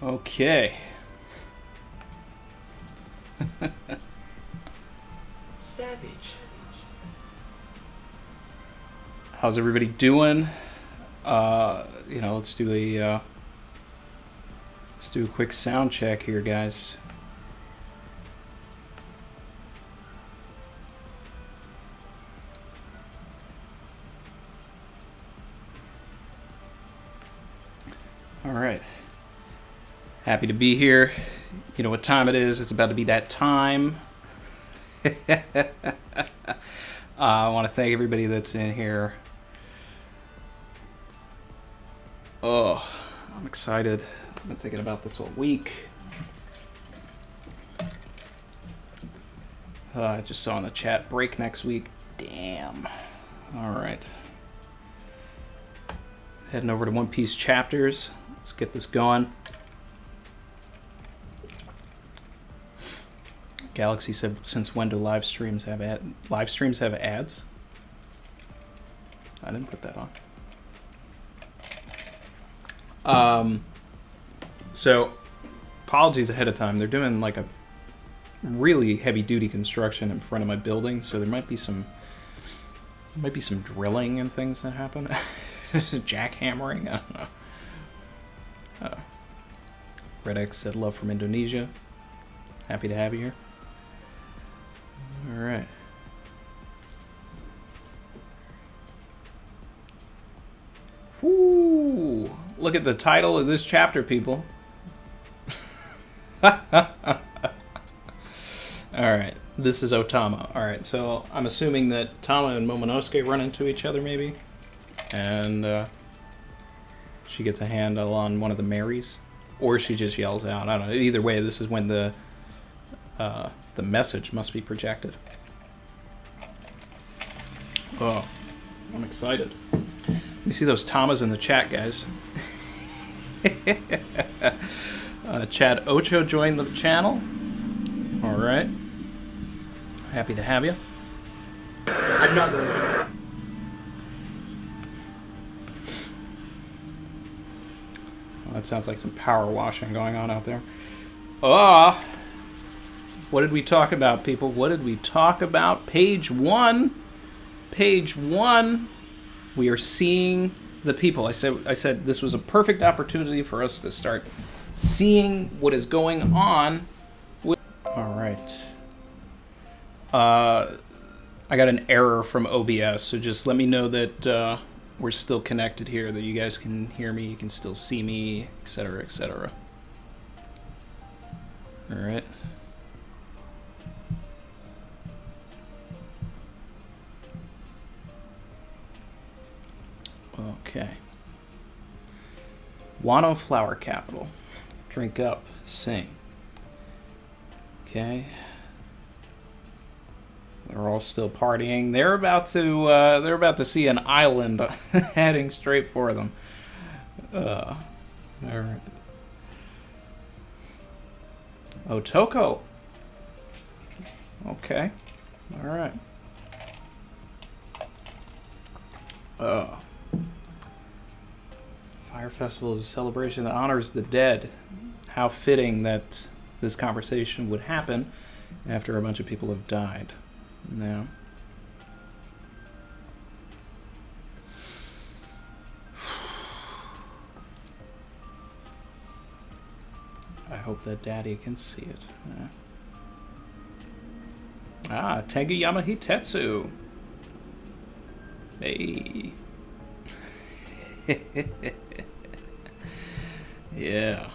Okay. Savage. How's everybody doing? Let's do a quick sound check here, guys. All right. Happy to be here. You know what time it is. It's about to be that time. I want to thank everybody that's in here. Oh, I'm excited. I've been thinking about this all week. I just saw in the chat break next week. Damn. All right. Heading over to One Piece chapters. Let's get this going. Galaxy said, "Since when do live streams have ads?" I didn't put that on. So, apologies ahead of time. They're doing like a really heavy-duty construction in front of my building, so there might be some drilling and things that happen. Jackhammering. I don't know. Red X said, "Love from Indonesia. Happy to have you here." All right. Whoo! Look at the title of this chapter, people. All right. This is Otama. All right. So I'm assuming that Tama and Momonosuke run into each other, maybe, and she gets a handle on one of the Marys, or she just yells out. I don't know. Either way, this is when the message must be projected. Oh, I'm excited. Let me see those Tamas in the chat, guys. Chad Ocho joined the channel. All right. Happy to have you. Another. Well, that sounds like some power washing going on out there. Oh, what did we talk about, people? What did we talk about? Page 1. Page 1. We are seeing the people. I said this was a perfect opportunity for us to start seeing what is going on. All right. I got an error from OBS, so just let me know that we're still connected here, that you guys can hear me, you can still see me, etc., etc. All right. Okay. Wano Flower Capital. Drink up, sing. Okay. They're all still partying. They're about to see an island heading straight for them. All right. Otoko. Okay. All right. Fire Festival is a celebration that honors the dead. How fitting that this conversation would happen after a bunch of people have died. Now, I hope that Daddy can see it. Teguyama Hitetsu. Hey. Yeah.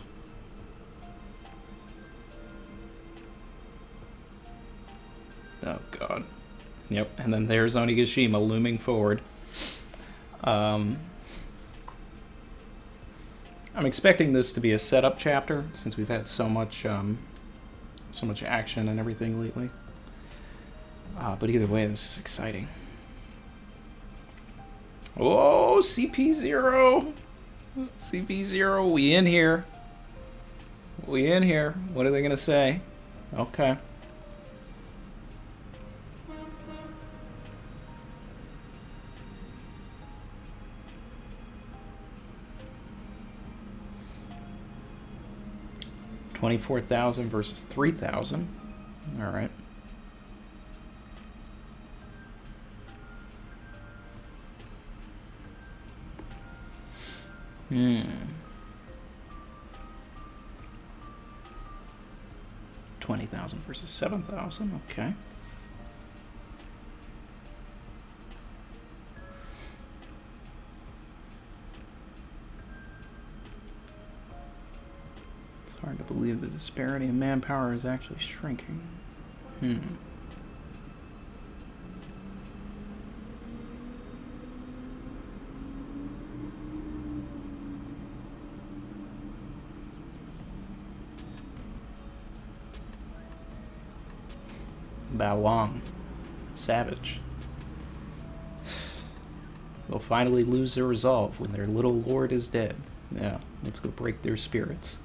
Oh, God. Yep, and then there's Onigashima looming forward. I'm expecting this to be a setup chapter, since we've had so much action and everything lately. But either way, this is exciting. Oh, CP0! CP0, we in here. We in here. What are they gonna say? Okay. 24,000 versus 3,000. All right. Hmm. 20,000 versus 7,000. Okay. It's hard to believe the disparity in manpower is actually shrinking. Bao Long. Savage. They'll finally lose their resolve when their little lord is dead. Yeah, let's go break their spirits.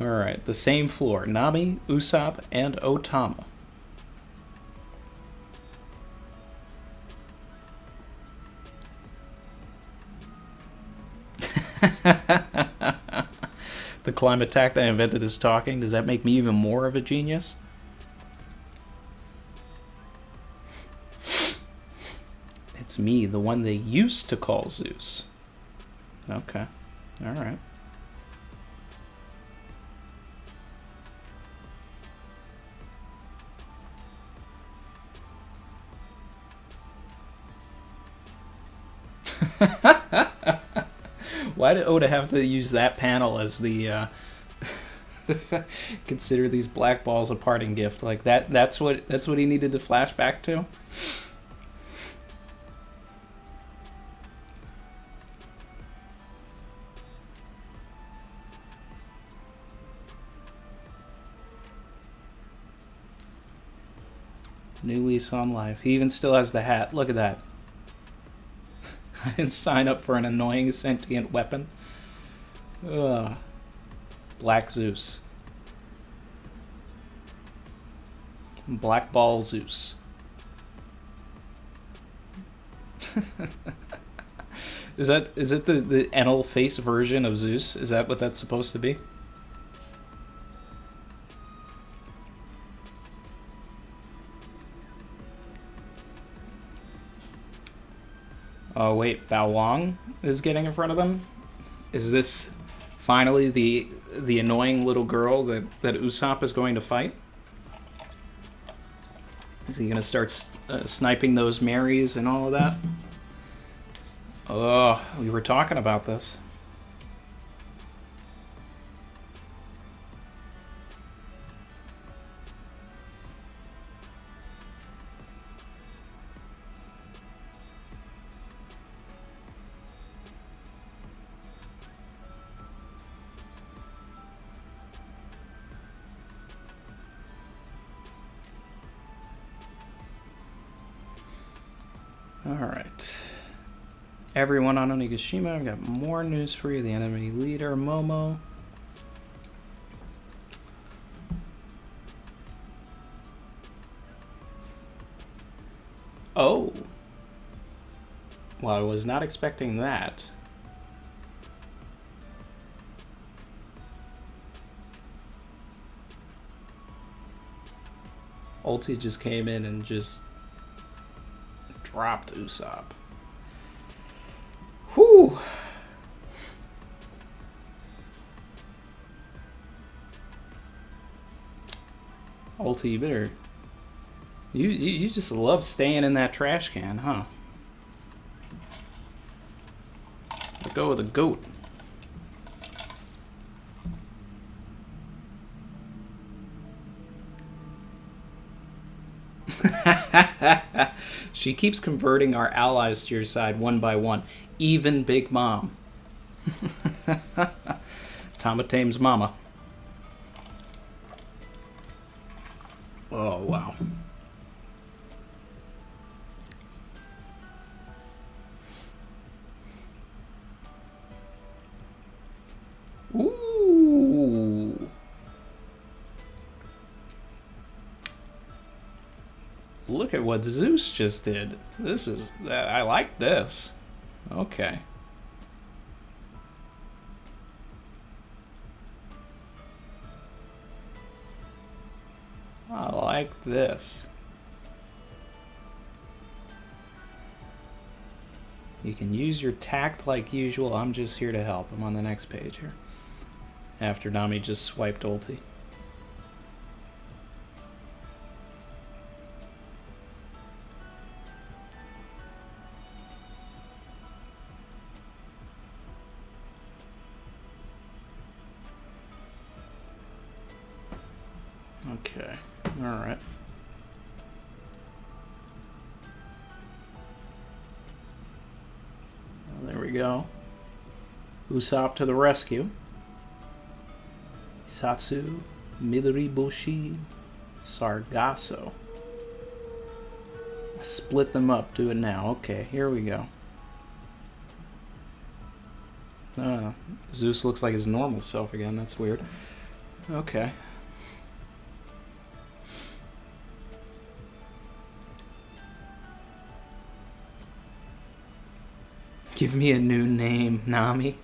Alright, the same floor. Nami, Usopp, and Otama. The climate tact I invented is talking. Does that make me even more of a genius? It's me, the one they used to call Zeus. Okay. Alright. Why did Oda have to use that panel as the consider these black balls a parting gift? Like that's what he needed to flash back to? New lease on life. He even still has the hat. Look at that. I didn't sign up for an annoying sentient weapon. Ugh. Black Zeus. Black Ball Zeus. Is it the Enel face version of Zeus? Is that what that's supposed to be? Oh wait, Bao Long is getting in front of them? Is this finally the annoying little girl that Usopp is going to fight? Is he going to start sniping those Marys and all of that? Oh, we were talking about this. Alright. Everyone on Onigashima, I've got more news for you. The enemy leader, Momo. Oh. Well, I was not expecting that. Ulti just came in and just dropped Usopp. Whew. Ulti, you better... You just love staying in that trash can, huh? Let go of the goat. She keeps converting our allies to your side one by one. Even Big Mom. Tamatame's mama. Oh, wow. Ooh. Look at what Zeus just did. This is... I like this. Okay. I like this. You can use your tact like usual. I'm just here to help. I'm on the next page here. After Nami just swiped ulti. Okay, alright. Well, there we go. Usopp to the rescue. Satsu, Midoriboshi, Sargasso. Split them up, do it now. Okay, here we go. Zeus looks like his normal self again, that's weird. Okay. Give me a new name, Nami.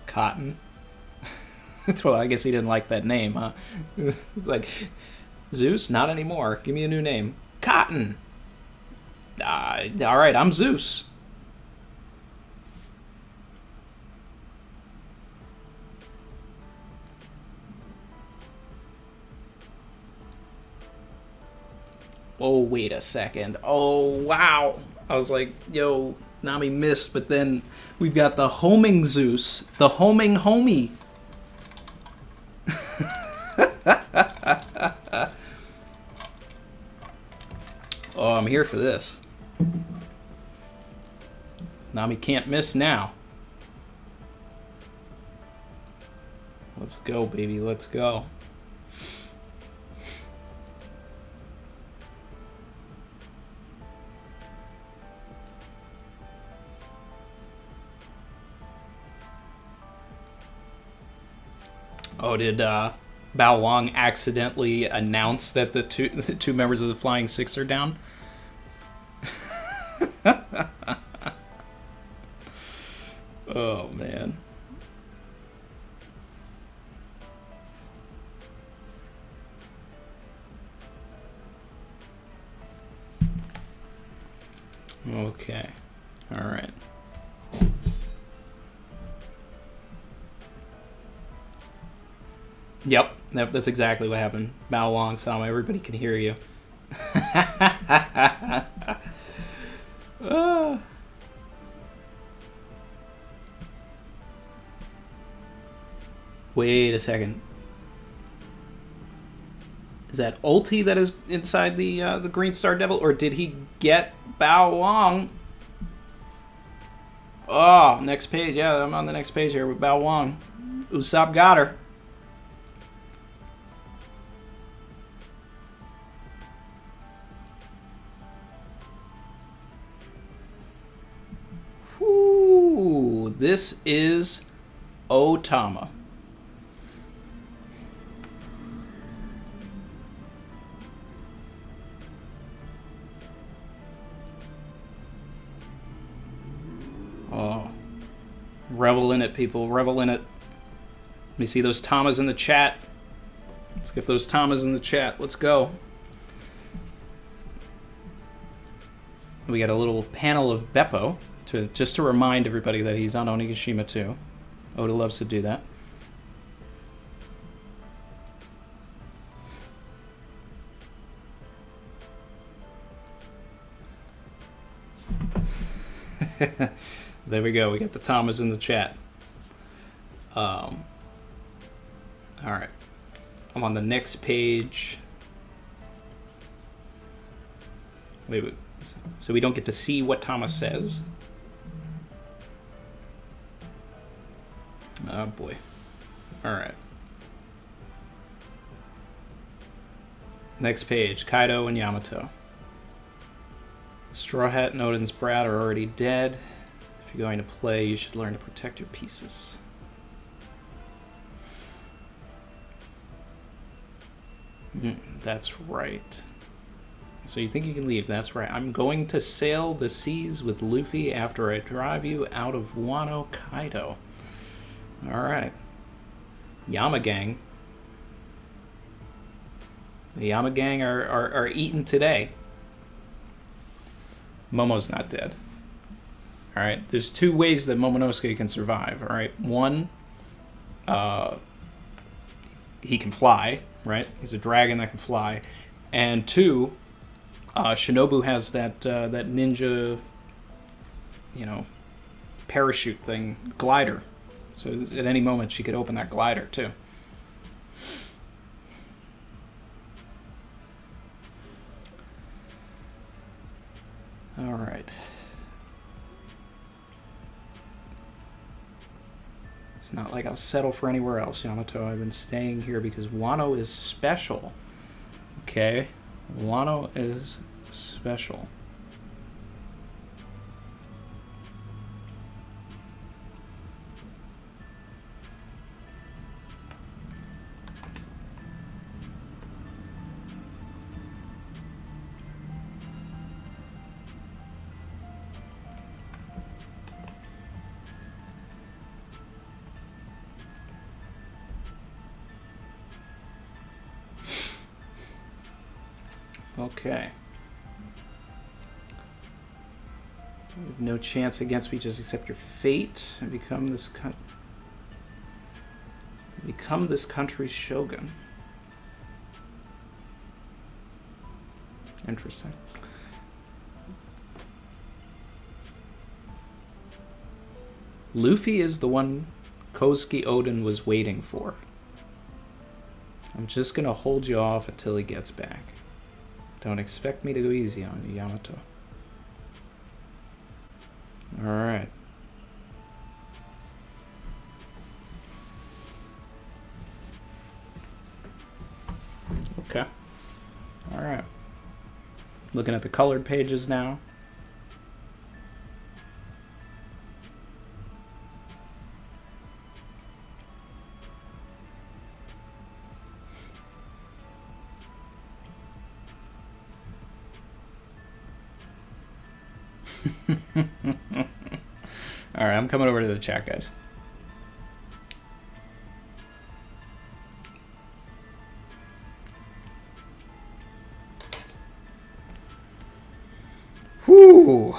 Cotton. Well, I guess he didn't like that name, huh? It's like, Zeus? Not anymore. Give me a new name. Cotton! Alright, I'm Zeus. Oh, wait a second. Oh, wow. I was like, yo, Nami missed, but then we've got the homing Zeus. The homing homie. Oh, I'm here for this. Nami can't miss now. Let's go, baby. Let's go. Oh, did Bao Wang accidentally announce that the two members of the Flying Six are down? Oh, man. Okay. All right. Yep, that's exactly what happened. Bao Long, Sama, everybody can hear you. Wait a second. Is that ulti that is inside the Green Star Devil, or did he get Bao Long? Oh, next page. Yeah, I'm on the next page here with Bao Wang. Usopp got her. Whoo, this is Otama. Oh, revel in it, people. Revel in it. Let me see those Tamas in the chat. Let's get those Tamas in the chat. Let's go. We got a little panel of Beppo just to remind everybody that he's on Onigashima too. Oda loves to do that. There we go. We got the Tamas in the chat. All right. I'm on the next page. Wait. So we don't get to see what Tama says. Oh boy. All right. Next page. Kaido and Yamato. Straw Hat and Odin's brat are already dead. If you're going to play, you should learn to protect your pieces. That's right. So you think you can leave? That's right. I'm going to sail the seas with Luffy after I drive you out of Wano, Kaido. Alright. Yama Gang. The Yama Gang are eaten today. Momo's not dead. Alright, there's two ways that Momonosuke can survive, alright? One, he can fly, right? He's a dragon that can fly. And two, Shinobu has that ninja, parachute thing, glider. So at any moment she could open that glider too. All right. It's not like I'll settle for anywhere else, Yamato. I've been staying here because Wano is special. Okay? Wano is special. Okay. You have no chance against me, just accept your fate and become this country's shogun. Interesting. Luffy is the one Kosuke Oden was waiting for. I'm just gonna hold you off until he gets back. Don't expect me to go easy on you, Yamato. Alright. Okay. Alright. Looking at the colored pages now. Alright, I'm coming over to the chat, guys. Whew.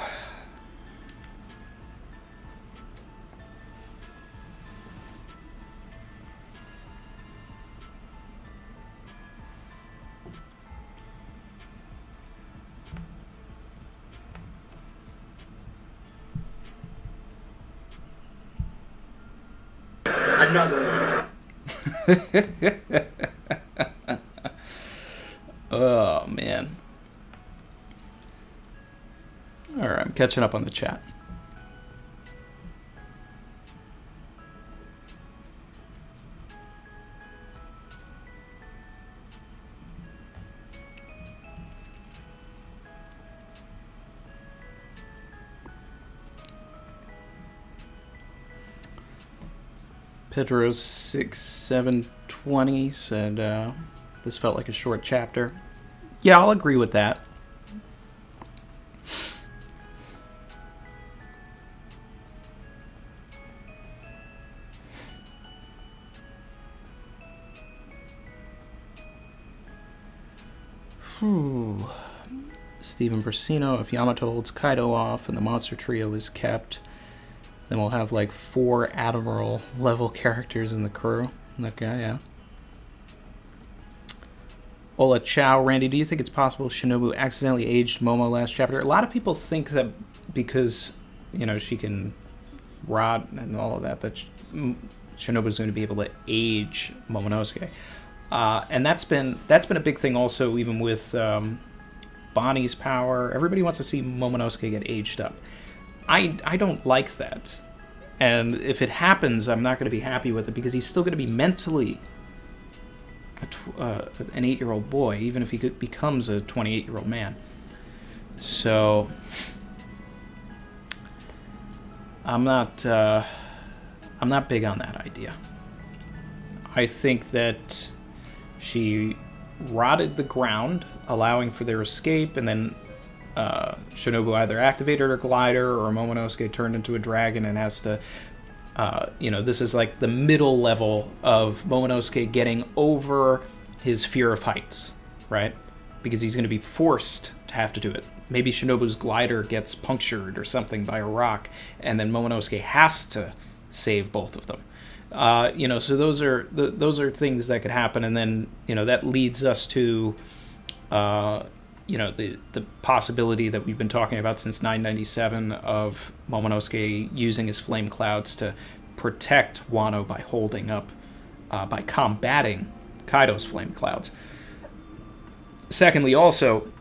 Another one. Oh, man. Alright, I'm catching up on the chat. Pedro 6720 said this felt like a short chapter. Yeah, I'll agree with that. Whew. Stephen Brasino, if Yamato holds Kaido off and the monster trio is kept, then we'll have like 4 Admiral level characters in the crew. Okay, yeah. Ola Chow, Randy, do you think it's possible Shinobu accidentally aged Momo last chapter? A lot of people think that because, she can rot and all of that, that Shinobu's going to be able to age Momonosuke. And that's been a big thing also, even with Bonnie's power. Everybody wants to see Momonosuke get aged up. I don't like that. And if it happens, I'm not going to be happy with it because he's still going to be mentally an 8-year-old boy, even if he becomes a 28-year-old man. So I'm not big on that idea. I think that she rotted the ground, allowing for their escape, and then Shinobu either activated her glider or Momonosuke turned into a dragon and has to This is like the middle level of Momonosuke getting over his fear of heights, right? Because he's going to be forced to have to do it. Maybe Shinobu's glider gets punctured or something by a rock, and then Momonosuke has to save both of them. So those are things that could happen, and then that leads us to the possibility that we've been talking about since 997 of Momonosuke using his flame clouds to protect Wano by holding up, by combating Kaido's flame clouds. Secondly, also,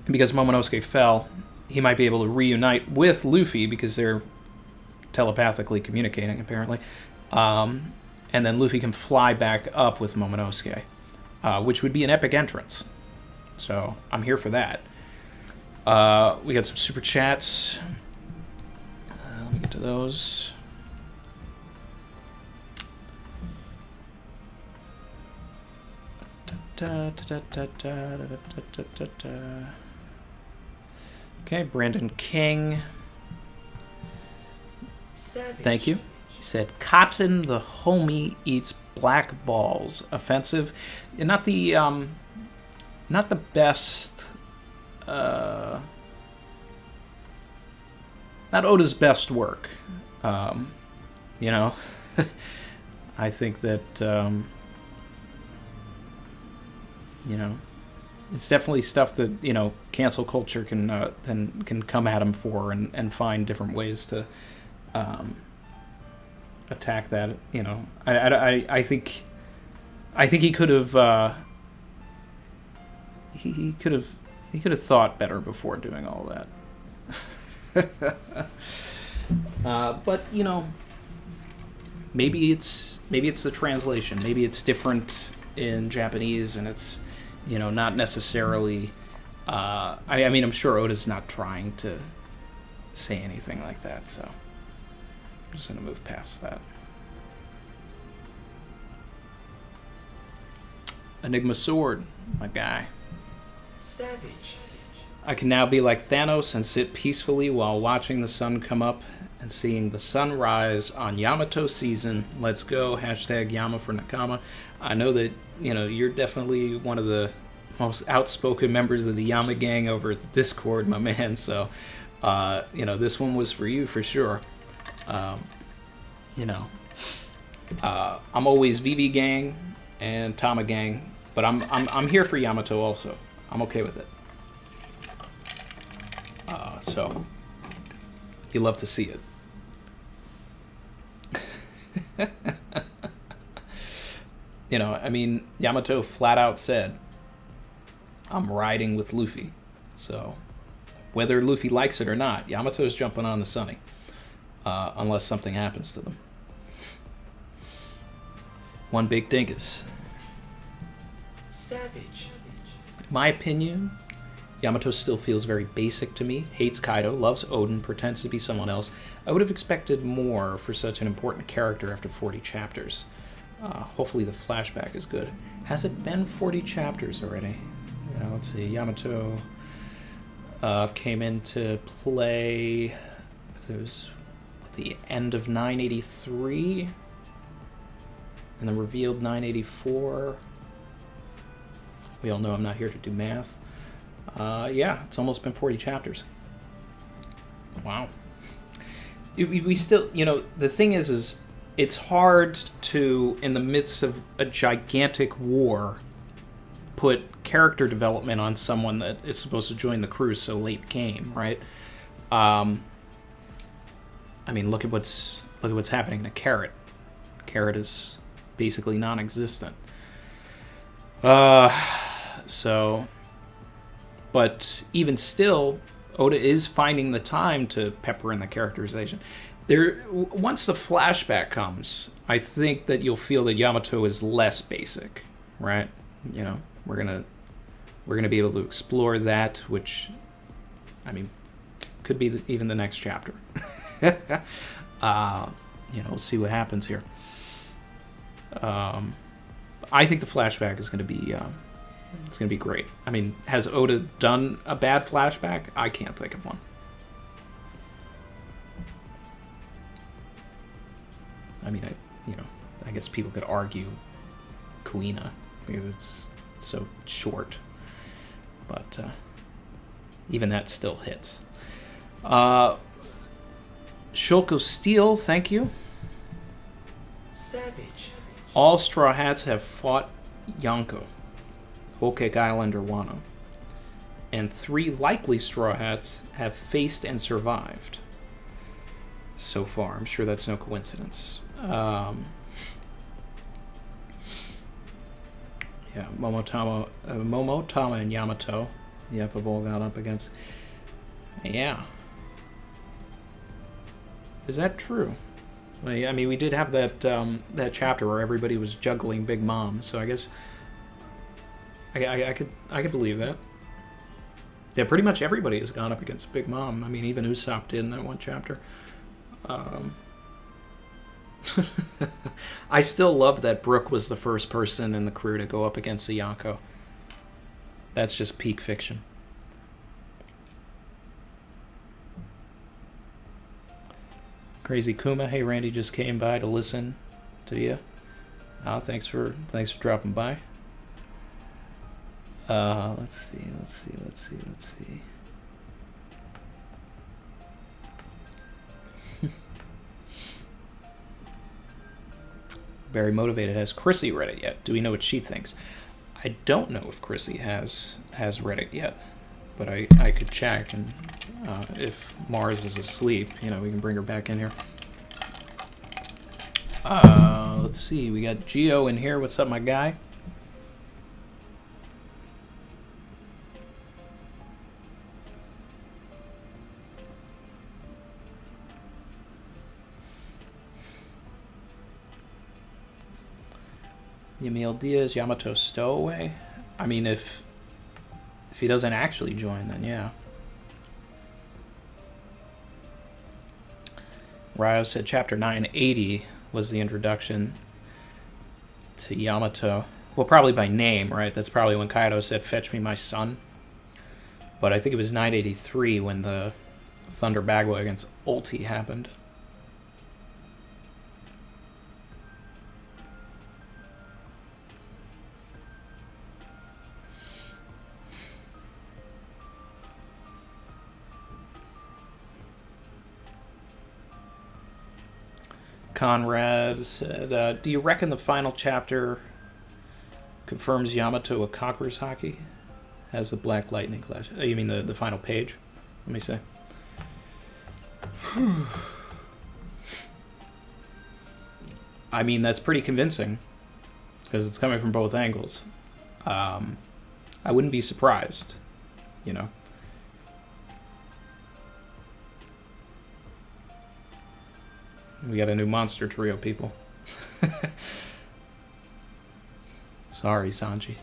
because Momonosuke fell, he might be able to reunite with Luffy because they're telepathically communicating, apparently. And then Luffy can fly back up with Momonosuke, which would be an epic entrance. So I'm here for that. We got some super chats. Let me get to those. Okay, Brandon King. Thank you. He said, "Cotton the homie eats black balls. Offensive. Not the best. Not Oda's best work. I think that it's definitely stuff that cancel culture can come at him for and find different ways to attack that. I think he could have he could have thought better before doing all that. But maybe it's the translation. Maybe it's different in Japanese, and it's not necessarily. I'm sure Oda's not trying to say anything like that, so I'm just gonna move past that. Enigma Sword, my guy. Savage. I can now be like Thanos and sit peacefully while watching the sun come up and seeing the sun rise on Yamato season. Let's go. # Yama for Nakama. I know that, you're definitely one of the most outspoken members of the Yama gang over at the Discord, my man. So, this one was for you for sure. I'm always VV gang and Tama gang, but I'm here for Yamato also. I'm okay with it. So you love to see it. Yamato flat out said, "I'm riding with Luffy." So whether Luffy likes it or not, Yamato's jumping on the Sunny, unless something happens to them. One big dingus. Savage. My opinion, Yamato still feels very basic to me. Hates Kaido, loves Odin, pretends to be someone else. I would have expected more for such an important character after 40 chapters. Hopefully the flashback is good. Has it been 40 chapters already? Let's see. Yamato came into play. It was at the end of 983, and then revealed 984. We all know I'm not here to do math. It's almost been 40 chapters. Wow. We still, the thing is it's hard to, in the midst of a gigantic war, put character development on someone that is supposed to join the crew so late game, right? Look at what's happening to Carrot. Carrot is basically non-existent. But even still, Oda is finding the time to pepper in the characterization. Once the flashback comes, I think that you'll feel that Yamato is less basic, right? We're gonna be able to explore that, which, could be even the next chapter. We'll see what happens here. I think the flashback is going to be it's going to be great. Has Oda done a bad flashback? I can't think of one. I mean, I guess people could argue Kuina because it's so short, but even that still hits. Shulk of Steel, thank you. Savage. All Straw Hats have fought Yonko, Whole Cake Island, or Wano. And 3 likely Straw Hats have faced and survived so far. I'm sure that's no coincidence. Yeah, Momotama and Yamato, yep, have all gone up against. Yeah. Is that true? I mean, we did have that chapter where everybody was juggling Big Mom, so I guess I could believe that. Yeah, pretty much everybody has gone up against Big Mom. I mean, even Usopp did in that one chapter. I still love that Brook was the first person in the crew to go up against the Yonko. That's just peak fiction. Crazy Kuma, hey Randy, just came by to listen to you. Thanks for dropping by. Let's see. Very motivated. Has Chrissy read it yet? Do we know what she thinks? I don't know if Chrissy has read it yet, but I could check, and if Mars is asleep, we can bring her back in here. Let's see. We got Geo in here. What's up, my guy? Yamil Diaz, Yamato stowaway. I mean, if he doesn't actually join, then yeah. Ryo said chapter 980 was the introduction to Yamato. Well, probably by name, right? That's probably when Kaido said, "Fetch me my son." But I think it was 983 when the Thunder Bagua against Ulti happened. Conrad said, do you reckon the final chapter confirms Yamato a conqueror's hockey? Has the Black Lightning Clash. You mean the final page? Let me see. I mean, that's pretty convincing because it's coming from both angles. I wouldn't be surprised, We got a new monster trio, people. Sorry, Sanji.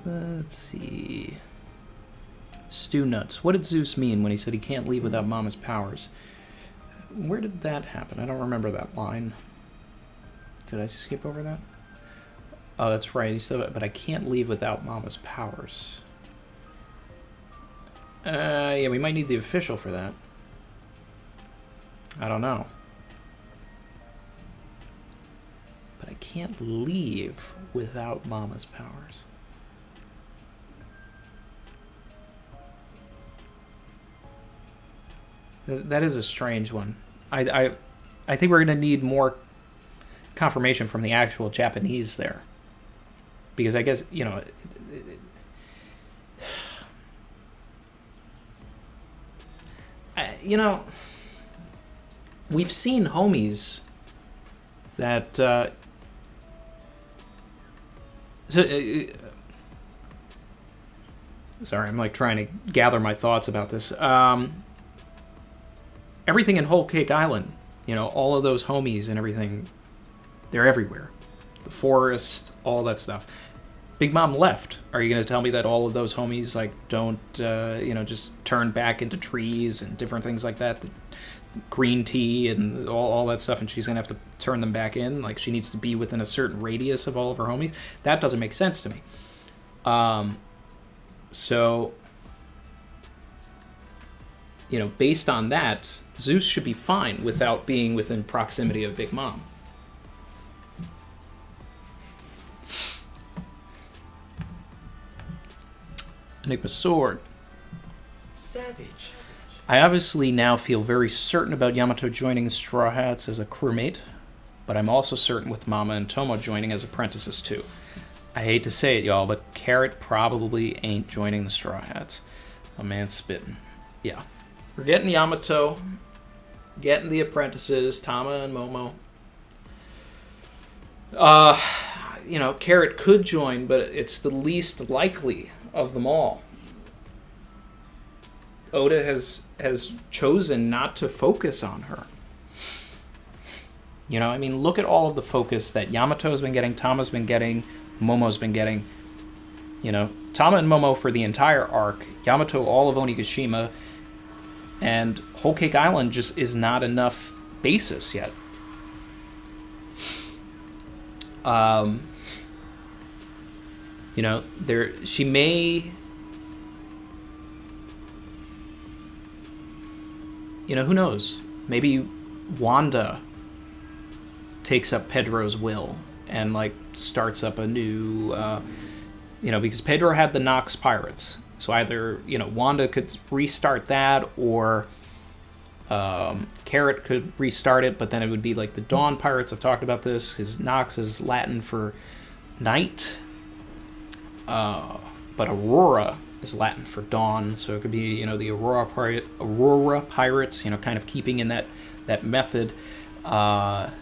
Let's see. Stew Nuts. What did Zeus mean when he said he can't leave without Mama's powers? Where did that happen? I don't remember that line. Did I skip over that? Oh, that's right. He said, but I can't leave without Mama's powers. Yeah, we might need the official for that. I don't know. But I can't leave without Mama's powers. That is a strange one. I think we're going to need more confirmation from the actual Japanese there. Because I guess, we've seen homies that... sorry, I'm trying to gather my thoughts about this. Everything in Whole Cake Island, all of those homies and everything, they're everywhere. The forest, all that stuff. Big Mom left. Are you going to tell me that all of those homies don't, just turn back into trees and different things like that? green tea and all that stuff, and she's going to have to turn them back in. Like, she needs to be within a certain radius of all of her homies. That doesn't make sense to me. So, based on that, Zeus should be fine without being within proximity of Big Mom. Enigma Sword. Savage. I obviously now feel very certain about Yamato joining the Straw Hats as a crewmate, but I'm also certain with Mama and Tomo joining as apprentices too. I hate to say it, y'all, but Carrot probably ain't joining the Straw Hats. A man's spitting. Yeah. We're getting Yamato, getting the apprentices, Tama and Momo. Carrot could join, but it's the least likely of them all. Oda has chosen not to focus on her. Look at all of the focus that Yamato's been getting, Tama's been getting, Momo's been getting. Tama and Momo for the entire arc, Yamato all of Onigashima, and Whole Cake Island just is not enough basis yet. She may... who knows? Maybe Wanda takes up Pedro's will and, starts up a new... because Pedro had the Nox Pirates. So either, Wanda could restart that, or Carrot could restart it, but then it would be like the Dawn Pirates. I've talked about this. His Nox is Latin for night. But Aurora is Latin for dawn, so it could be, the Aurora Pirates, kind of keeping in that method. And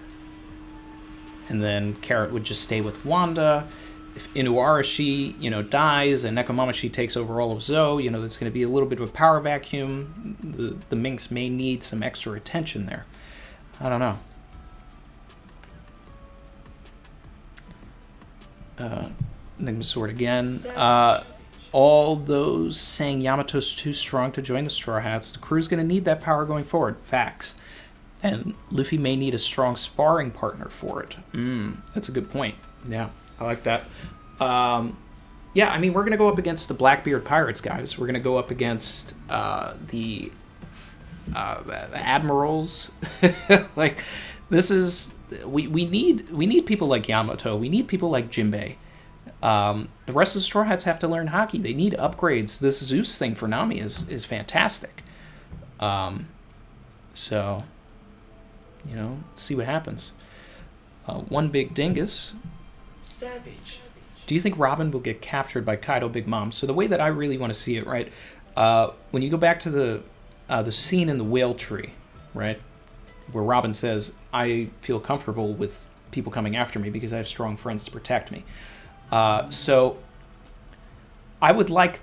then Carrot would just stay with Wanda. If Inuarashi, dies and Nekomamushi takes over all of Zou, there's going to be a little bit of a power vacuum. The Minx may need some extra attention there. I don't know. Enigma Sword again. All those saying Yamato's too strong to join the Straw Hats. The crew's going to need that power going forward. Facts. And Luffy may need a strong sparring partner for it. That's a good point. Yeah, I like that. We're going to go up against the Blackbeard Pirates, guys. We're going to go up against the Admirals. This is... We need people like Yamato. We need people like Jinbei. The rest of the Straw Hats have to learn hockey. They need upgrades. This Zeus thing for Nami is fantastic. Let's see what happens. One Big Dingus. Savage. Do you think Robin will get captured by Kaido Big Mom? So the way that I really want to see it, right? When you go back to the scene in the whale tree, right, where Robin says, "I feel comfortable with people coming after me because I have strong friends to protect me." So I would like,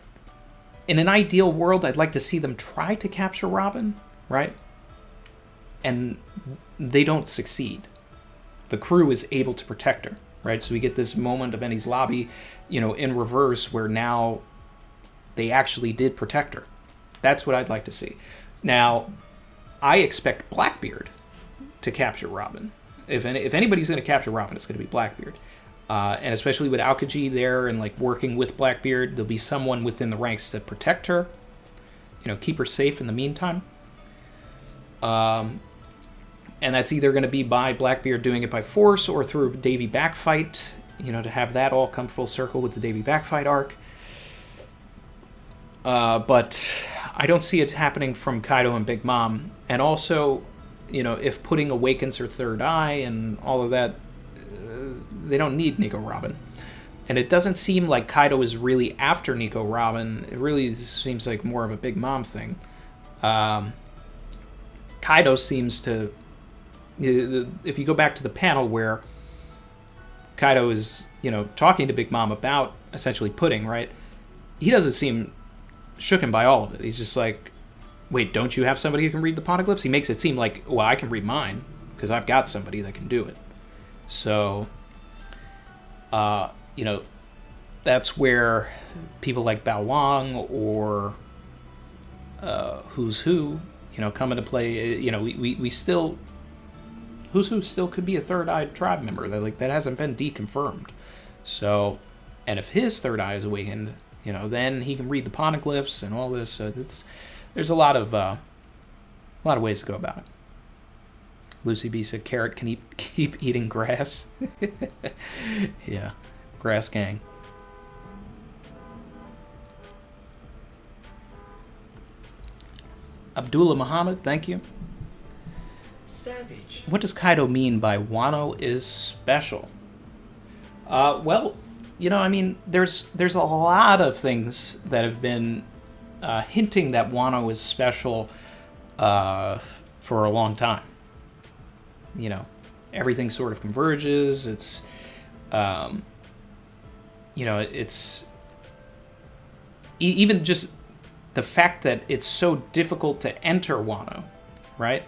in an ideal world, I'd like to see them try to capture Robin, right? And they don't succeed. The crew is able to protect her, right? So we get this moment of Enies Lobby, in reverse, where now they actually did protect her. That's what I'd like to see. Now, I expect Blackbeard to capture Robin. If anybody's going to capture Robin, it's going to be Blackbeard. And especially with Aokiji there and working with Blackbeard, there'll be someone within the ranks to protect her, keep her safe in the meantime. And that's either going to be by Blackbeard doing it by force or through a Davy backfight, to have that all come full circle with the Davy backfight arc. But I don't see it happening from Kaido and Big Mom. And also, if Pudding awakens her third eye and all of that, they don't need Nico Robin. And it doesn't seem like Kaido is really after Nico Robin. It really seems like more of a Big Mom thing. Kaido seems to... If you go back to the panel where Kaido is, talking to Big Mom about essentially Pudding, right? He doesn't seem shooken by all of it. He's just like, wait, don't you have somebody who can read the poneglyphs? He makes it seem like, well, I can read mine because I've got somebody that can do it. So, that's where people like Bao Wang or Who's Who, come into play. We still, who's who still could be a third eye tribe member. That hasn't been deconfirmed. So, and if his third eye is awakened, then he can read the poneglyphs and all this. So there's a lot of ways to go about it. Lucy B said, "Carrot can keep eating grass." Yeah, grass gang. Abdullah Muhammad, thank you. Savage. What does Kaido mean by Wano is special? Well, there's a lot of things that have been hinting that Wano is special for a long time. Everything sort of converges. It's, it's even just the fact that it's so difficult to enter Wano, right?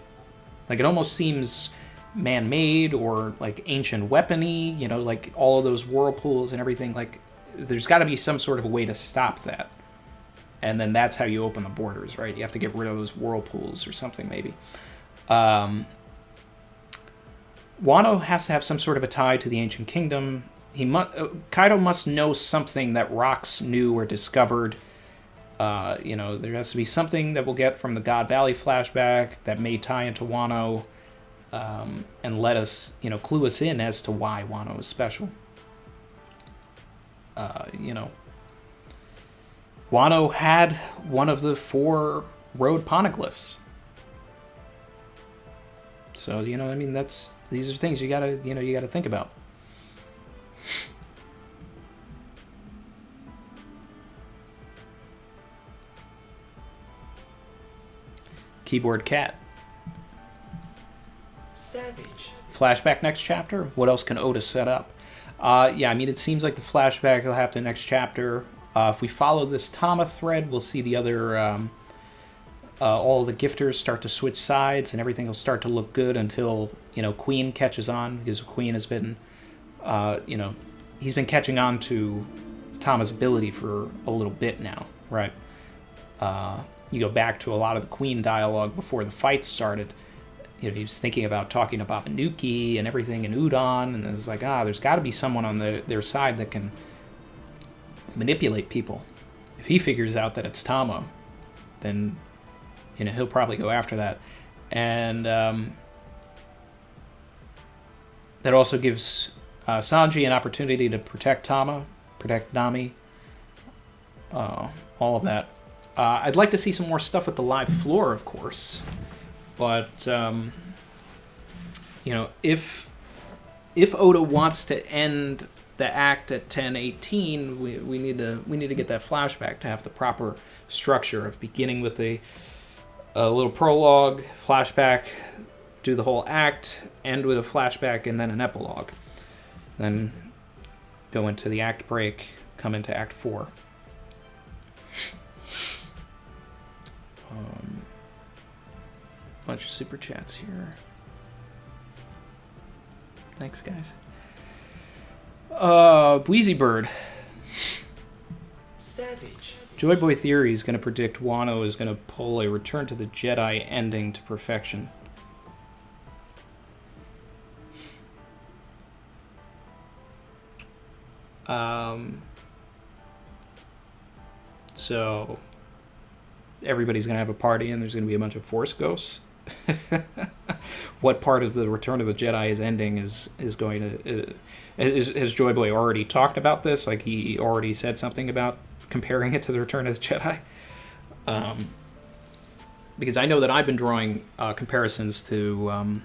It almost seems man-made or ancient weapony, all of those whirlpools and everything. There's got to be some sort of a way to stop that. And then that's how you open the borders, right? You have to get rid of those whirlpools or something, maybe. Wano has to have some sort of a tie to the ancient kingdom. Kaido must know something that Rocks knew or discovered. There has to be something that we'll get from the God Valley flashback that may tie into Wano, and let us, clue us in as to why Wano is special. Wano had one of the 4 road poneglyphs. So, these are things you gotta think about. Keyboard Cat. Savage. Flashback next chapter? What else can Oda set up? It seems like the flashback will happen next chapter. If we follow this Tama thread, we'll see the other, all the gifters start to switch sides, and everything will start to look good until, Queen catches on, because Queen has been, he's been catching on to Tama's ability for a little bit now, right? You go back to a lot of the Queen dialogue before the fight started. He was thinking about talking to Babanuki and everything in Udon, and it's there's got to be someone on their side that can manipulate people. If he figures out that it's Tama, then he'll probably go after that. And that also gives Sanji an opportunity to protect Tama, protect Nami, all of that. I'd like to see some more stuff with the live floor, of course, but if Oda wants to end the act at 10:18, we need to get that flashback to have the proper structure of beginning with a little prologue, flashback, do the whole act, end with a flashback, and then an epilogue. Then go into the act break, come into Act 4. Bunch of super chats here. Thanks, guys. Wheezy Bird. Savage. Joy Boy Theory is going to predict Wano is going to pull a Return to the Jedi ending to perfection. So everybody's going to have a party and there's going to be a bunch of Force ghosts. What part of the Return of the Jedi is ending is going to... has Joy Boy already talked about this? He already said something about comparing it to the Return of the Jedi? Because I know that I've been drawing comparisons to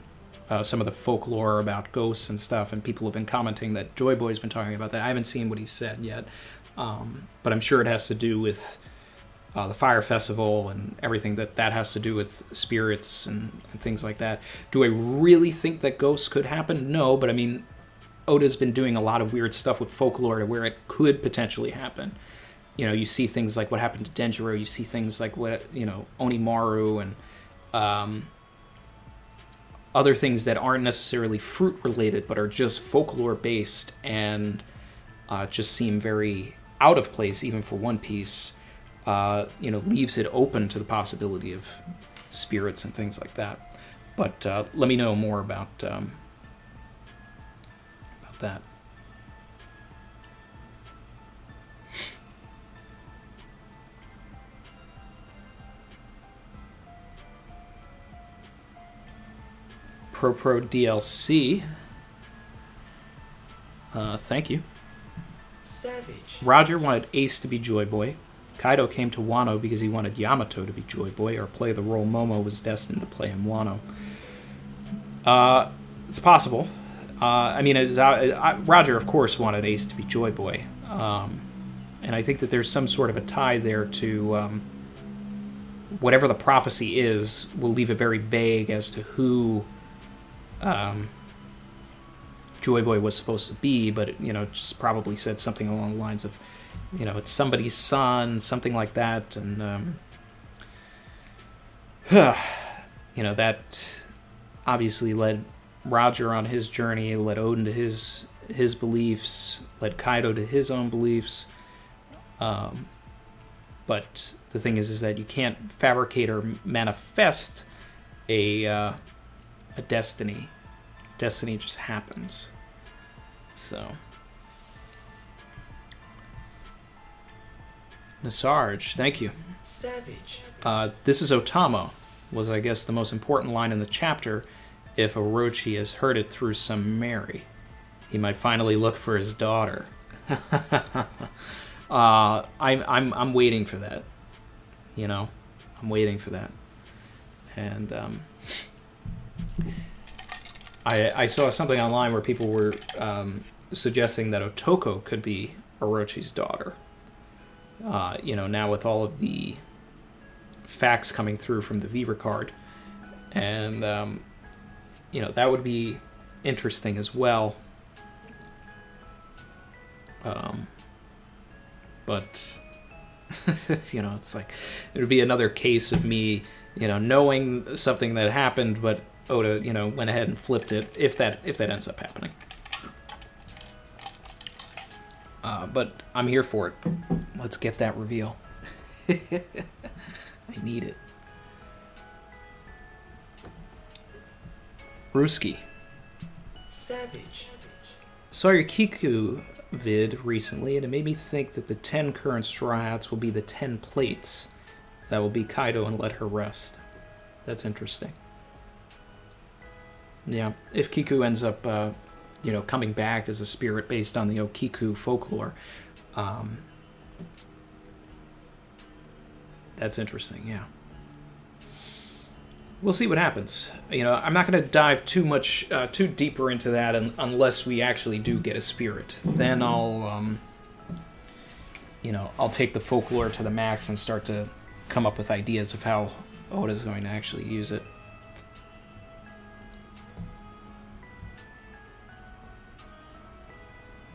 some of the folklore about ghosts and stuff, and people have been commenting that Joy Boy's been talking about that. I haven't seen what he said yet, but I'm sure it has to do with the Fire Festival and everything that has to do with spirits and things like that. Do I really think that ghosts could happen? No, but Oda's been doing a lot of weird stuff with folklore to where it could potentially happen. You see things like what happened to Denjiro, you see things like what, Onimaru and other things that aren't necessarily fruit related, but are just folklore based and just seem very out of place even for One Piece. Leaves it open to the possibility of spirits and things like that. But let me know more about that. Pro DLC. Thank you. Savage. Roger wanted Ace to be Joy Boy. Kaido came to Wano because he wanted Yamato to be Joy Boy, or play the role Momo was destined to play in Wano. It's possible. I mean, Roger, of course, wanted Ace to be Joy Boy. And I think that there's some sort of a tie there to whatever the prophecy is, will leave it very vague as to who Joy Boy was supposed to be, but it, just probably said something along the lines of, it's somebody's son, something like that, and that obviously led Roger on his journey, led Odin to his beliefs, led Kaido to his own beliefs. But the thing is that you can't fabricate or manifest a destiny. Destiny just happens. So, Nasarge, thank you. Savage. This is Otamo, was I guess the most important line in the chapter. If Orochi has heard it through some Mary, he might finally look for his daughter. I'm waiting for that. I'm waiting for that. And I saw something online where people were suggesting that Otoko could be Orochi's daughter. Now with all of the facts coming through from the Viva card. And, that would be interesting as well. But, it's like, it would be another case of me, knowing something that happened, but Oda, went ahead and flipped it, if that ends up happening. But I'm here for it. Let's get that reveal. I need it. Ruski. Savage. Saw your Kiku vid recently, and it made me think that the 10 current Straw Hats will be the 10 plates that will be Kaido and let her rest. That's interesting. Yeah, if Kiku ends up, coming back as a spirit based on the Okiku folklore, that's interesting, yeah. We'll see what happens. I'm not going to dive too deeper into that unless we actually do get a spirit. Then I'll take the folklore to the max and start to come up with ideas of how Oda's going to actually use it.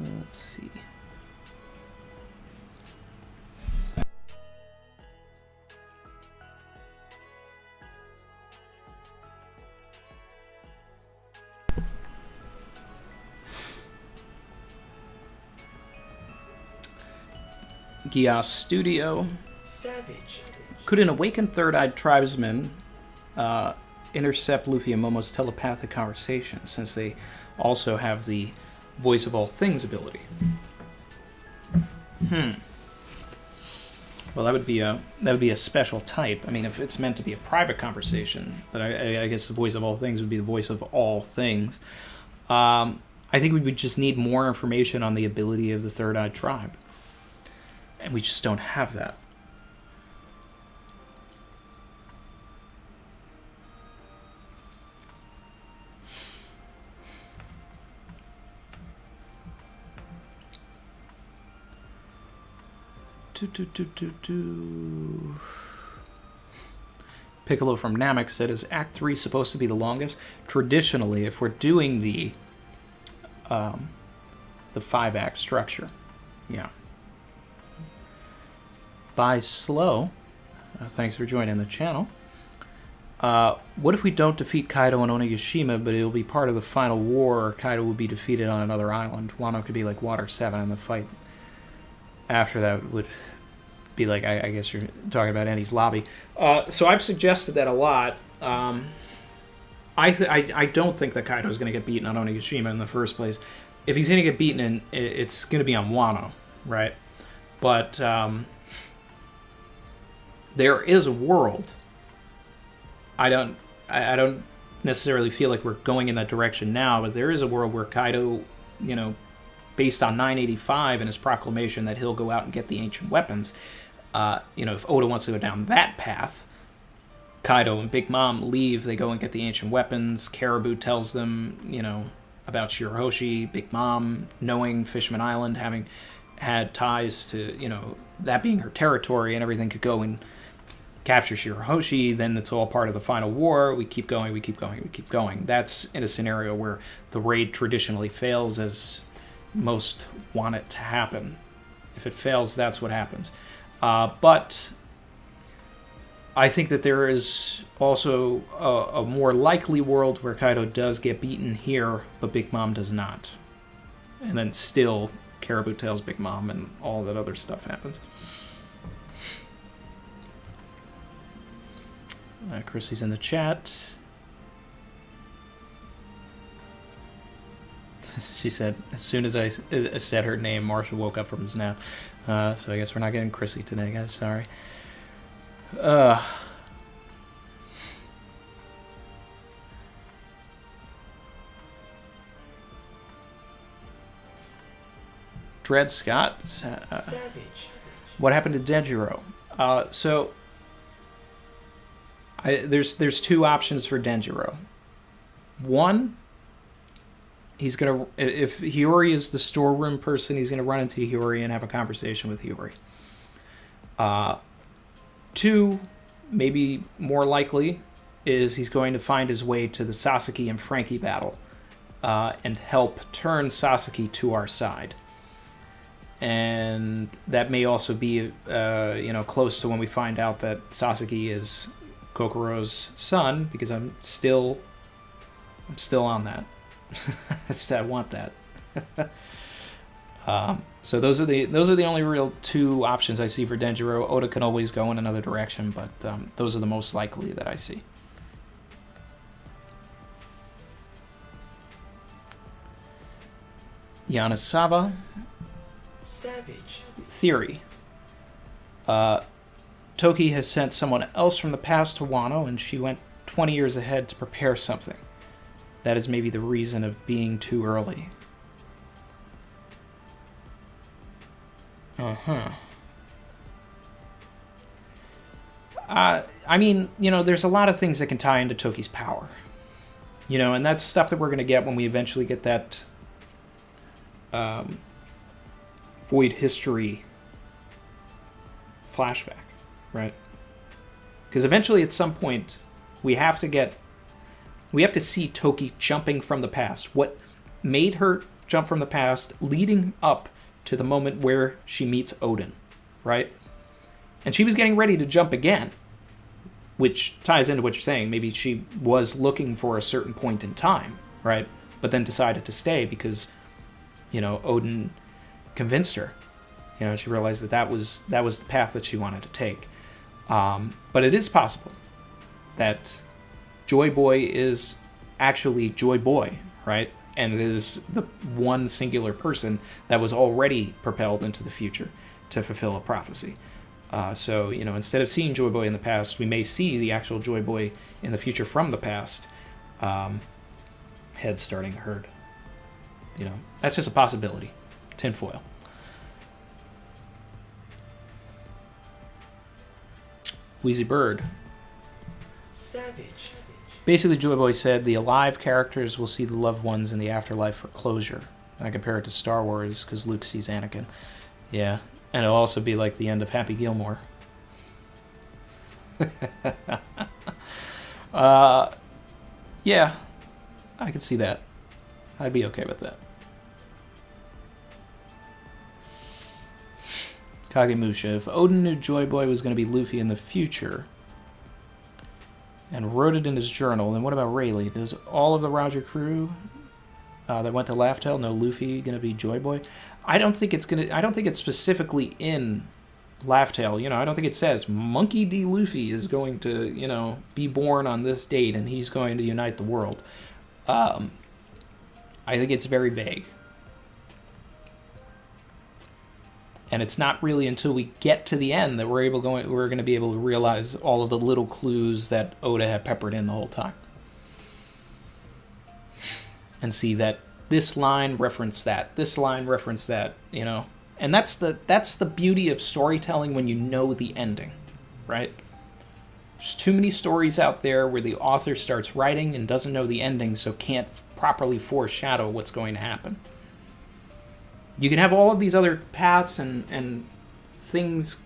Let's see. Gias Studio. Savage. Could an awakened third-eyed tribesman intercept Luffy and Momo's telepathic conversation, since they also have the voice of all things ability? Well, that would be a special type. I mean, if it's meant to be a private conversation, but I guess the voice of all things would be the voice of all things. I think we would just need more information on the ability of the third-eyed tribe. And we just don't have that. Piccolo from Namek said, is Act 3 supposed to be the longest? Traditionally, if we're doing the 5-act structure. Yeah. By Slow, thanks for joining the channel. What if we don't defeat Kaido and Onigashima, but it'll be part of the final war, or Kaido will be defeated on another island? Wano could be like Water 7, and the fight after that would be like, I guess you're talking about Eni's lobby. So I've suggested that a lot. I don't think that Kaido's going to get beaten on Onigashima in the first place. If he's going to get beaten, it's going to be on Wano, right? But there is a world. I don't necessarily feel like we're going in that direction now, but there is a world where Kaido, based on 985 and his proclamation that he'll go out and get the ancient weapons, if Oda wants to go down that path, Kaido and Big Mom leave, they go and get the ancient weapons. Caribou tells them, about Shirahoshi. Big Mom, knowing Fishman Island, having had ties to, that being her territory and everything, could go and capture Shirahoshi. Then it's all part of the final war. We keep going, we keep going, we keep going. That's in a scenario where the raid traditionally fails, as most want it to happen. If it fails, that's what happens. But I think that there is also a more likely world where Kaido does get beaten here, but Big Mom does not. And then still, Caribou tells Big Mom and all that other stuff happens. Chrissy's in the chat. She said, as soon as I said her name, Marshall woke up from his nap. So I guess we're not getting Chrissy today, guys. Sorry. Dred Scott. Savage. What happened to Denjiro? There's two options for Denjiro. One, he's gonna, if Hiyori is the storeroom person, he's gonna run into Hiyori and have a conversation with Hiyori. Two, maybe more likely, is he's going to find his way to the Sasaki and Frankie battle and help turn Sasaki to our side. And that may also be, close to when we find out that Sasaki is Kokoro's son, because I'm still on that. I want that. So those are the only real two options I see for Denjiro. Oda can always go in another direction, but those are the most likely that I see. Yanasava. Savage. Theory. Toki has sent someone else from the past to Wano, and she went 20 years ahead to prepare something. That is maybe the reason of being too early. I mean, there's a lot of things that can tie into Toki's power. And that's stuff that we're going to get when we eventually get that Void History flashback, right? Because eventually, at some point, we have to see Toki jumping from the past. What made her jump from the past, leading up to the moment where she meets Odin, right? And she was getting ready to jump again, which ties into what you're saying. Maybe she was looking for a certain point in time, right? But then decided to stay because, Odin convinced her. She realized that was the path that she wanted to take. But it is possible that Joy Boy is actually Joy Boy, right? And it is the one singular person that was already propelled into the future to fulfill a prophecy. So, instead of seeing Joy Boy in the past, we may see the actual Joy Boy in the future from the past, head starting herd. That's just a possibility. Tinfoil. Wheezy Bird. Savage. Basically, Joy Boy said the alive characters will see the loved ones in the afterlife for closure. I compare it to Star Wars because Luke sees Anakin. Yeah, and it'll also be like the end of Happy Gilmore. Yeah, I could see that. I'd be okay with that. Kagemusha, if Odin knew Joy Boy was going to be Luffy in the future and wrote it in his journal, then what about Rayleigh? Does all of the Roger crew that went to Laugh Tale know Luffy going to be Joy Boy? I don't think it's specifically in Laugh Tale. I don't think it says Monkey D. Luffy is going to, be born on this date and he's going to unite the world. I think it's very vague. And it's not really until we get to the end that we're going to be able to realize all of the little clues that Oda had peppered in the whole time. And see that this line referenced that, this line referenced that, And that's the beauty of storytelling when you know the ending, right? There's too many stories out there where the author starts writing and doesn't know the ending, so can't properly foreshadow what's going to happen. You can have all of these other paths and things,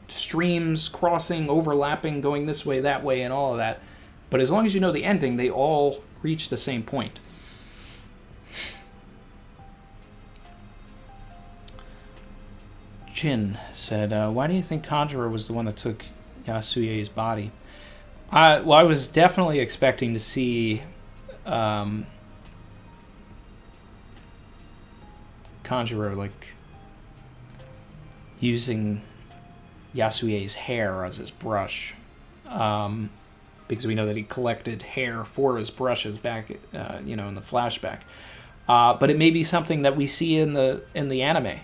streams crossing, overlapping, going this way, that way, and all of that. But as long as you know the ending, they all reach the same point. Chin said, why do you think Kanjuro was the one that took Yasuie's body? I was definitely expecting to see Kanjuro using Yasuie's hair as his brush, because we know that he collected hair for his brushes back, in the flashback. But it may be something that we see in the anime.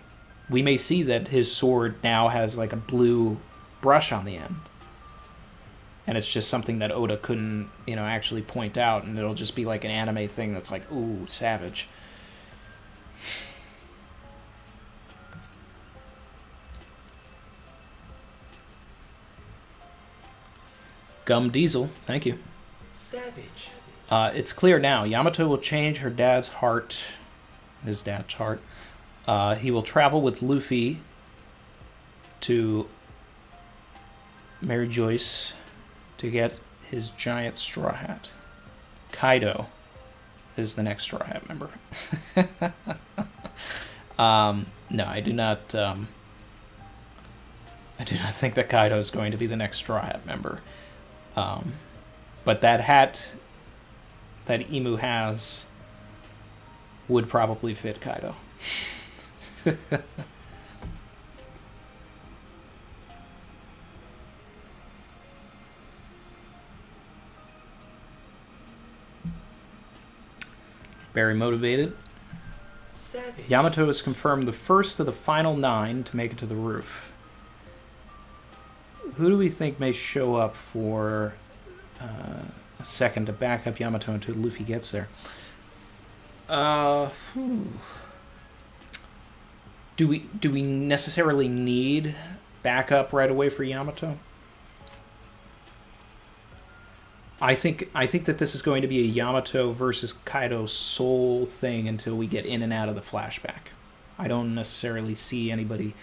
We may see that his sword now has a blue brush on the end. And it's just something that Oda couldn't, actually point out, and it'll just be an anime thing that's ooh, savage. Gum Diesel, thank you. Savage. It's clear now. Yamato will change his dad's heart. He will travel with Luffy to Mary Joyce to get his giant straw hat. Kaido is the next Straw Hat member. No, I do not. I do not think that Kaido is going to be the next Straw Hat member. But that hat that Imu has would probably fit Kaido. Very motivated. Savage. Yamato has confirmed the first of the final 9 to make it to the roof. Who do we think may show up for a second to back up Yamato until Luffy gets there? Do we necessarily need backup right away for Yamato? I think that this is going to be a Yamato versus Kaido soul thing until we get in and out of the flashback. I don't necessarily see anybody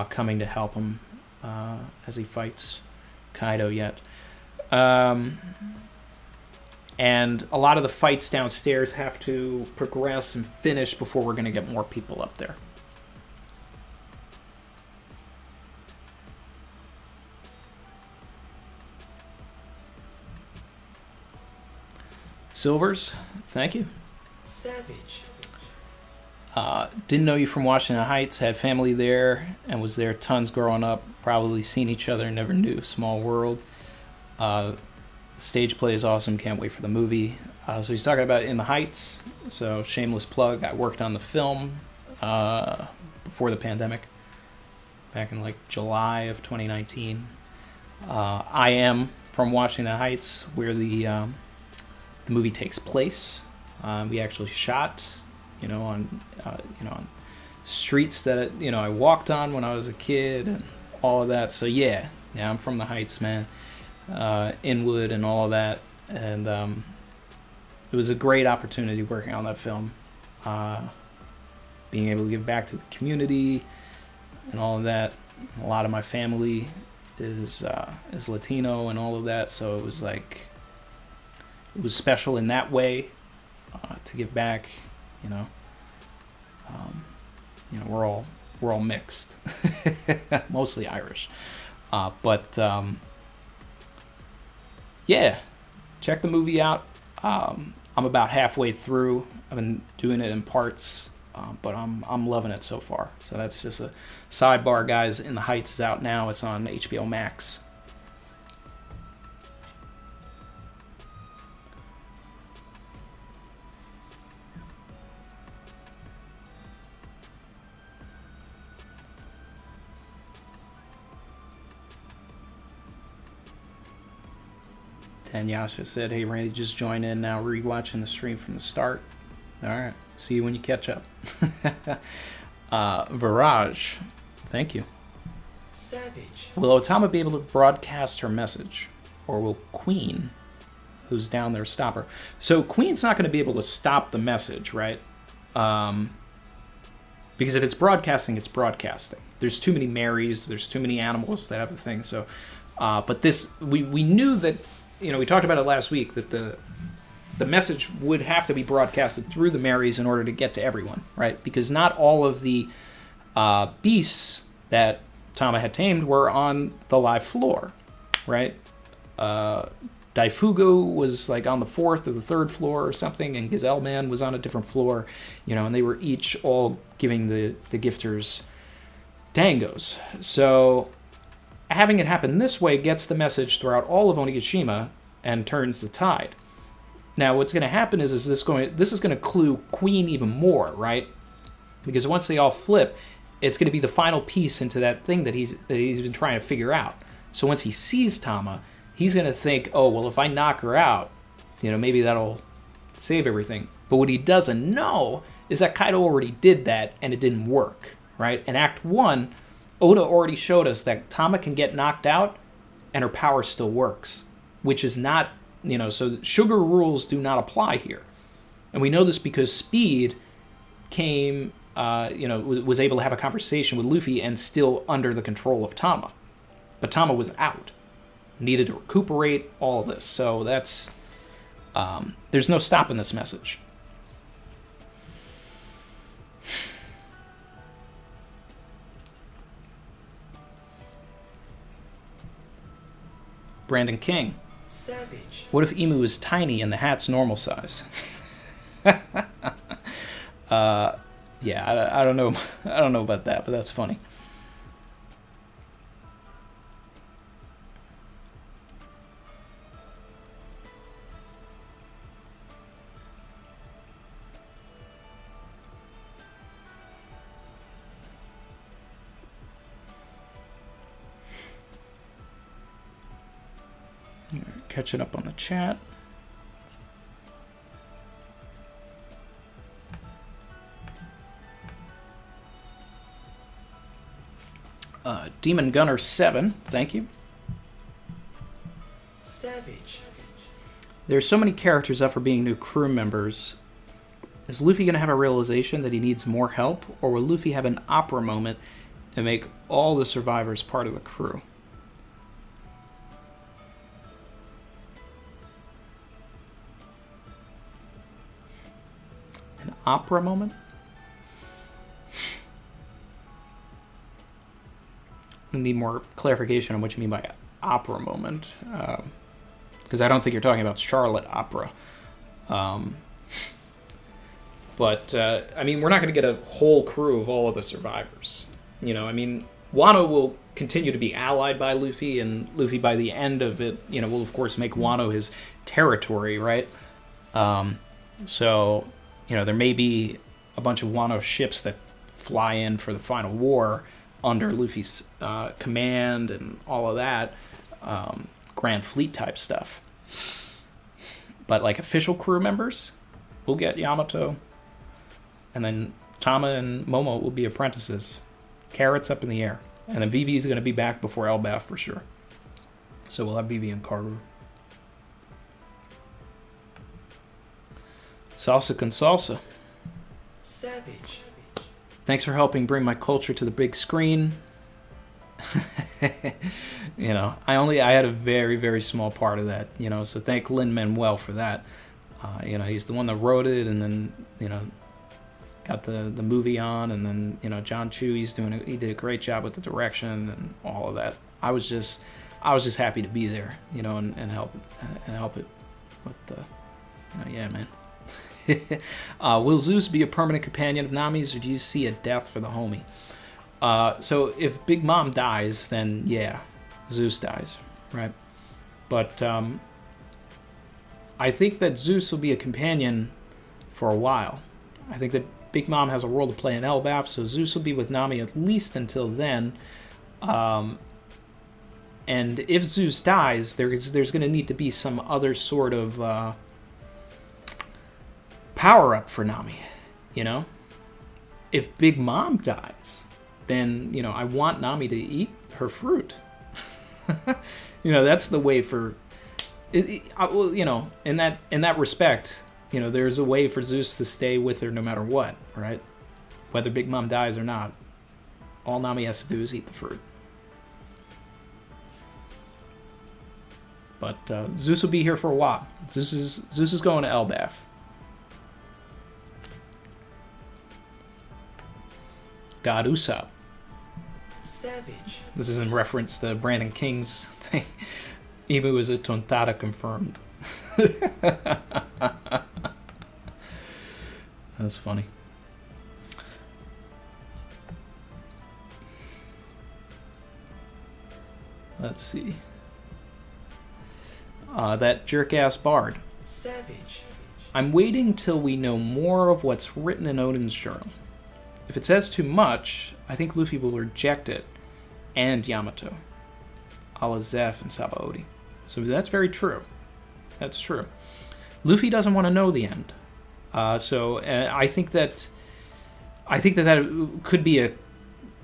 coming to help him as he fights Kaido yet. And a lot of the fights downstairs have to progress and finish before we're going to get more people up there. Silvers, thank you. Savage. Didn't know you from Washington Heights, had family there, and was there tons growing up. Probably seen each other, never knew. Small world. Stage play is awesome, can't wait for the movie. So he's talking about In the Heights, so shameless plug. I worked on the film before the pandemic, back in July of 2019. I am from Washington Heights, where the movie takes place. We actually shot, on streets that I walked on when I was a kid and all of that. So yeah, I'm from the Heights, man. Inwood and all of that, and it was a great opportunity working on that film. Being able to give back to the community and all of that. A lot of my family is Latino and all of that, so it was it was special in that way to give back. We're all mixed, mostly Irish, but yeah, check the movie out. I'm about halfway through. I've been doing it in parts. but I'm loving it so far. So that's just a sidebar, guys. In the Heights is out now. It's on HBO Max. Tanyasha said, "Hey Randy, just join in now, rewatching the stream from the start." All right, see you when you catch up. Viraj, thank you. Savage. Will Otama be able to broadcast her message, or will Queen, who's down there, stop her? So Queen's not going to be able to stop the message, right? Because if it's broadcasting, it's broadcasting. There's too many Marys, there's too many animals that have the thing. So, but this, we knew that, you know, we talked about it last week, that the message would have to be broadcasted through the Marys in order to get to everyone, right? Because not all of the beasts that Tama had tamed were on the live floor, right? Daifugu was like on the 4th or the 3rd floor or something, and Gazelle Man was on a different floor, you know, and they were each all giving the gifters dangos. So having it happen this way gets the message throughout all of Onigashima and turns the tide. Now, what's going to happen is this is going to clue Queen even more, right? Because once they all flip, it's going to be the final piece into that thing that he's been trying to figure out. So once he sees Tama, he's going to think, oh, well, if I knock her out, you know, maybe that'll save everything. But what he doesn't know is that Kaido already did that, and it didn't work, right? In Act 1, Oda already showed us that Tama can get knocked out, and her power still works, which is not, you know, so sugar rules do not apply here. And we know this because Speed came, you know, was able to have a conversation with Luffy and still under the control of Tama. But Tama was out, needed to recuperate, all of this. So that's, there's no stopping this message. Brandon King. Savage. What if Emu is tiny and the hat's normal size? Yeah, I don't know. I don't know about that, but that's funny. Catching up on the chat. Demon Gunner 7, thank you. Savage. There's so many characters up for being new crew members. Is Luffy going to have a realization that he needs more help, or will Luffy have an opera moment and make all the survivors part of the crew? An opera moment? I need more clarification on what you mean by opera moment, because I don't think you're talking about Charlotte opera. But I mean, we're not going to get a whole crew of all of the survivors. You know, I mean, Wano will continue to be allied by Luffy, and Luffy by the end of it, you know, will of course make Wano his territory, right? So, you know, there may be a bunch of Wano ships that fly in for the final war under Luffy's command and all of that, Grand Fleet type stuff. But like official crew members, we'll get Yamato, and then Tama and Momo will be apprentices. Carrots up in the air. And then Vivi is going to be back before Elbaf for sure. So we'll have Vivi and Karu. Salsa con salsa. Savage. Thanks for helping bring my culture to the big screen. You know, I had a very, very small part of that, you know, so thank Lin-Manuel for that. You know, he's the one that wrote it, and then, you know, got the movie on, and then, you know, John Chu, he did a great job with the direction and all of that. I was just happy to be there, you know, and help it with the, you know, yeah, man. Will Zeus be a permanent companion of Namies, or do you see a death for the homie? So if Big Mom dies, then yeah, Zeus dies, right? But I think that Zeus will be a companion for a while. I think that Big Mom has a role to play in Elbaf, so Zeus will be with Nami at least until then. And if Zeus dies, there's going to need to be some other sort of power-up for Nami, you know? If Big Mom dies, then, you know, I want Nami to eat her fruit. You know, that's the way for... well, you know, in that respect, you know, there's a way for Zeus to stay with her no matter what, right? Whether Big Mom dies or not. All Nami has to do is eat the fruit. But Zeus will be here for a while. Zeus is going to Elbaf. God Usopp. Savage. This is in reference to Brandon King's thing. Imu is a Tontada confirmed. That's funny. Let's see. That jerk-ass bard. Savage. I'm waiting till we know more of what's written in Odin's journal. If it says too much, I think Luffy will reject it, and Yamato, a la Zeph and Sabaody. So that's very true. That's true. Luffy doesn't want to know the end. So I think that could be a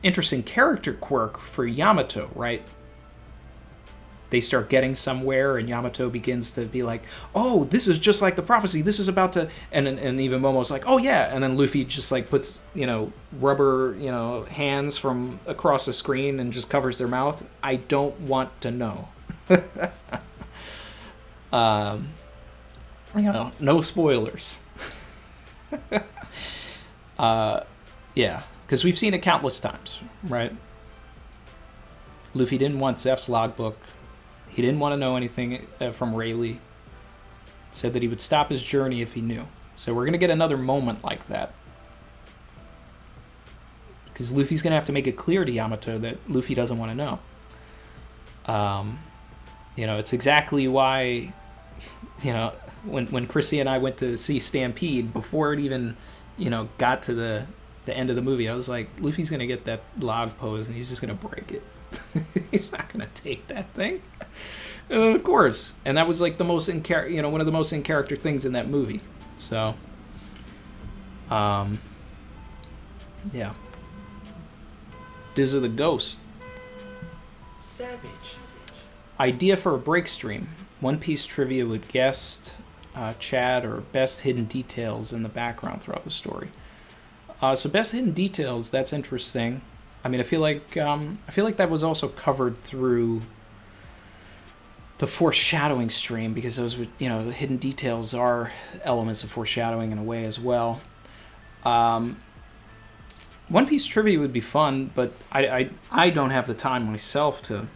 interesting character quirk for Yamato, right? They start getting somewhere, and Yamato begins to be like, "Oh, this is just like the prophecy. This is about to," and even Momo's like, "Oh yeah," and then Luffy just like puts, you know, rubber, you know, hands from across the screen and just covers their mouth. I don't want to know. You know, no spoilers. Yeah, because we've seen it countless times, right? Luffy didn't want Zeph's logbook. He didn't want to know anything from Rayleigh. Said that he would stop his journey if he knew. So we're going to get another moment like that. Because Luffy's going to have to make it clear to Yamato that Luffy doesn't want to know. You know, it's exactly why, you know, when Chrissy and I went to see Stampede, before it even, you know, got to the end of the movie, I was like, Luffy's going to get that log pose and he's just going to break it. He's not going to take that thing. And then, of course. And that was like the most one of the most in character things in that movie. So, yeah. Dizza the Ghost. Savage. Idea for a break stream. One Piece trivia with guest, chat, or best hidden details in the background throughout the story. So best hidden details, that's interesting. I mean, I feel like that was also covered through the foreshadowing stream, because those were, you know, the hidden details are elements of foreshadowing in a way as well. One Piece trivia would be fun, but I don't have the time myself to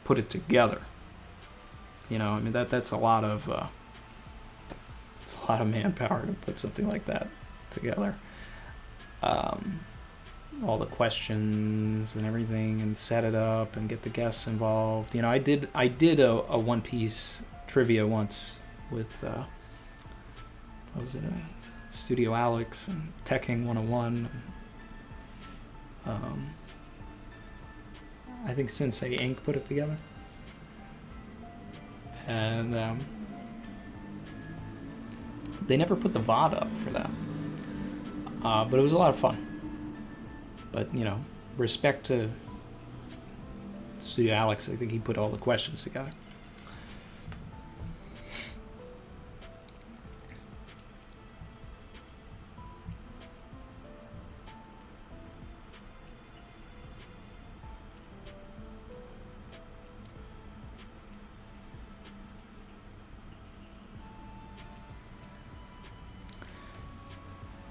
put it together. You know, I mean that's a lot of manpower to put something like that together. All the questions and everything, and set it up and get the guests involved. You know, I did a One Piece trivia once with what was it, Studio Alex and Tekking 101. I think Sensei Inc. put it together, and they never put the VOD up for that, but it was a lot of fun. But, you know, respect to Studio Alex, I think he put all the questions together.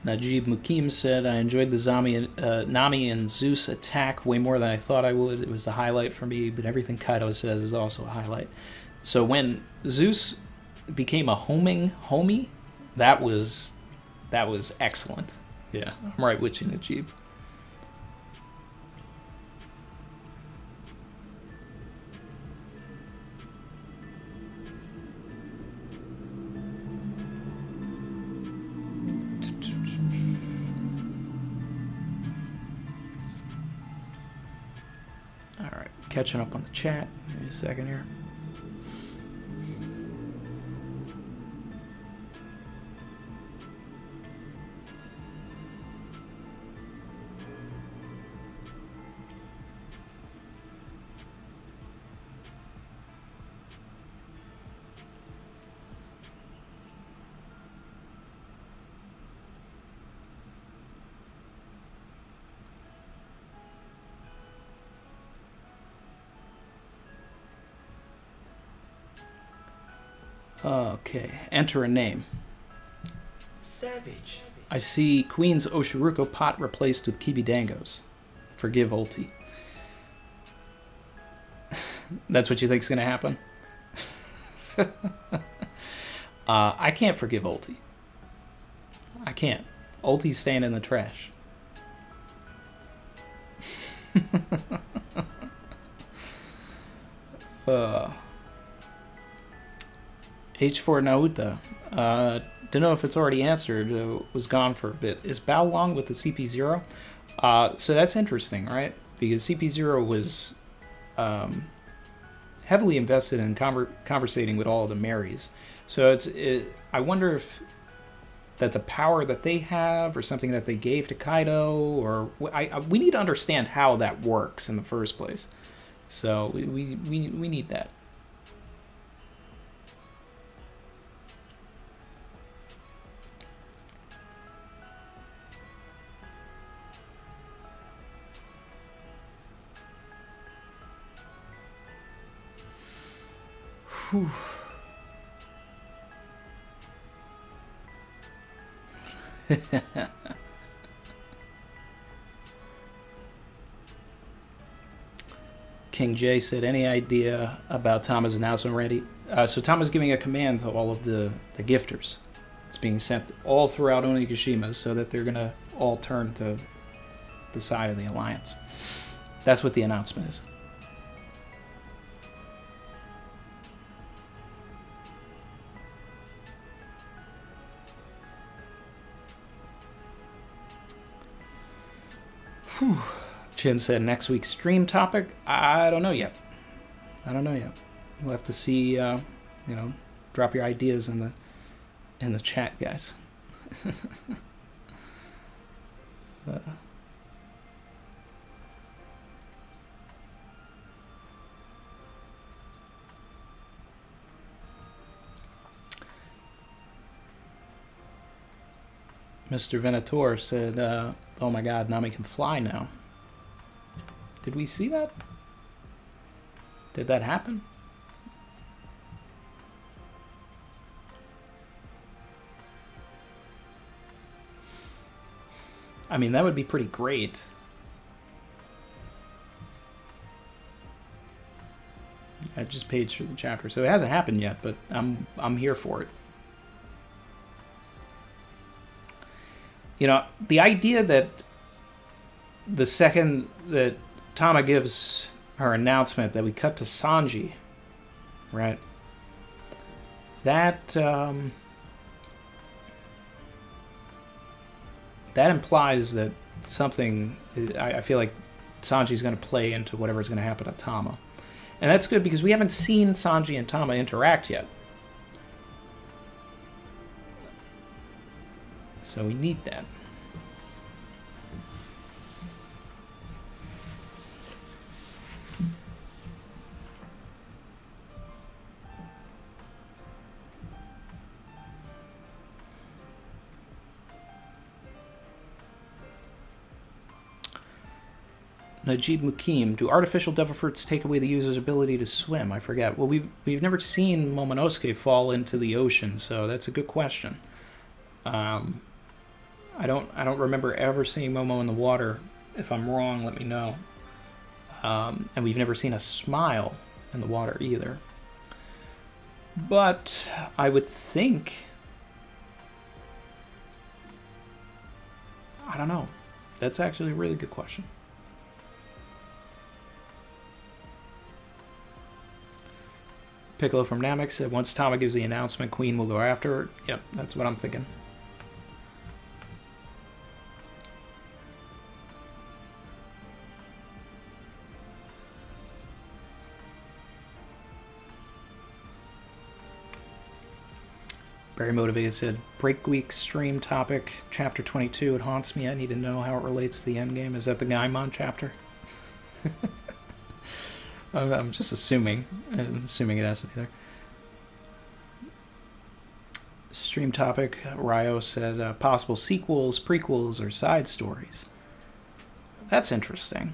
Najib Mukim said, I enjoyed the Nami and Zeus attack way more than I thought I would. It was the highlight for me, but everything Kaido says is also a highlight. So when Zeus became a homie, that was That was excellent. Yeah, I'm right with you, Najib. All right, catching up on the chat. Give me a second here. Okay, enter a name. Savage. I see Queen's Oshiruko pot replaced with Kibidangos. Forgive Ulti. That's what you think's gonna happen? I can't forgive Ulti. I can't. Ulti's staying in the trash. H4 Nauta. Don't know if it's already answered. Was gone for a bit. Is Bao Long with the CP0? So that's interesting, right? Because CP0 was heavily invested in conversating with all of the Marys. So I wonder if that's a power that they have or something that they gave to Kaido, or we need to understand how that works in the first place. So we need that. Whew. King J said, any idea about Tama's announcement, Randy? So Tama's giving a command to all of the gifters. It's being sent all throughout Onigashima so that they're going to all turn to the side of the Alliance. That's what the announcement is. Whew. Chin said, next week's stream topic? I don't know yet. We'll have to see, drop your ideas in the chat, guys. Mr. Venator said, oh my god, Nami can fly now. Did we see that? Did that happen? I mean, that would be pretty great. I just paged through the chapter, so it hasn't happened yet, but I'm here for it. You know, the idea that the second that Tama gives her announcement that we cut to Sanji, right? That implies that something, I feel like Sanji's going to play into whatever's going to happen to Tama. And that's good because we haven't seen Sanji and Tama interact yet. So we need that. Najib Mukim, do artificial devil fruits take away the user's ability to swim? I forget. Well, we've never seen Momonosuke fall into the ocean, so that's a good question. I don't remember ever seeing Momo in the water. If I'm wrong, let me know. And we've never seen a smile in the water either. But I would think I don't know. That's actually a really good question. Piccolo from Namek said, once Tama gives the announcement, Queen will go after her. Yep, that's what I'm thinking. Very motivated said, break week stream topic, chapter 22. It haunts me. I need to know how it relates to the end game. Is that the Gaimon chapter? I'm just assuming it has to be there. Stream topic, Ryo said, possible sequels, prequels, or side stories. That's interesting.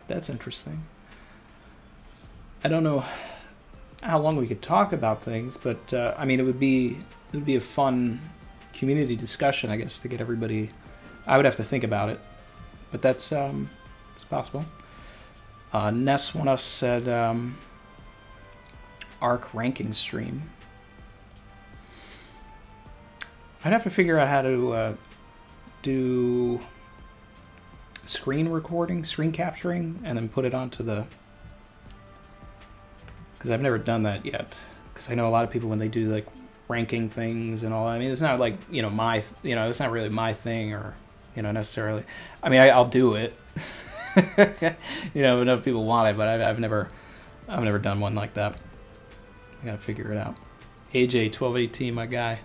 That's interesting. I don't know how long we could talk about things, but I mean, it would be a fun community discussion, I guess, to get everybody. I would have to think about it, but that's it's possible. Ness One Us said arc ranking stream. I'd have to figure out how to do screen recording, screen capturing, and then put it onto the. Because I've never done that yet. Because I know a lot of people when they do like ranking things and all. I mean, it's not like it's not really my thing or necessarily. I mean, I'll do it. If enough people want it, but I've never done one like that. I gotta figure it out. AJ 1218, my guy.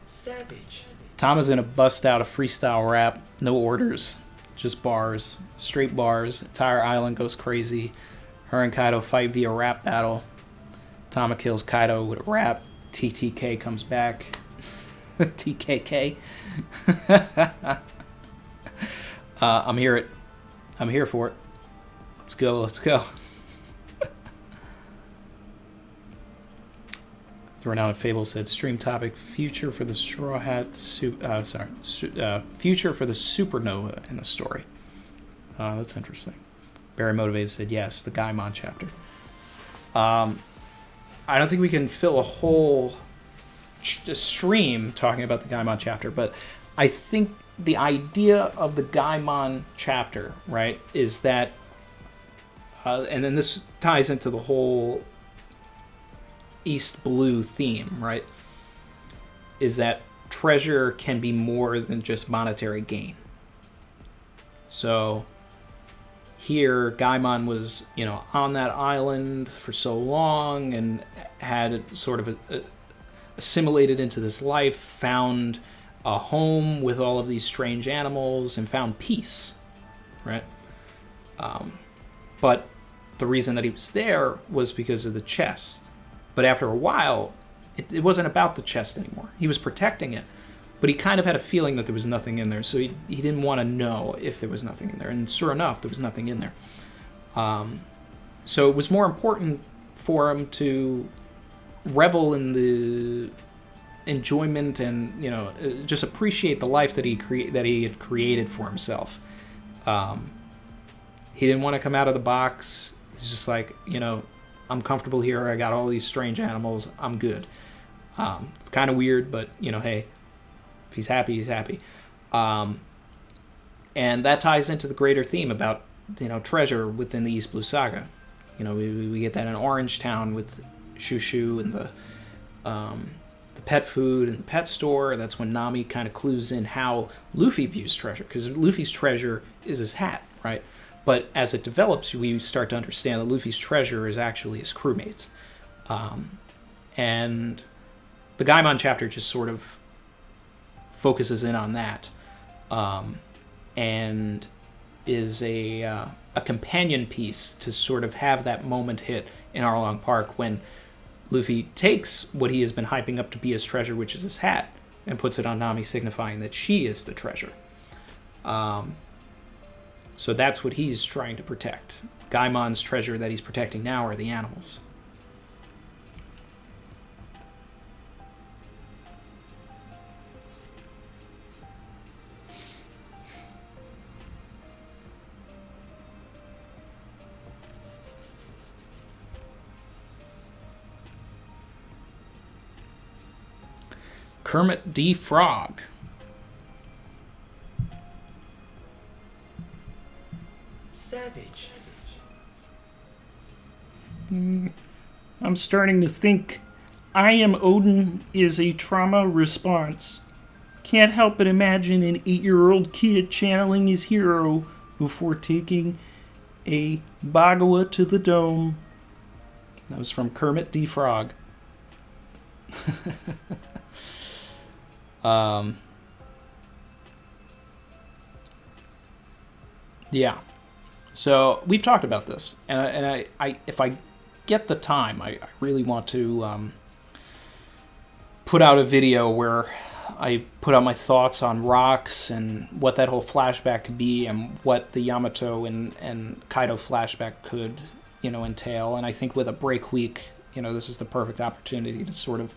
Savage. Tom is gonna bust out a freestyle rap. No orders, just bars, straight bars. Entire island goes crazy. Her and Kaido fight via rap battle. Tama kills Kaido with a rap. TTK comes back. TKK. I'm here for it. Let's go. Thrown out a Fable said, stream topic, future for the Straw Hat, future for the supernova in the story. That's interesting. Very motivated said, yes, the Gaimon chapter. I don't think we can fill a whole stream talking about the Gaimon chapter, but I think the idea of the Gaimon chapter, right, is that, and then this ties into the whole East Blue theme, right, is that treasure can be more than just monetary gain. So here, Gaimon was, on that island for so long and had sort of assimilated into this life, found a home with all of these strange animals, and found peace, right? But the reason that he was there was because of the chest. But after a while, it wasn't about the chest anymore. He was protecting it. But he kind of had a feeling that there was nothing in there, so he didn't want to know if there was nothing in there. And sure enough, there was nothing in there. So it was more important for him to revel in the enjoyment and just appreciate the life that he had created for himself. He didn't want to come out of the box. He's just like, I'm comfortable here. I got all these strange animals. I'm good. It's kind of weird, but hey. If he's happy, he's happy. And that ties into the greater theme about, treasure within the East Blue Saga. We get that in Orange Town with Shushu and the pet food and the pet store. That's when Nami kind of clues in how Luffy views treasure, because Luffy's treasure is his hat, right? But as it develops, we start to understand that Luffy's treasure is actually his crewmates. And the Gaimon chapter just sort of focuses in on that, and is a companion piece to sort of have that moment hit in Arlong Park when Luffy takes what he has been hyping up to be his treasure, which is his hat, and puts it on Nami, signifying that she is the treasure. So that's what he's trying to protect. Gaimon's treasure that he's protecting now are the animals. Kermit D. Frog. Savage. I'm starting to think I Am Odin is a trauma response. Can't help but imagine an 8-year-old kid channeling his hero before taking a Bagawa to the dome. That was from Kermit D. Frog. Yeah. So we've talked about this, and I if I get the time, I really want to put out a video where I put out my thoughts on rocks and what that whole flashback could be, and what the Yamato and Kaido flashback could, entail. And I think with a break week, this is the perfect opportunity to sort of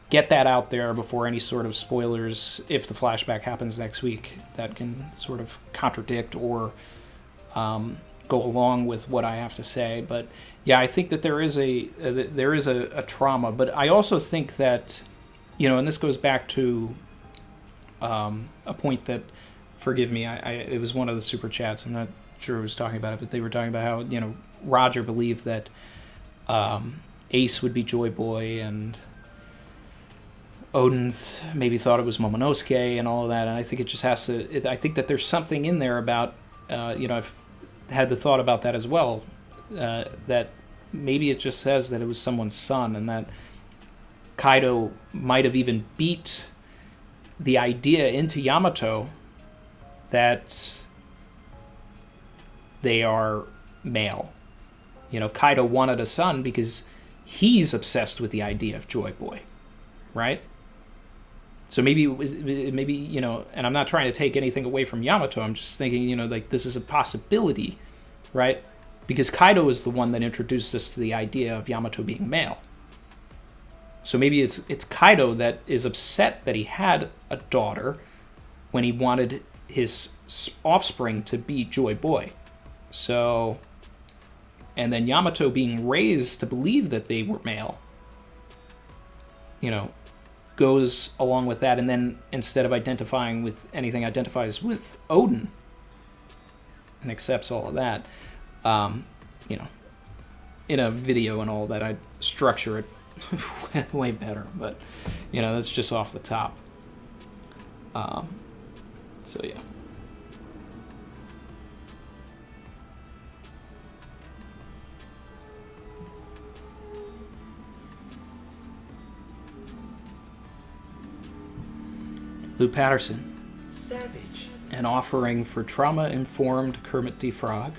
get that out there before any sort of spoilers, if the flashback happens next week, that can sort of contradict or go along with what I have to say. But yeah, I think that there is a trauma, but I also think that, and this goes back to a point that, forgive me, it was one of the super chats, I'm not sure who was talking about it, but they were talking about how, Roger believed that Ace would be Joy Boy, and Odin maybe thought it was Momonosuke and all of that, and I think it just has to, I think that there's something in there about, I've had the thought about that as well, that maybe it just says that it was someone's son, and that Kaido might have even beat the idea into Yamato that they are male. Kaido wanted a son because he's obsessed with the idea of Joy Boy, right? So maybe it was, and I'm not trying to take anything away from Yamato. I'm just thinking, like, this is a possibility, right? Because Kaido is the one that introduced us to the idea of Yamato being male. So maybe it's Kaido that is upset that he had a daughter when he wanted his offspring to be Joy Boy. So, and then Yamato being raised to believe that they were male, goes along with that, and then instead of identifying with anything, identifies with Odin and accepts all of that. In a video and all that, I'd structure it way better, but that's just off the top. So yeah. Lou Patterson. Savage. An offering for trauma-informed Kermit D. Frog.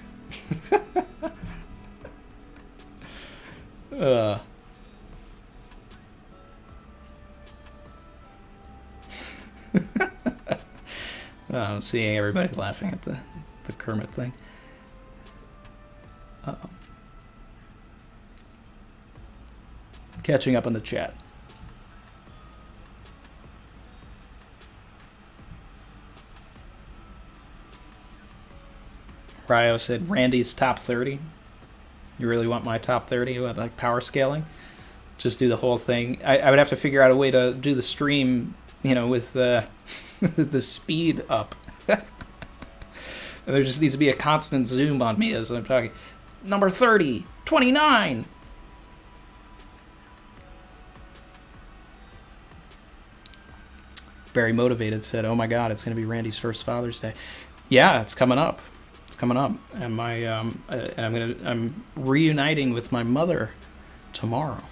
I'm seeing everybody laughing at the Kermit thing. Catching up on the chat. Ryo said, Randy's top 30. You really want my top 30? What, like power scaling? Just do the whole thing. I would have to figure out a way to do the stream, with the speed up. There just needs to be a constant zoom on me as I'm talking. Number 30, 29. Very motivated said, oh my God, it's going to be Randy's first Father's Day. Yeah, it's coming up. And my I'm reuniting with my mother tomorrow.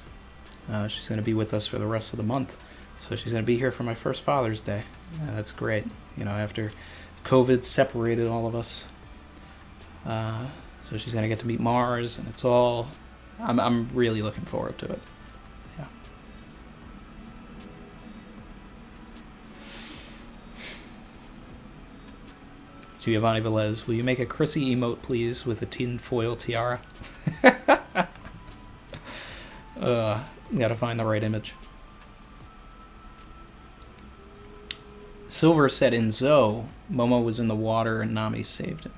She's going to be with us for the rest of the month, so she's going to be here for my first Father's Day. That's great. After COVID separated all of us, so she's going to get to meet Mars, and it's all. I'm really looking forward to it. Yeah. Giovanni Velez, will you make a Chrissy emote, please, with a tinfoil tiara? Gotta find the right image. Silver said in Zoe, Momo was in the water and Nami saved him.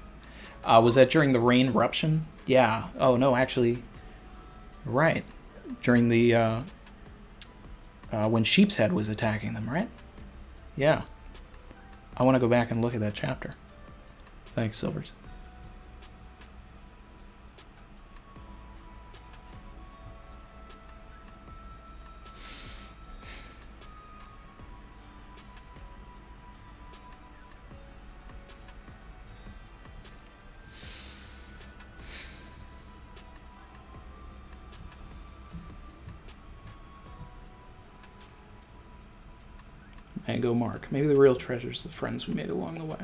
Was that during the rain eruption? Yeah. Oh, no, actually, right. During the when Sheep's Head was attacking them, right? Yeah. I want to go back and look at that chapter. Thanks, Silvers. Mango Mark. Maybe the real treasure's the friends we made along the way.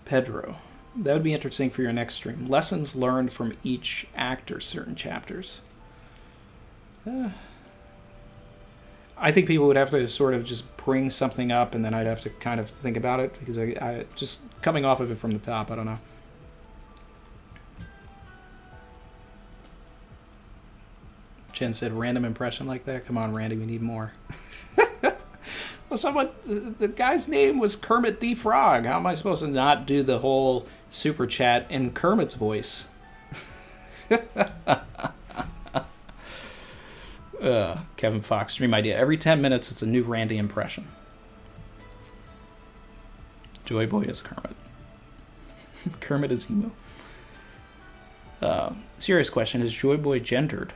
Pedro. That would be interesting for your next stream. Lessons learned from each act or certain chapters. I think people would have to sort of just bring something up, and then I'd have to kind of think about it, because I just coming off of it from the top, I don't know. Jen said, random impression like that? Come on, Randy, we need more. Well, the guy's name was Kermit D. Frog. How am I supposed to not do the whole super chat in Kermit's voice? Kevin Fox, stream idea. Every 10 minutes, it's a new Randy impression. Joy Boy is Kermit. Kermit is emo. Serious question, is Joy Boy gendered?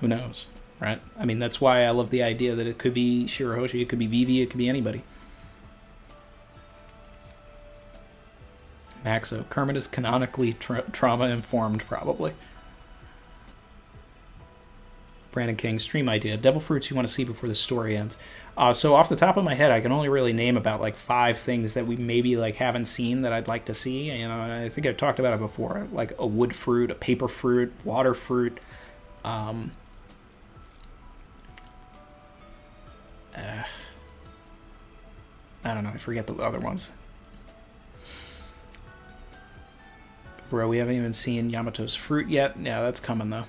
Who knows, right? I mean, that's why I love the idea that it could be Shirahoshi, it could be Vivi, it could be anybody. Maxo, Kermit is canonically trauma-informed, probably. Brandon King, stream idea. Devil fruits you want to see before the story ends. So off the top of my head, I can only really name about like 5 things that we maybe like haven't seen that I'd like to see. You know, I think I've talked about it before, like a wood fruit, a paper fruit, water fruit. I don't know. I forget the other ones. Bro, we haven't even seen Yamato's fruit yet. Yeah, that's coming though.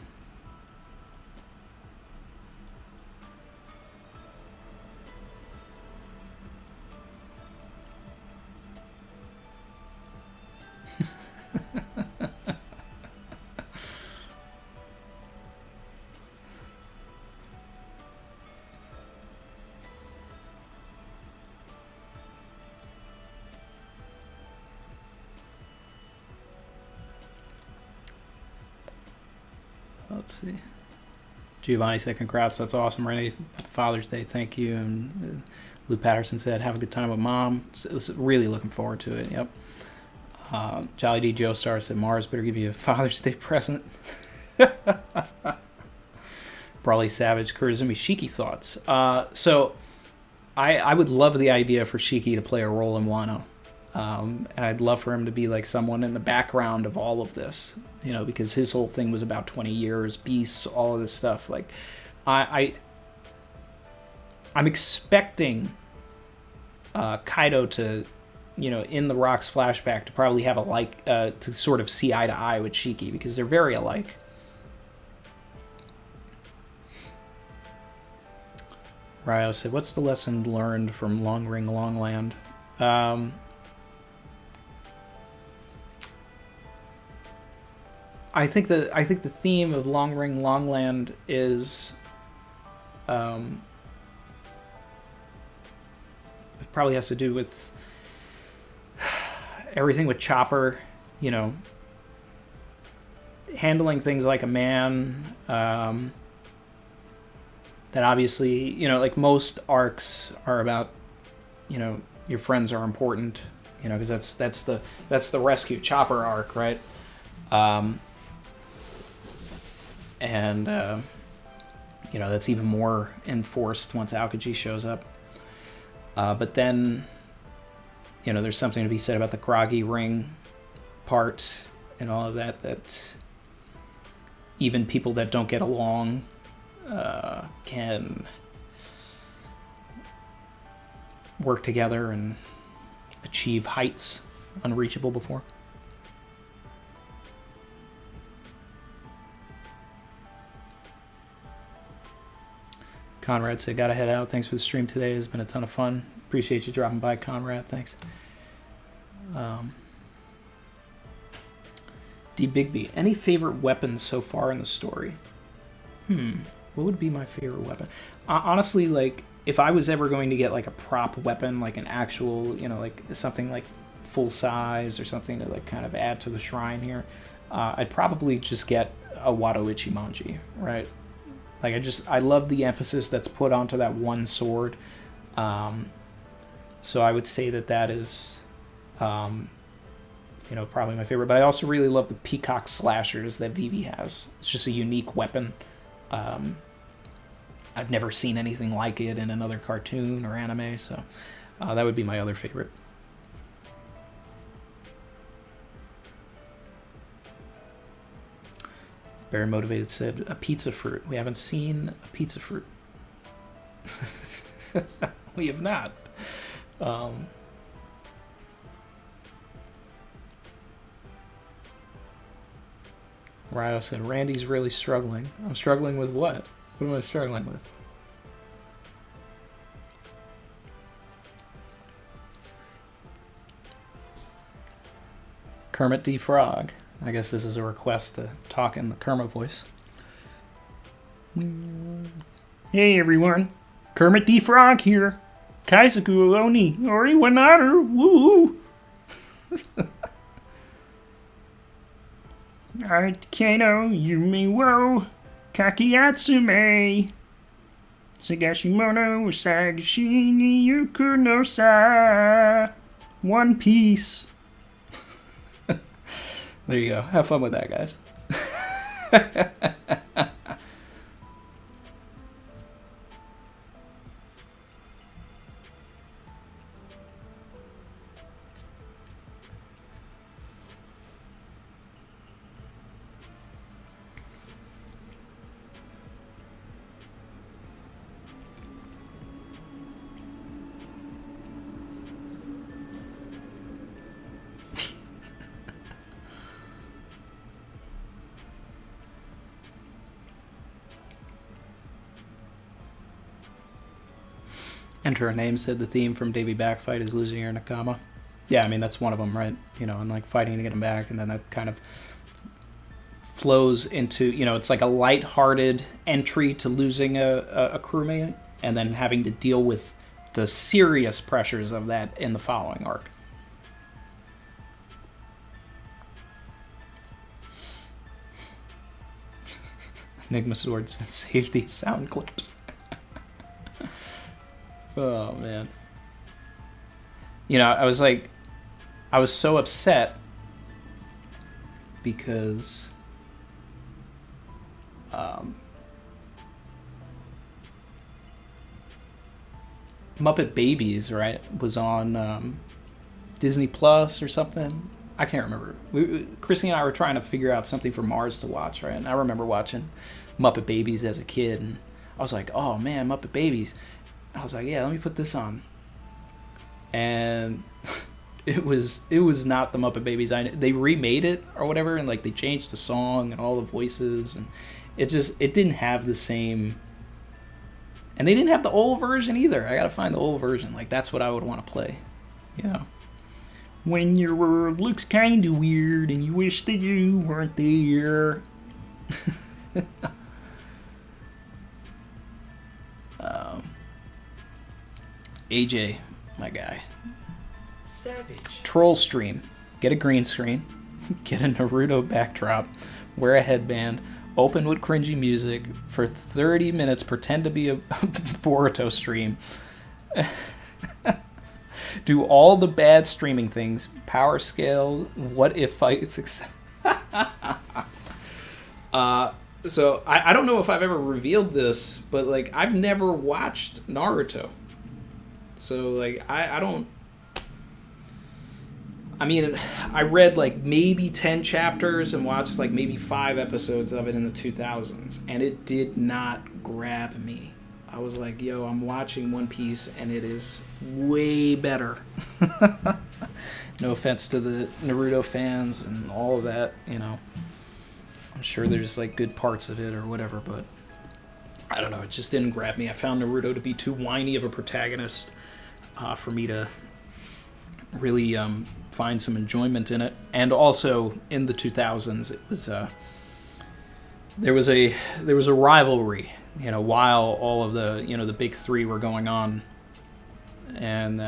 Let's see. Giovanni said, congrats, that's awesome. Rennie, Father's Day, thank you. And Lou Patterson said, have a good time with Mom. Really looking forward to it, yep. Jolly D. Joestar said, Mars better give you a Father's Day present. Brawley Savage, Kurizumi, Shiki thoughts. So I would love the idea for Shiki to play a role in Wano. And I'd love for him to be like someone in the background of all of this, you know, because his whole thing was about 20 years, beasts, all of this stuff. Like, I'm expecting Kaido to, you know, in the Rock's flashback to probably have to sort of see eye to eye with Shiki, because they're very alike. Ryo said, what's the lesson learned from Long Ring Long Land? I think the theme of Long Ring Long Land is it probably has to do with everything with Chopper, you know, handling things like a man. That obviously, you know, like most arcs are about, you know, your friends are important, you know, because that's the rescue Chopper arc, right? And, you know, that's even more enforced once Aokiji shows up. But then, you know, there's something to be said about the groggy ring part and all of that, that even people that don't get along can work together and achieve heights unreachable before. Conrad said, gotta head out. Thanks for the stream today. It's been a ton of fun. Appreciate you dropping by, Conrad. Thanks. D. Bigby, any favorite weapons so far in the story? What would be my favorite weapon? Honestly, like, if I was ever going to get, like, a prop weapon, like an actual, you know, like, something, like, full size or something to, like, kind of add to the shrine here, I'd probably just get a Wado Ichimonji, right? Like, I love the emphasis that's put onto that one sword. So I would say that is, you know, probably my favorite. But I also really love the peacock slashers that Vivi has. It's just a unique weapon. I've never seen anything like it in another cartoon or anime, so that would be my other favorite. Very Motivated said, a pizza fruit. We haven't seen a pizza fruit. We have not. Ryo said, Randy's really struggling. I'm struggling with what? What am I struggling with? Kermit D. Frog. I guess this is a request to talk in the Kermit voice. Hey everyone, Kermit D. Frog here. Kaisaku Oni Ori Wanaru. Woo! Kano Yumi wo Kakiyatsume Sagashimono Sagashini Yuku no Sa One Piece. There you go. Have fun with that, guys. Enter a Name said the theme from Davy Backfight is losing your Nakama. Yeah, I mean, that's one of them, right? You know, and like fighting to get him back, and then that kind of flows into, you know, it's like a light-hearted entry to losing a crewmate, and then having to deal with the serious pressures of that in the following arc. Enigma Sword said, save these sound clips. Oh, man. You know, I was so upset because Muppet Babies, right, was on Disney Plus or something. I can't remember. Chrissy and I were trying to figure out something for Mars to watch, right? And I remember watching Muppet Babies as a kid, and I was like, oh, man, Muppet Babies. I was like, yeah, let me put this on. And it was not the Muppet Babies. They remade it or whatever, and like they changed the song and all the voices, and it didn't have the same. And they didn't have the old version either. I gotta find the old version. Like, that's what I would want to play, you know. When your world looks kinda weird and you wish that you weren't there. AJ, my guy. Savage. Troll stream. Get a green screen. Get a Naruto backdrop. Wear a headband. Open with cringy music. For 30 minutes, pretend to be a Boruto stream. Do all the bad streaming things. Power scale. What if fights. So, I don't know if I've ever revealed this, but, like, I've never watched Naruto. So, like, I don't... I mean, I read, like, maybe 10 chapters and watched, like, maybe 5 episodes of it in the 2000s. And it did not grab me. I was like, yo, I'm watching One Piece, and it is way better. No offense to the Naruto fans and all of that, you know. I'm sure there's, like, good parts of it or whatever, but I don't know. It just didn't grab me. I found Naruto to be too whiny of a protagonist for me to really find some enjoyment in it. And also in the 2000s, it was there was a rivalry, while all of the the big three were going on, and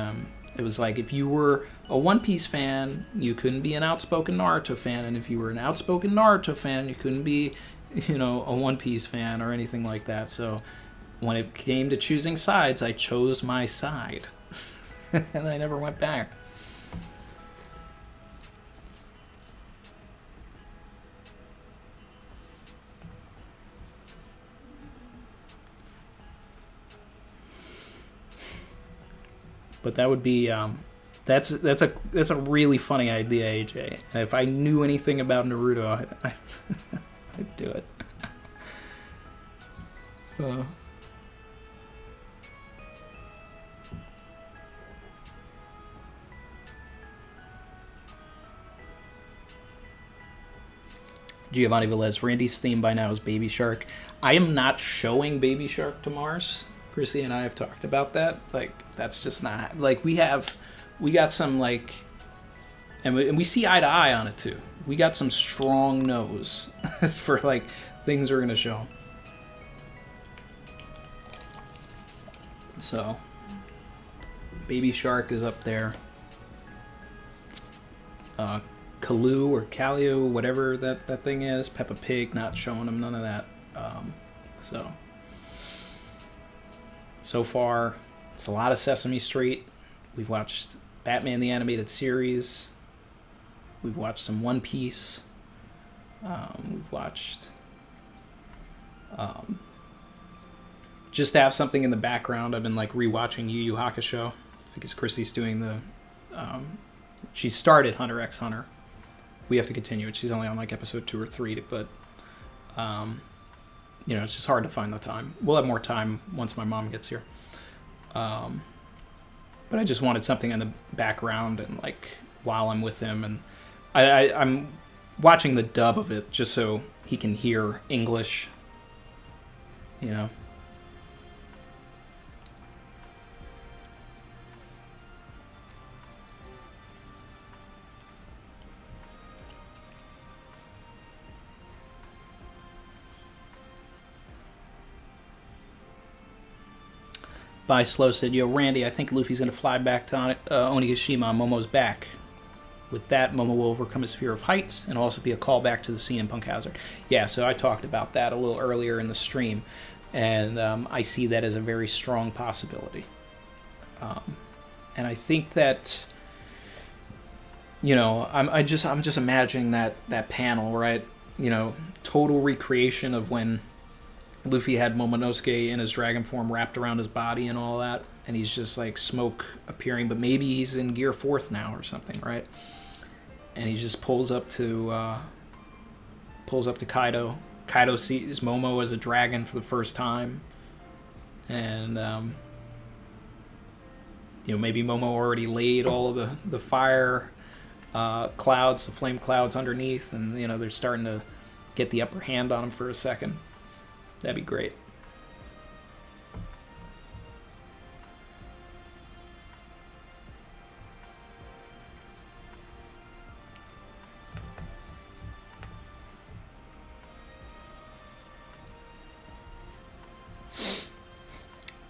it was like if you were a One Piece fan, you couldn't be an outspoken Naruto fan, and if you were an outspoken Naruto fan, you couldn't be a One Piece fan or anything like that. So when it came to choosing sides, I chose my side. And I never went back. But that would be that's a really funny idea, AJ. And if I knew anything about Naruto, I'd do it. Giovanni Velez, Randy's theme by now is Baby Shark. I am not showing Baby Shark to Mars. Chrissy and I have talked about that. Like, that's just not... Like, we got some, like... And we see eye to eye on it, too. We got some strong no's for, like, things we're going to show. So, Baby Shark is up there. Kalu or Calio, whatever that thing is. Peppa Pig, not showing them none of that. So far, it's a lot of Sesame Street. We've watched Batman the Animated Series. We've watched some One Piece. We've watched... just to have something in the background, I've been like rewatching Yu Yu Hakusho because Chrissy's doing the... she started Hunter x Hunter. We have to continue it. She's only on like episode 2 or 3, but... it's just hard to find the time. We'll have more time once my mom gets here. But I just wanted something in the background and like while I'm with him, and I'm watching the dub of it just so he can hear English. By Slow said, yo, Randy, I think Luffy's going to fly back to Onigashima on Momo's back. With that, Momo will overcome his fear of heights and also be a callback to the scene in Punk Hazard. Yeah, so I talked about that a little earlier in the stream, and I see that as a very strong possibility. And I think that, I'm just imagining that panel, right? Total recreation of when Luffy had Momonosuke in his dragon form wrapped around his body and all that, and he's just like smoke appearing, but maybe he's in Gear 4th now or something, right? And he just pulls up to Kaido. Kaido sees Momo as a dragon for the first time, and maybe Momo already laid all of the fire clouds, the flame clouds underneath, and they're starting to get the upper hand on him for a second. That'd be great.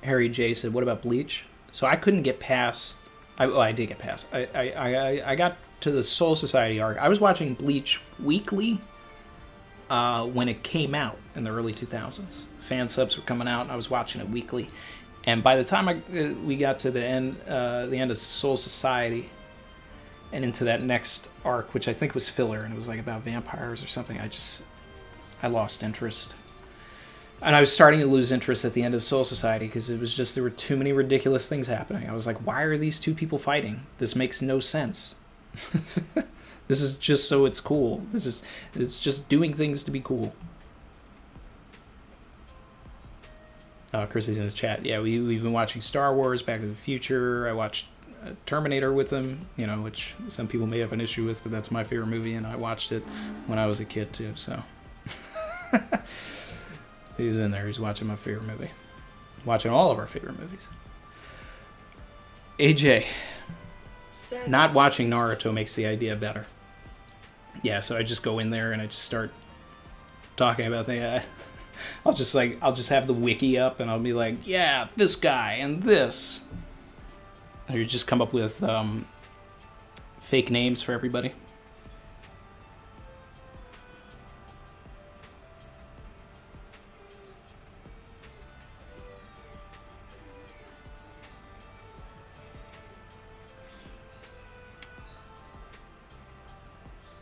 Harry J said, what about Bleach? So I couldn't get past... I did get past. I got to the Soul Society arc. I was watching Bleach weekly when it came out in the early 2000s. Fan subs were coming out, and I was watching it weekly. And by the time we got to the end of Soul Society and into that next arc, which I think was filler, and it was like about vampires or something, I lost interest. And I was starting to lose interest at the end of Soul Society because it was just, there were too many ridiculous things happening. I was like, why are these two people fighting? This makes no sense. This is just so it's cool. It's just doing things to be cool. Chrissy's in his chat. Yeah, we've been watching Star Wars, Back to the Future. I watched Terminator with him, which some people may have an issue with, but that's my favorite movie, and I watched it when I was a kid too, so. He's in there. He's watching my favorite movie. Watching all of our favorite movies. AJ. Savage. Not watching Naruto makes the idea better. Yeah, so I just go in there and I just start talking about the. I'll just have the wiki up and I'll be like, yeah, this guy and this. And you just come up with fake names for everybody.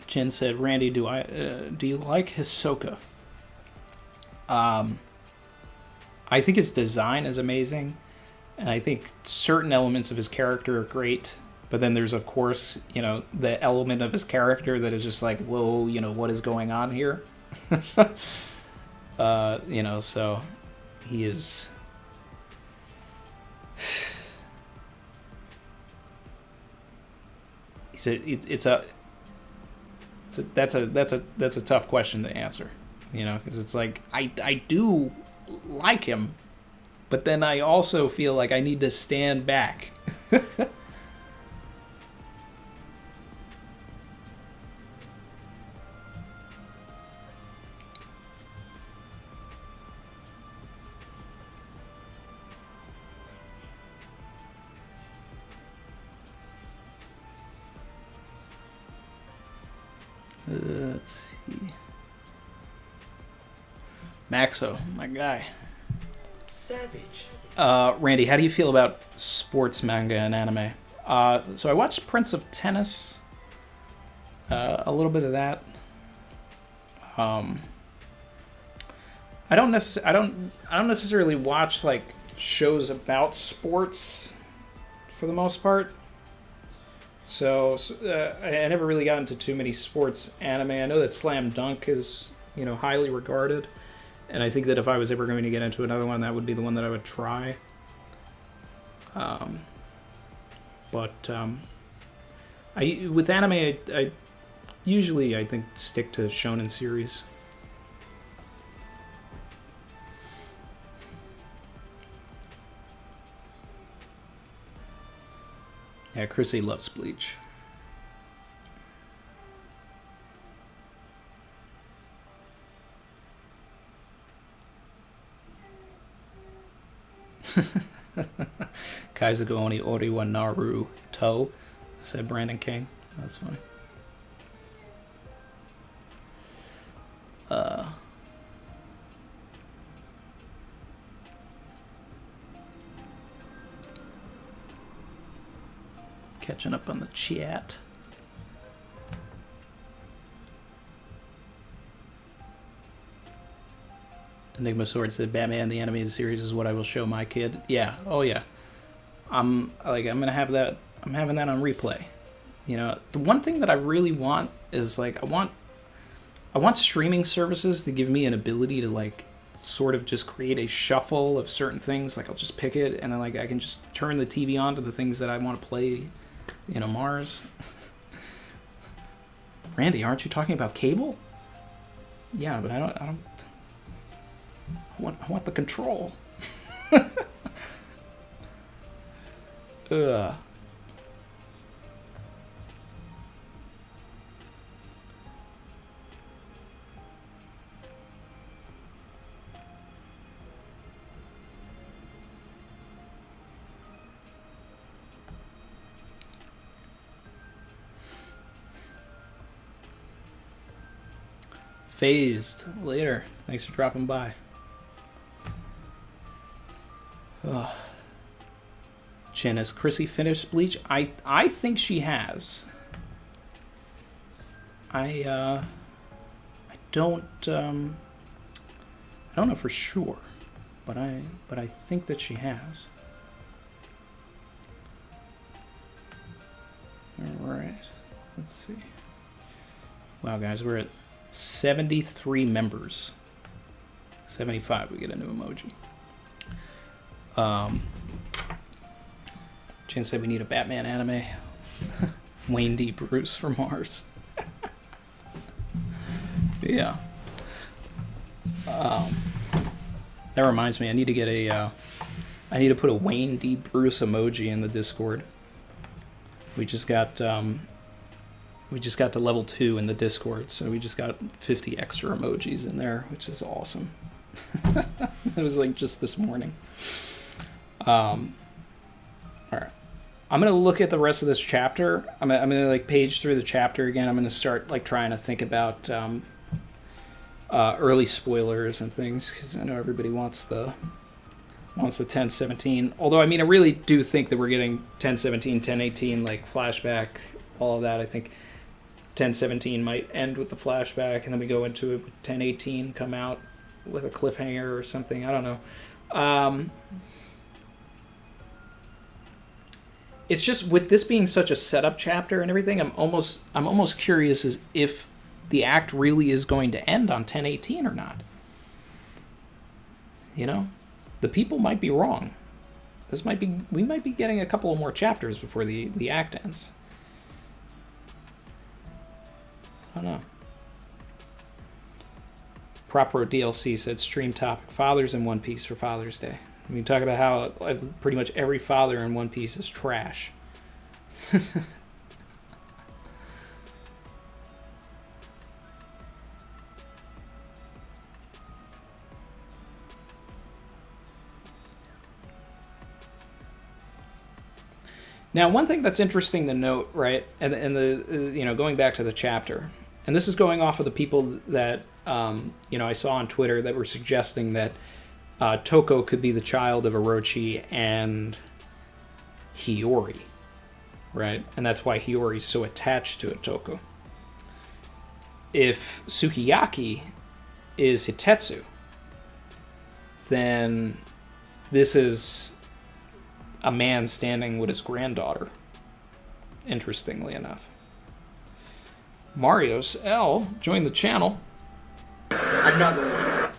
Jen said, "Randy, do you like Hisoka?" I think his design is amazing, and I think certain elements of his character are great. But then there's, of course, the element of his character that is just like, whoa, what is going on here? So he is. That's a tough question to answer, because it's like I do like him, but then I also feel like I need to stand back. Let's see. Maxo, my guy. Savage. Randy, how do you feel about sports manga and anime? So I watched Prince of Tennis. A little bit of that. I don't necessarily watch like shows about sports for the most part. So I never really got into too many sports anime. I know that Slam Dunk is, highly regarded. And I think that if I was ever going to get into another one, that would be the one that I would try. With anime, I usually, I think, stick to shonen series. Yeah, Chrissy loves Bleach. Kaizuko oni ori wa naru to, said Brandon King. That's funny. Catching up on the chat. Enigma Sword said, "Batman the Animated Series is what I will show my kid." Yeah, oh yeah. I'm gonna have that. I'm having that on replay. The one thing that I really want is I want streaming services to give me an ability to sort of just create a shuffle of certain things. I'll just pick it and then I can just turn the TV on to the things that I want to play. Mars. Randy, aren't you talking about cable? Yeah, but I want the control. Ugh. Phased later. Thanks for dropping by. Ugh. Chin, has Chrissy finished Bleach? I think she has. I don't know for sure, but I think that she has. All right. Let's see. Wow, guys, we're at 73 members. 75, we get a new emoji. Chin said we need a Batman anime. Wayne D. Bruce from Mars. Yeah. That reminds me, I need to put a Wayne D. Bruce emoji in the Discord. We just got to level 2 in the Discord, so we just got 50 extra emojis in there, which is awesome. It was like just this morning. All right. I'm gonna look at the rest of this chapter. I'm gonna like page through the chapter again. I'm gonna start like trying to think about early spoilers and things, because I know everybody wants the 1017. Although I mean, I really do think that we're getting 1017, 1018 like flashback, all of that. I think 1017 might end with the flashback, and then we go into it with 1018 come out with a cliffhanger or something. I don't know. It's just with this being such a setup chapter and everything, I'm almost curious as if the act really is going to end on 1018 or not. You know, the people might be wrong. We might be getting a couple of more chapters before the act ends. I don't know. Proper DLC said stream topic: fathers in One Piece for Father's Day. We can talk about how pretty much every father in One Piece is trash. Now, one thing that's interesting to note, right, and the going back to the chapter, and this is going off of the people that I saw on Twitter that were suggesting that Toko could be the child of Orochi and Hiyori, right? And that's why Hiyori's so attached to Toko. If Sukiyaki is Hitetsu, then this is a man standing with his granddaughter, interestingly enough. Marios L joined the channel. Another one.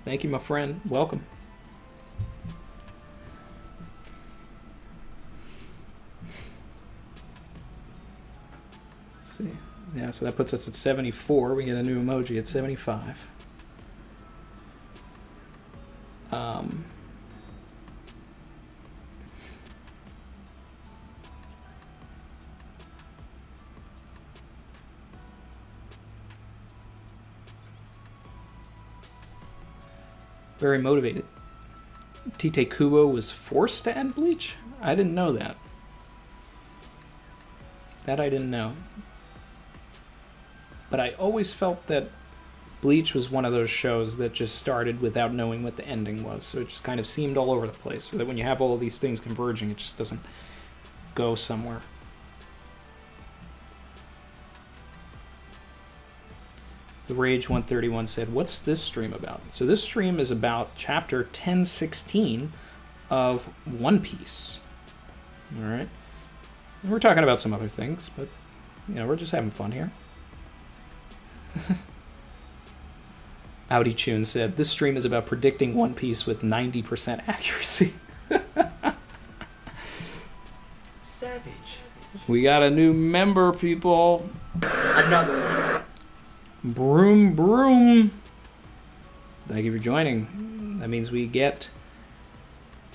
Thank you, my friend. Welcome. Let's see. Yeah, so that puts us at 74. We get a new emoji at 75. Very motivated. Tite Kubo was forced to end Bleach? I didn't know that. That I didn't know. But I always felt that Bleach was one of those shows that just started without knowing what the ending was. So it just kind of seemed all over the place. So that when you have all of these things converging, it just doesn't go somewhere. The Rage 131 said, "What's this stream about?" So this stream is about chapter 1016 of One Piece. All right. And we're talking about some other things, but we're just having fun here. Audi Chun said, "This stream is about predicting One Piece with 90% accuracy." Savage. We got a new member, people. Another one. Broom, broom. Thank you for joining. That means we get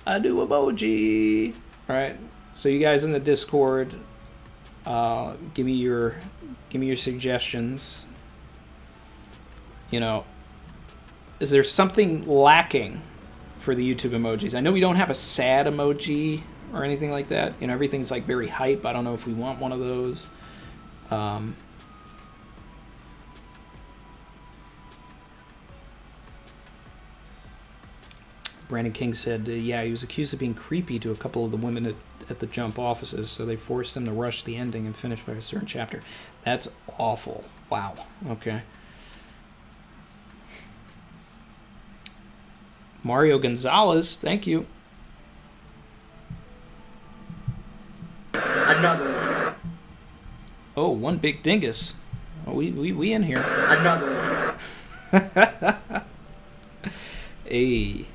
a new emoji. All right. So you guys in the Discord, give me your suggestions. Is there something lacking for the YouTube emojis? I know we don't have a sad emoji or anything like that. Everything's like very hype. I don't know if we want one of those. Brandon King said, yeah, he was accused of being creepy to a couple of the women at the Jump offices, so they forced him to rush the ending and finish by a certain chapter. That's awful. Wow. Okay. Mario Gonzalez, thank you. Another one. Oh, one big dingus. Oh, we in here. Another one. Hey.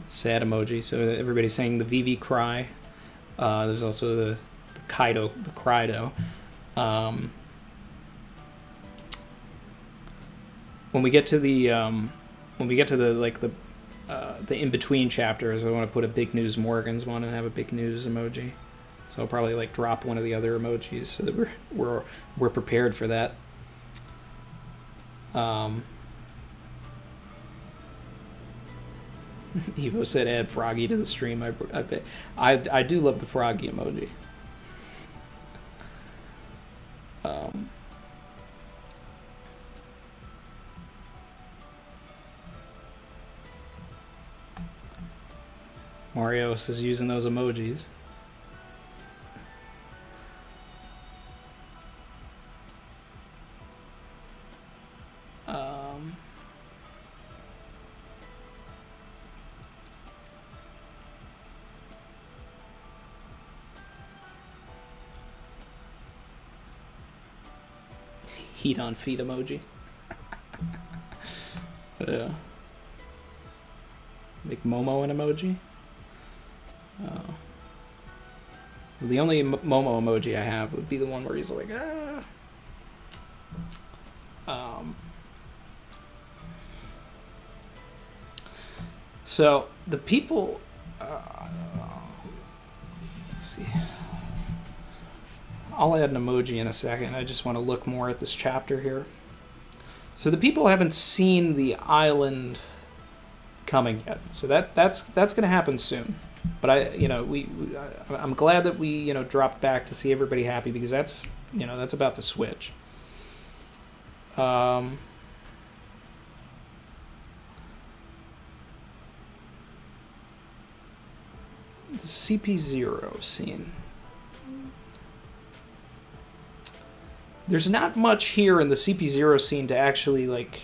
Sad emoji. So everybody's saying the VV cry. There's also the Kaido, the Crido. When we get to the the in-between chapters, I want to put a Big News Morgan's one and have a Big News emoji. So I'll probably like drop one of the other emojis so that we're prepared for that. Evo said add Froggy to the stream. I do love the Froggy emoji. Mario is using those emojis. Heat on feet emoji. Yeah. Make Momo an emoji. The only Momo emoji I have would be the one where he's like, ah. So the people. Let's see. I'll add an emoji in a second. I just want to look more at this chapter here. So the people haven't seen the island coming yet. So that's going to happen soon. But I'm glad that we dropped back to see everybody happy, because that's about to switch. The CP0 scene. There's not much here in the CP0 scene to actually like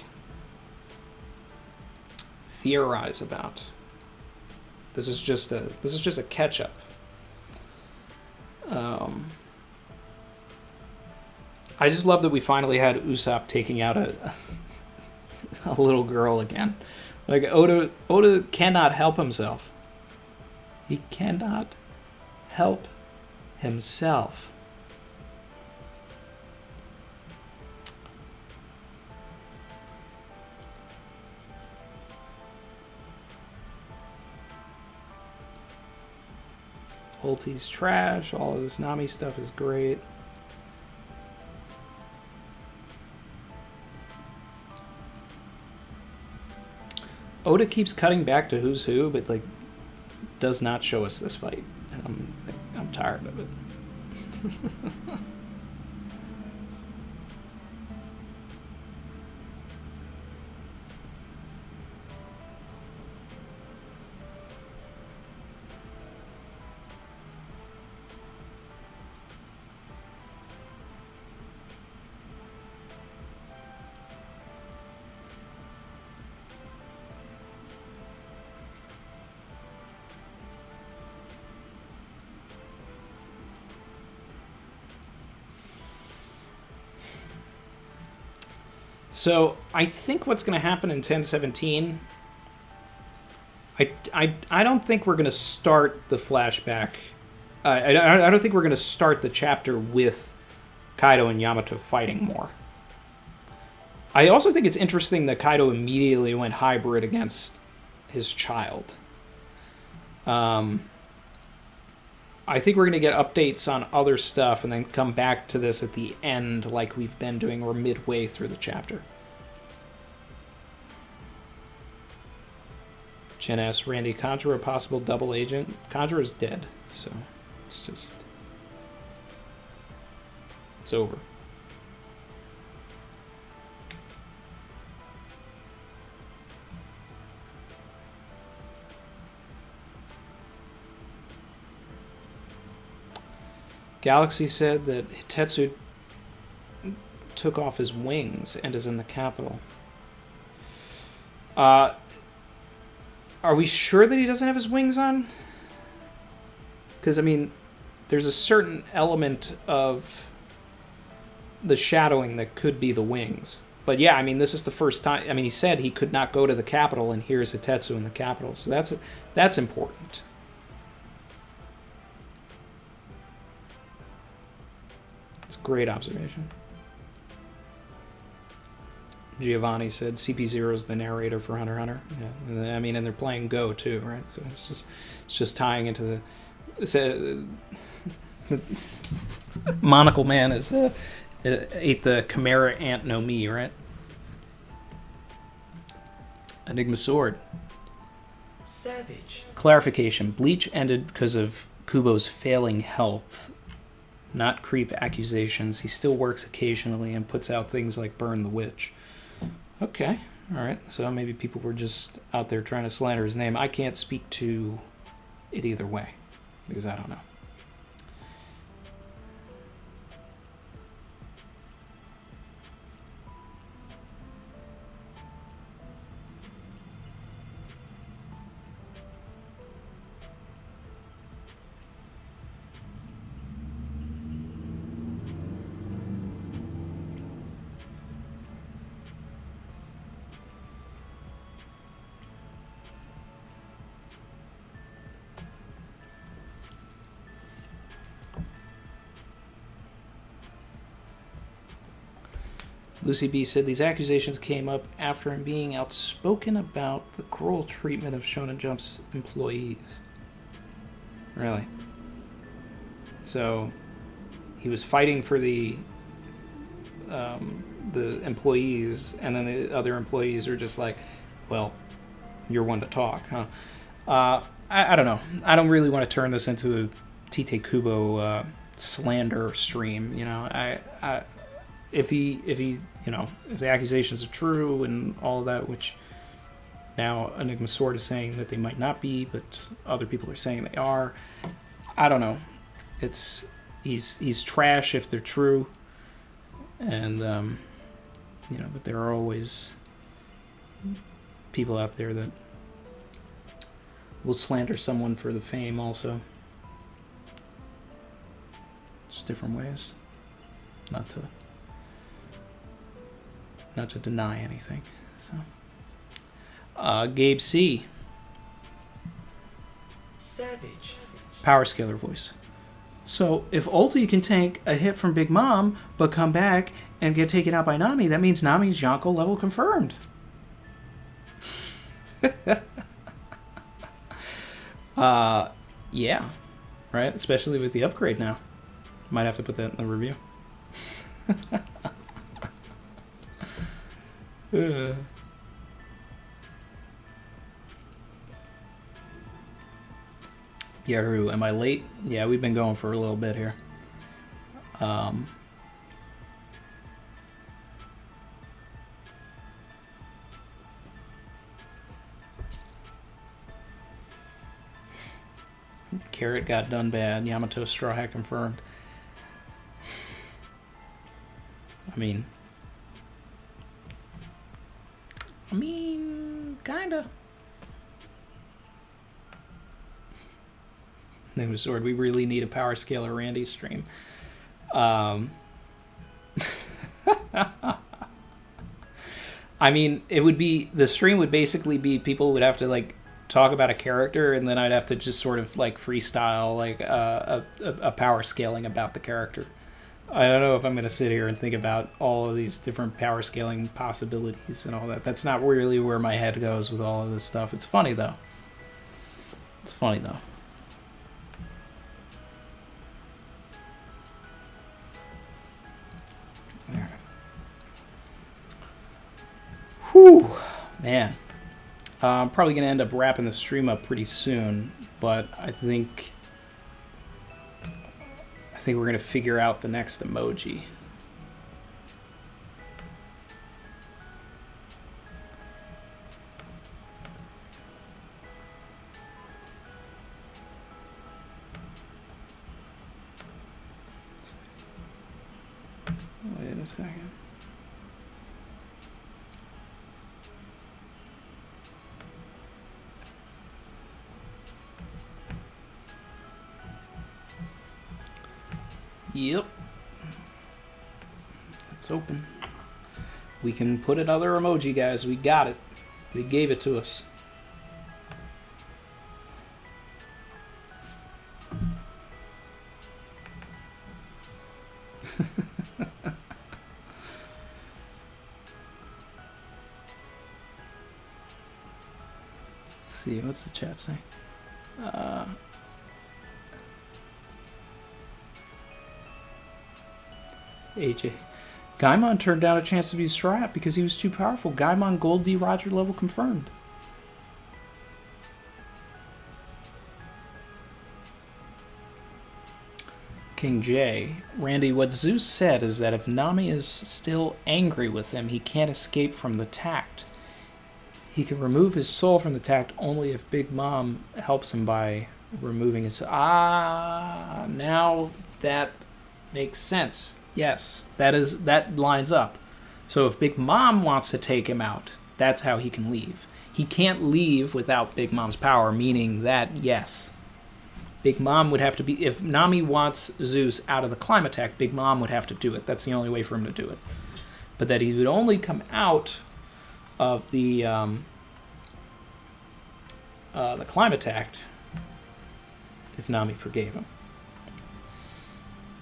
theorize about. This is just a catch up. I just love that we finally had Usopp taking out a little girl again. Like Oda cannot help himself. He cannot help himself. Ulti's trash. All of this Nami stuff is great. Oda keeps cutting back to who's who, but like does not show us this fight. And I'm tired of it. So I think what's going to happen in 1017, I don't think we're going to start the flashback. I don't think we're going to start the chapter with Kaido and Yamato fighting more. I also think it's interesting that Kaido immediately went hybrid against his child. I think we're going to get updates on other stuff and then come back to this at the end like we've been doing, or midway through the chapter. Chen asks, Randy, Conjure a possible double agent? Conjure is dead, so it's over. Galaxy said that Hitetsu took off his wings and is in the capital. Are we sure that he doesn't have his wings on? Because, I mean, there's a certain element of the shadowing that could be the wings. But yeah, I mean, this is the first time. I mean, he said he could not go to the capital, and here's Hitetsu in the capital. So that's important. It's a great observation. Giovanni said CP0 is the narrator for Hunter x Hunter. Yeah, I mean, and they're playing Go too, right? So it's just tying into the Monocle Man is ate the Chimera Ant No Me, right? Enigma Sword. Savage. Clarification: Bleach ended because of Kubo's failing health, not creep accusations. He still works occasionally and puts out things like Burn the Witch. Okay, all right. So maybe people were just out there trying to slander his name. I can't speak to it either way because I don't know. Lucy B said these accusations came up after him being outspoken about the cruel treatment of Shonen Jump's employees. Really? So he was fighting for the employees, and then the other employees are just like, "Well, you're one to talk, huh?" I don't know. I don't really want to turn this into a Tite Kubo slander stream. You know, if he you know, if the accusations are true and all of that, which now Enigma Sword is saying that they might not be, but other people are saying they are. I don't know. He's trash if they're true, and you know, but there are always people out there that will slander someone for the fame also. Just different ways, not to deny anything. So, Gabe C. Savage. Power scaler voice. So, if Ulti can tank a hit from Big Mom, but come back and get taken out by Nami, that means Nami's Yonko level confirmed. Yeah. Right? Especially with the upgrade now. Might have to put that in the review. Yaru, am I late? Yeah, we've been going for a little bit here. Carrot got done bad. Yamato Straw Hat confirmed. I mean, kinda. Name of Sword, we really need a Power Scaler Randy stream. I mean, it would be, the stream would basically be people would have to like talk about a character, and then I'd have to just sort of like freestyle like a power scaling about the character. I don't know if I'm going to sit here and think about all of these different power scaling possibilities and all that. That's not really where my head goes with all of this stuff. It's funny, though. It's funny, though. Whew. Man. I'm probably going to end up wrapping the stream up pretty soon, but I think we're going to figure out the next emoji. Wait a second. Yep. It's open. We can put another emoji, guys. We got it. They gave it to us. see, what's the chat say? AJ. Gaimon turned down a chance to be Straw Hat because he was too powerful. Gaimon Gold D Roger level confirmed. King J. Randy, what Zeus said is that if Nami is still angry with him, he can't escape from the tact. He can remove his soul from the tact only if Big Mom helps him by removing his... now that makes sense. Yes, that lines up. So if Big Mom wants to take him out, that's how he can leave. He can't leave without Big Mom's power, meaning that, yes, Big Mom would have to be... If Nami wants Zeus out of the Climatek, Big Mom would have to do it. That's the only way for him to do it. But that he would only come out of the Climatek if Nami forgave him.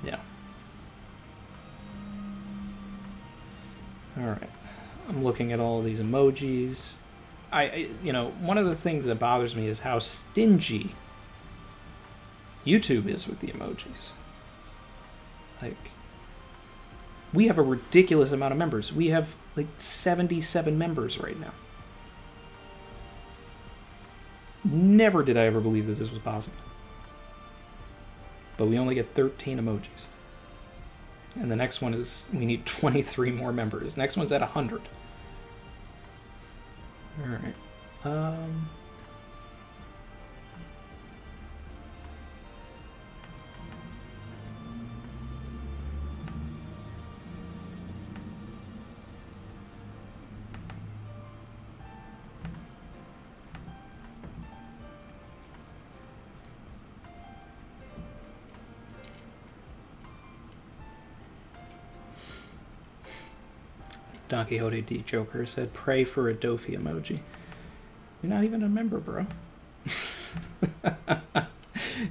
Yeah. Alright. I'm looking at all these emojis. One of the things that bothers me is how stingy YouTube is with the emojis. Like, we have a ridiculous amount of members. We have like 77 members right now. Never did I ever believe that this was possible. But we only get 13 emojis. And the next one is, we need 23 more members. Next one's at 100. Alright. Don Quixote D. Joker said, pray for a Dofi emoji. You're not even a member, bro.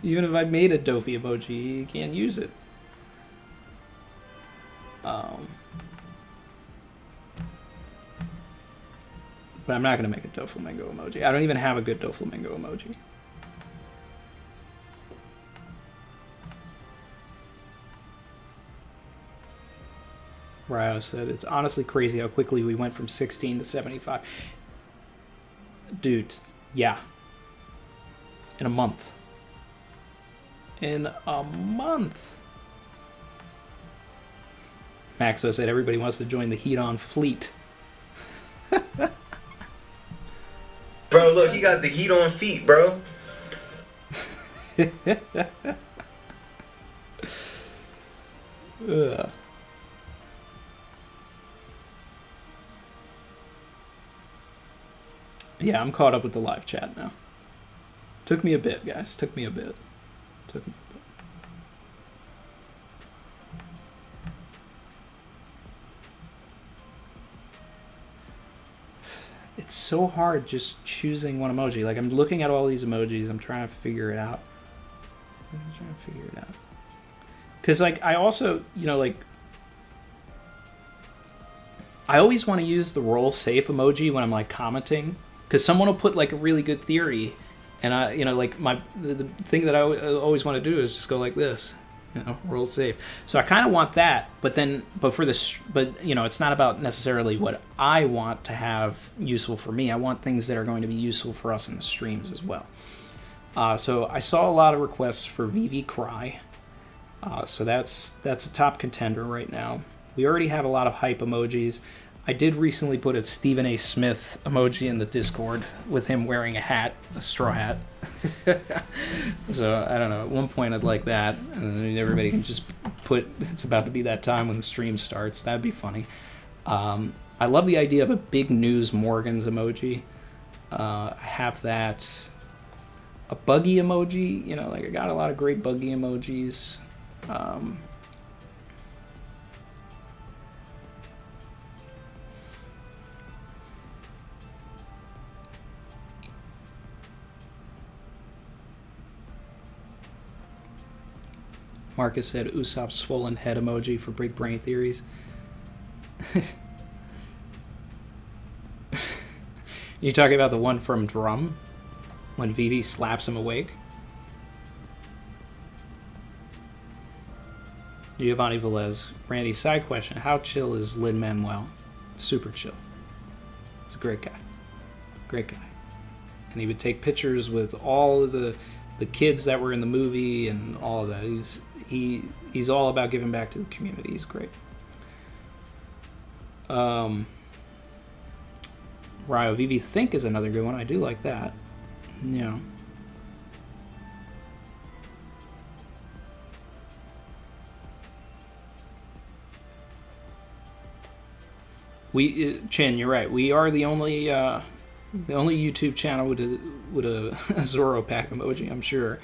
Even if I made a Dofi emoji, you can't use it. But I'm not going to make a Doflamingo emoji. I don't even have a good Doflamingo emoji. Ryo said, it's honestly crazy how quickly we went from 16 to 75. Dude, yeah. In a month. In a month. Maxo said everybody wants to join the Heat On fleet. Bro, look, he got the heat on feet, bro. Ugh. Yeah, I'm caught up with the live chat now. Took me a bit, guys. Took me a bit. It's so hard just choosing one emoji. Like, I'm looking at all these emojis. I'm trying to figure it out. Because, like, I also, I always want to use the roll safe emoji when I'm, like, commenting. Because someone will put, like, a really good theory. And, the thing that I always want to do is just go like this. Roll safe. So I kind of want that, but it's not about necessarily what I want to have useful for me. I want things that are going to be useful for us in the streams as well. So I saw a lot of requests for VV Cry. So that's a top contender right now. We already have a lot of hype emojis. I did recently put a Stephen A. Smith emoji in the Discord with him wearing a hat, a straw hat. So, I don't know. At one point, I'd like that. And then everybody can just put, it's about to be that time when the stream starts. That'd be funny. I love the idea of a big news Morgans emoji. I have that. A buggy emoji. I got a lot of great buggy emojis. Marcus said Usopp's swollen head emoji for big brain theories. You talking about the one from Drum? when Vivi slaps him awake. Giovanni Velez, Randy, side question. How chill is Lin-Manuel? Super chill. He's a great guy. Great guy. And he would take pictures with all of the kids that were in the movie and all of that. He's all about giving back to the community. He's great. Ryo Vivi Think is another good one. I do like that. Yeah. Chin, you're right. We are the only YouTube channel with a Zorro pack emoji, I'm sure.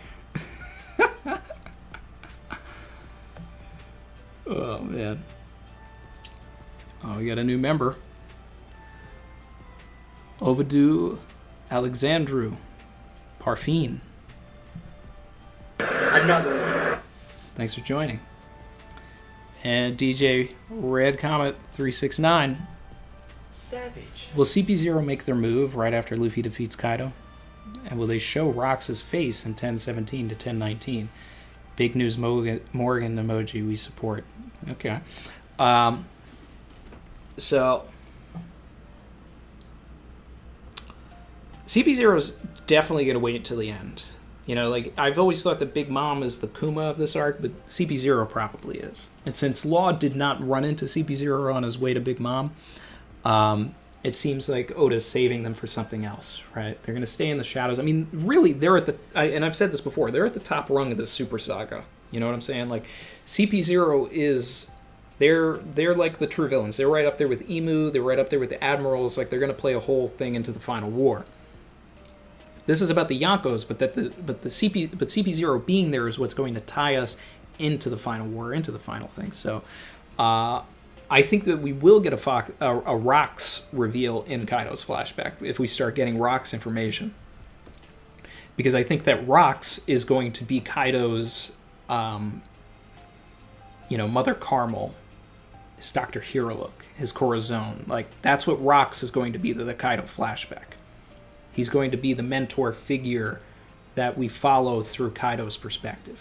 Oh man. Oh, we got a new member. Ovadu Alexandru Parfine. Another one. Thanks for joining. And DJ Red Comet 369. Savage. Will CP0 make their move right after Luffy defeats Kaido? And will they show Rox's face in 1017 to 1019? Big news Morgan emoji, we support. Okay. So CP0 is definitely going to wait until the end. You know, like, I've always thought that Big Mom is the Kuma of this arc, but CP0 probably is. And since Law did not run into CP0 on his way to Big Mom, it seems like Oda's saving them for something else, right? They're going to stay in the shadows. I mean, really, they're at the... and I've said this before, they're at the top rung of the Super Saga. You know what I'm saying? Like, CP0 is... They're like the true villains. They're right up there with Emu. They're right up there with the Admirals. Like, they're going to play a whole thing into the final war. This is about the Yonkos, but CP0 being there is what's going to tie us into the final war, into the final thing. So, I think that we will get a Rox reveal in Kaido's flashback if we start getting Rox information, because I think that Rox is going to be Kaido's, Mother Carmel, his Dr. Hirolook, his Corazon. Like, that's what Rox is going to be, the Kaido flashback. He's going to be the mentor figure that we follow through Kaido's perspective.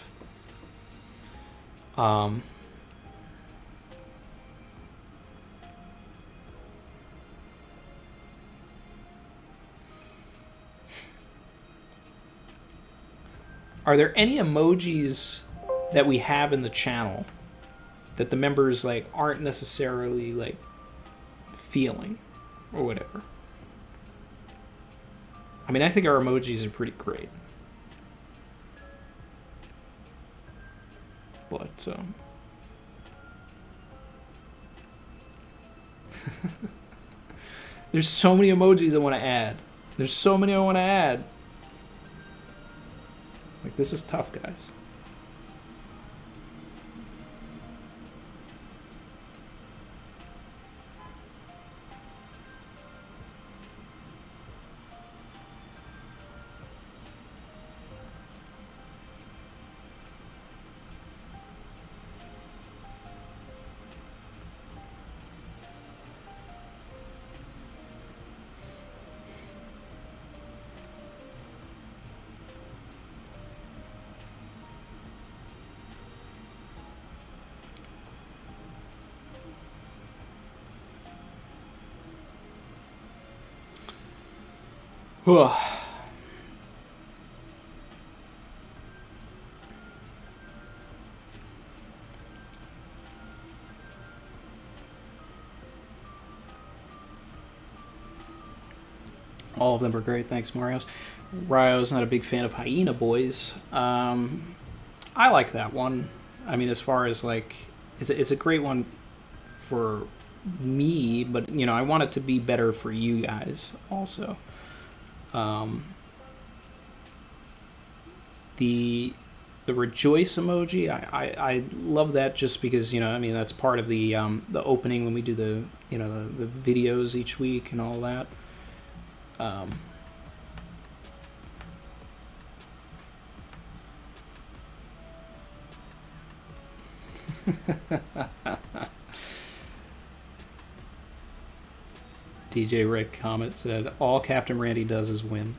Are there any emojis that we have in the channel that the members like aren't necessarily like feeling or whatever? I mean, I think our emojis are pretty great. But, there's so many emojis I want to add. Like, this is tough, guys. All of them are great. Thanks, Marios. Ryo's not a big fan of Hyena Boys. I like that one. I mean, as far as like, it's a great one for me, but you know, I want it to be better for you guys also. The rejoice emoji, I love that just because, you know, I mean, that's part of the opening when we do the videos each week and all that. DJ Rick comment said, all Captain Randy does is win.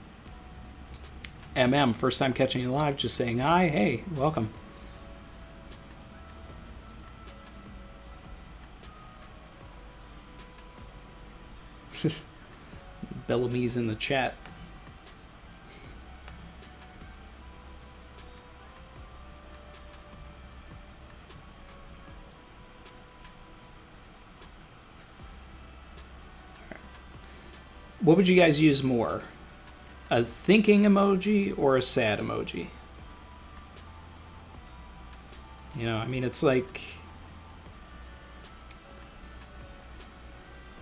First time catching you live, just saying hi. Hey, welcome. Bellamy's in the chat. What would you guys use more? A thinking emoji or a sad emoji? You know, I mean, it's like...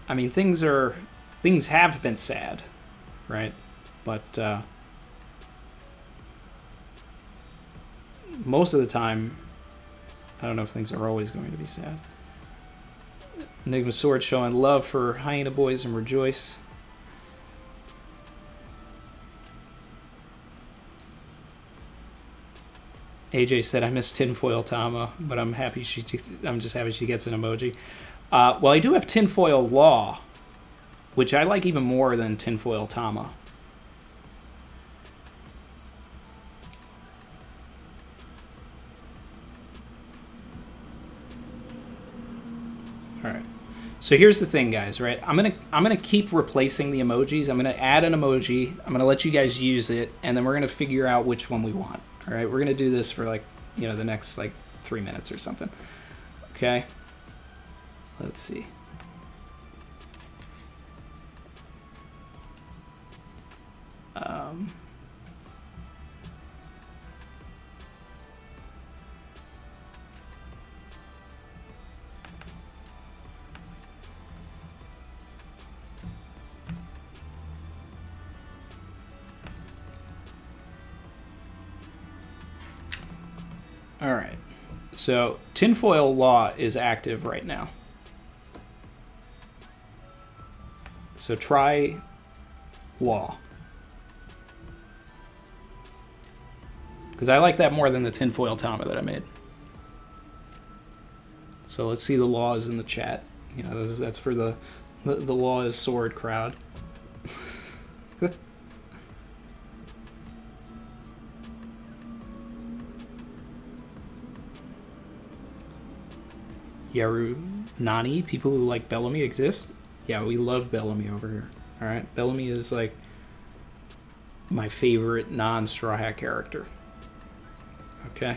I mean, things have been sad, right? But most of the time, I don't know if things are always going to be sad. Enigma Sword showing love for Hyena Boys and Rejoice. AJ said, I miss Tinfoil Tama, but I'm just happy she gets an emoji. Well, I do have Tinfoil Law, which I like even more than Tinfoil Tama. All right. So here's the thing, guys, right? I'm gonna keep replacing the emojis. I'm gonna add an emoji. I'm gonna let you guys use it, and then we're gonna figure out which one we want. All right, we're gonna do this for like, you know, the next like 3 minutes or something. Okay. Let's see. All right, so Tinfoil Law is active right now. So try Law. Because I like that more than the Tinfoil Tama that I made. So let's see the laws in the chat. You know, that's for the Law is Sword crowd. Yaru Nani, people who like Bellamy exist? Yeah, we love Bellamy over here. Alright, Bellamy is like my favorite non-Straw Hat character. Okay.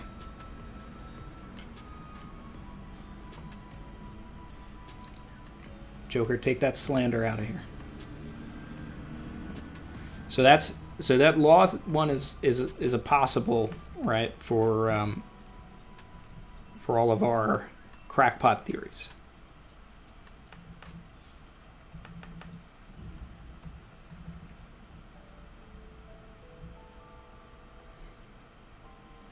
Joker, take that slander out of here. So that Law one is a possible, right, for all of our crackpot theories.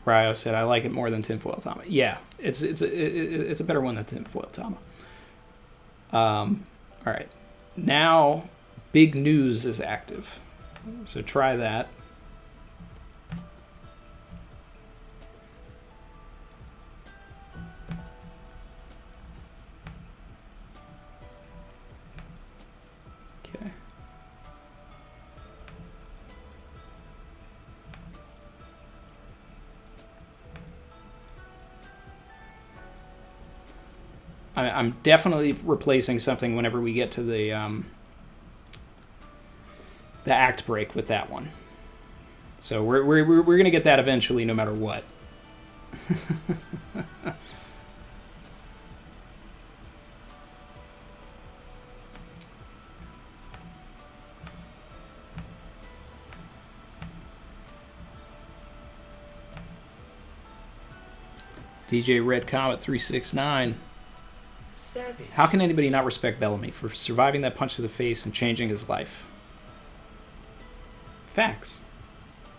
Ryo said, I like it more than Tinfoil Tama. Yeah, it's a better one than Tinfoil Tama. All right. Now, Big News is active. So try that. Okay. I'm definitely replacing something whenever we get to the act break with that one. So we're gonna get that eventually, no matter what. DJ Red Comet 369. Savage. How can anybody not respect Bellamy for surviving that punch to the face and changing his life? Facts.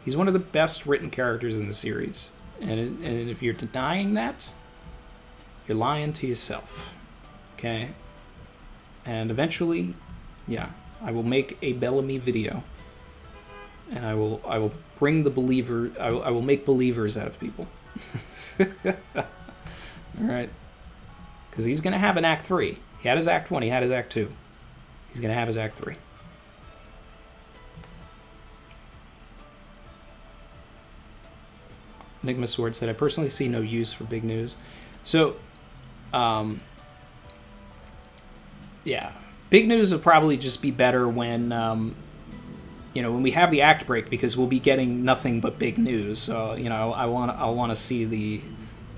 He's one of the best written characters in the series. And if you're denying that, you're lying to yourself. Okay? And eventually, yeah, I will make a Bellamy video. And I will bring the believer, I will make believers out of people. Alright. Because he's going to have an Act 3. He had his Act 1, he had his Act 2. He's going to have his Act 3. Enigma Sword said, I personally see no use for big news. So, yeah. Big news will probably just be better when, when we have the act break, because we'll be getting nothing but big news. So, I want to see the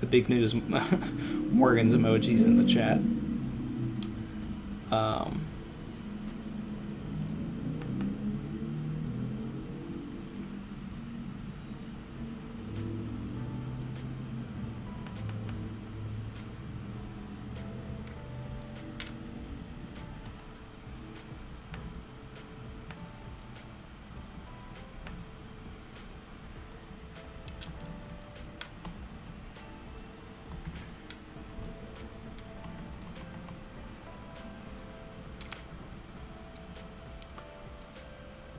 big news Morgan's emojis in the chat.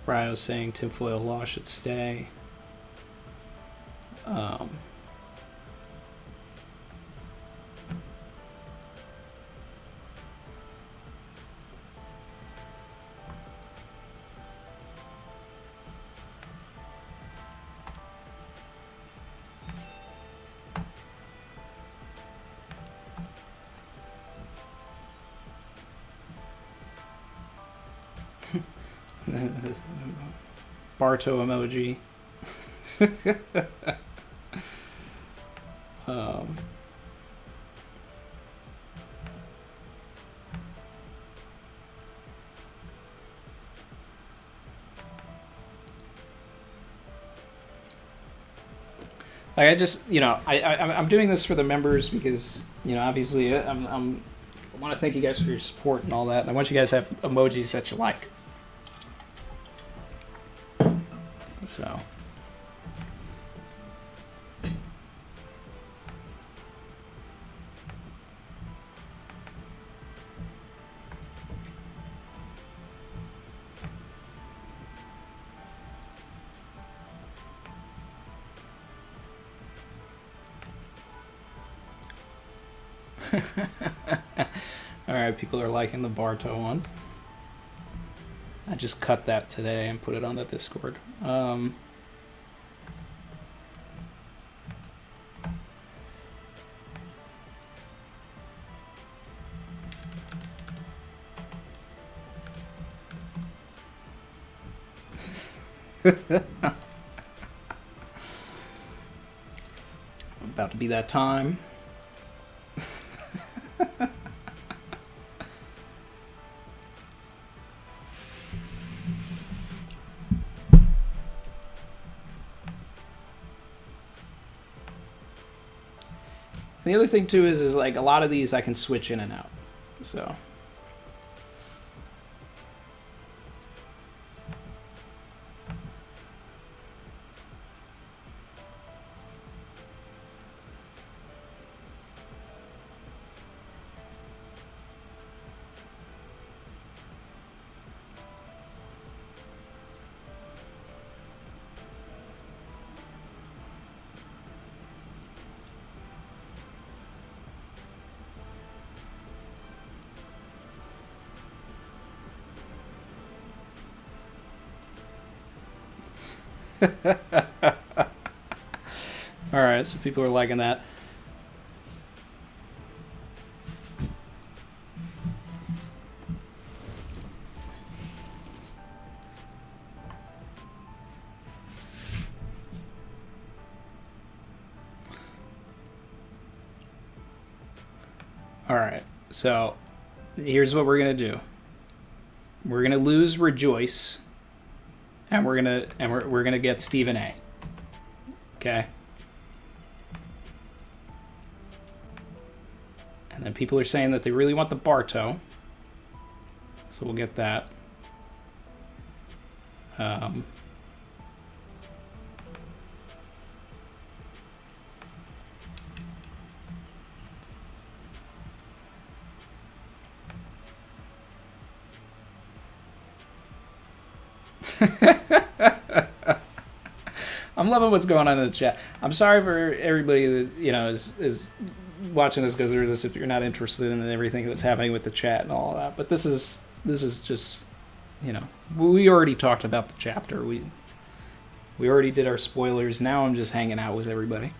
Ryo's saying tinfoil law should stay. Barto emoji. Like, I just, I'm doing this for the members because, obviously I want to thank you guys for your support and all that. And I want you guys to have emojis that you like. So. Alright, people are liking the Barto one. I just cut that today and put it on the Discord. About to be that time. The other thing too is like a lot of these I can switch in and out. So Alright, so people are liking that. Alright, so here's what we're gonna do. We're gonna lose Rejoice. And we're gonna get Stephen A. Okay. And then people are saying that they really want the Barto, so we'll get that. I'm loving what's going on in the chat. I'm sorry for everybody that is watching us go through this if you're not interested in everything that's happening with the chat and all of that. But this is just we already talked about the chapter. We already did our spoilers. Now I'm just hanging out with everybody.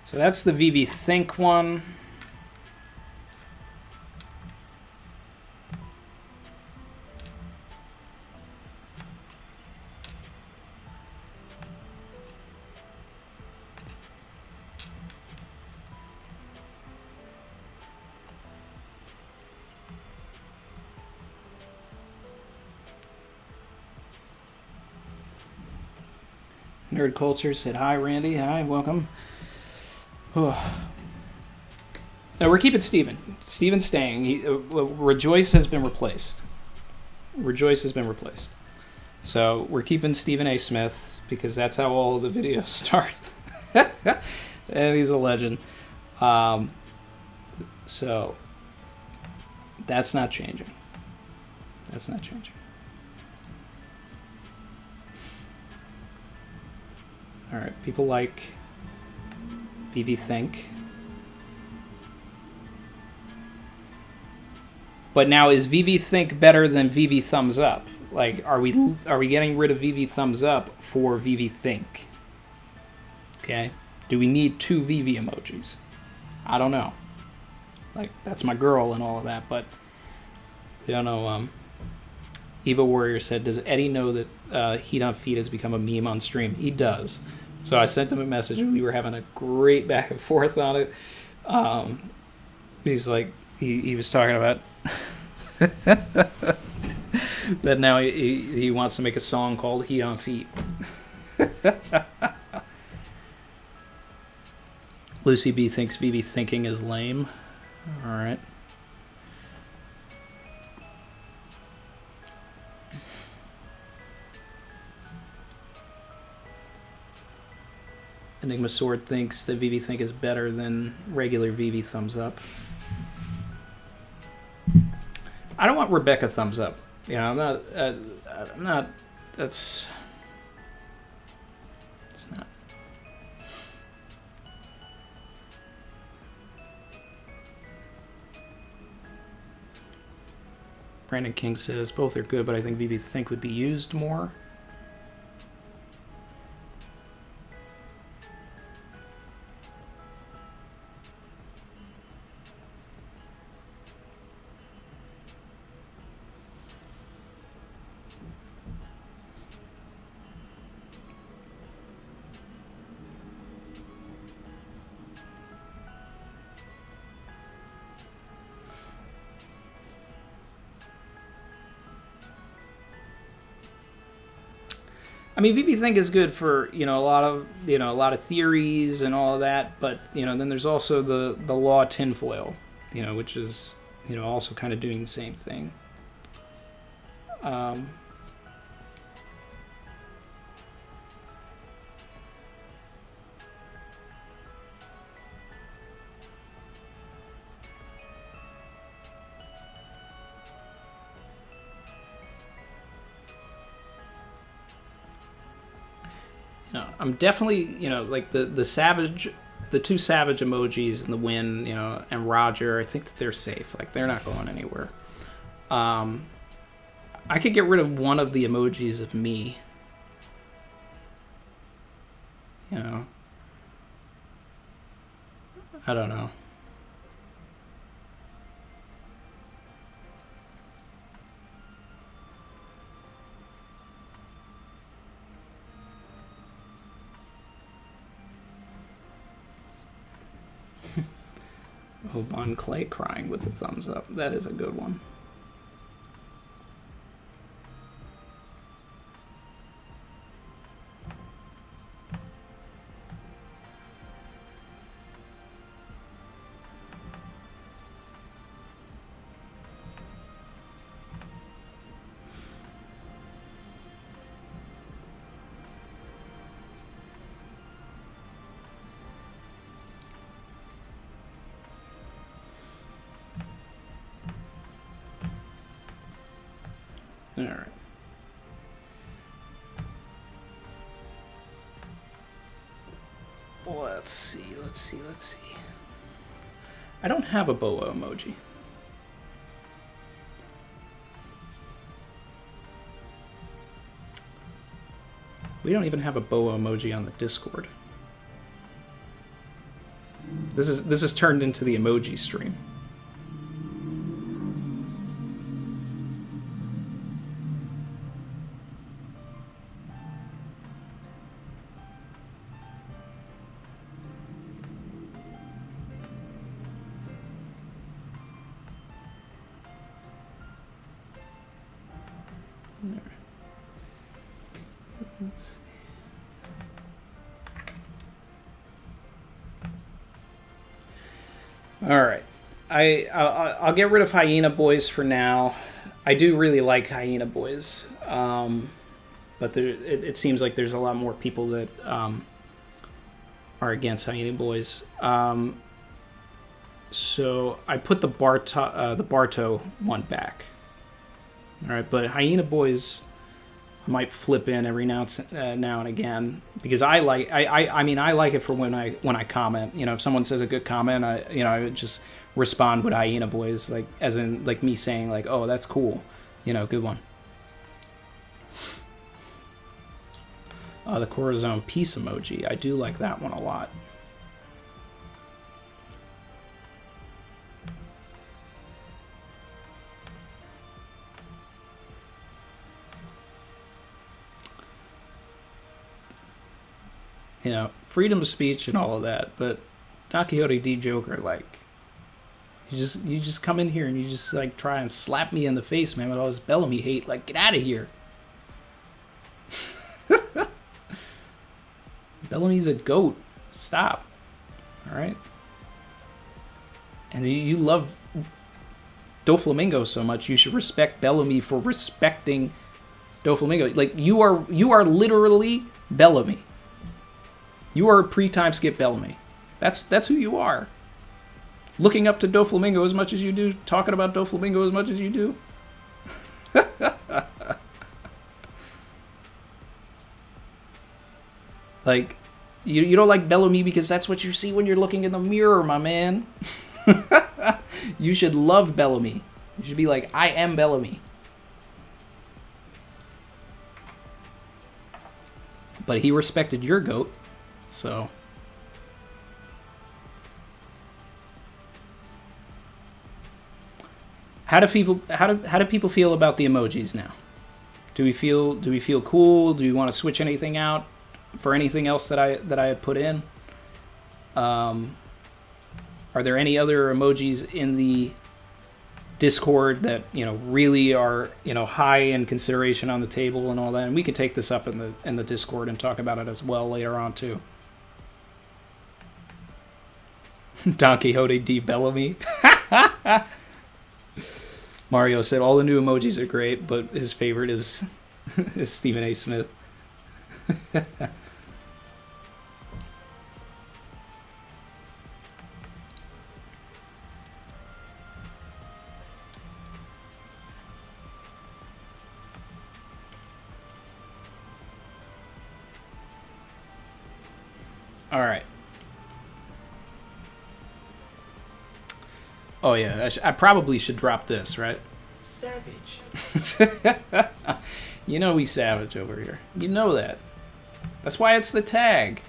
So that's the VV Think one. Nerd Culture said, hi, Randy. Hi, welcome. Now we're keeping Steven. Steven's staying. Rejoice has been replaced. Rejoice has been replaced. So we're keeping Stephen A. Smith because that's how all of the videos start. And he's a legend. So that's not changing. That's not changing. All right, people like VV Think. But now, is VV Think better than VV Thumbs Up? Like, are we getting rid of VV Thumbs Up for VV Think? Okay. Do we need 2 VV emojis? I don't know. Like, that's my girl and all of that, but we don't know. Eva Warrior said, does Eddie know that Heat on Feet has become a meme on stream? He does. So I sent him a message, and we were having a great back and forth on it. He's like, he was talking about that now he wants to make a song called Heat on Feet. Lucy B thinks VV Thinking is lame. All right. Enigma Sword thinks that VV Think is better than regular VV Thumbs Up. I don't want Rebecca Thumbs Up. You know, I'm not. It's not. Brandon King says both are good, but I think VV Think would be used more. I mean, VV Think is good for, a lot of theories and all of that, but, then there's also the law tinfoil, which is, also kind of doing the same thing. No, I'm definitely, like the savage, the 2 savage emojis and the win, and Roger, I think that they're safe. Like, they're not going anywhere. I could get rid of one of the emojis of me. I don't know. Oban Clay crying with the thumbs up. That is a good one. All right. Let's see. I don't have a boa emoji. We don't even have a boa emoji on the Discord. This is turned into the emoji stream. All right, I'll get rid of Hyena Boys for now. I do really like Hyena Boys, but it seems like there's a lot more people that are against Hyena Boys. So I put the Barto one back. All right, but Hyena Boys I might flip in every now and again because I like it for when I comment. You know, if someone says a good comment, I would just respond with Hyena Boys, like as in like me saying like, oh, that's cool, you know, good one. The Corazon peace emoji, I do like that one a lot. You know, freedom of speech and all of that, but Don Quixote D Joker, like, you just come in here and you just like try and slap me in the face, man, with all this Bellamy hate. Like, get out of here. Bellamy's a goat. Stop. All right. And you love Doflamingo so much, you should respect Bellamy for respecting Doflamingo. Like, you are literally Bellamy. You are a pre-time skip Bellamy. That's who you are. Looking up to Doflamingo as much as you do, talking about Doflamingo as much as you do. Like, you don't like Bellamy because that's what you see when you're looking in the mirror, my man. You should love Bellamy. You should be like, I am Bellamy. But he respected your goat. So, how do people feel about the emojis now? Do we feel cool? Do we want to switch anything out for anything else that I had put in? Are there any other emojis in the Discord that, you know, really are, you know, high in consideration on the table and all that? And we could take this up in the Discord and talk about it as well later on too. Don Quixote D. Bellamy. Mario said all the new emojis are great, but his favorite is Stephen A. Smith. All right. Oh yeah, I probably should drop this, right? Savage. You know we savage over here. You know that. That's why it's the tag.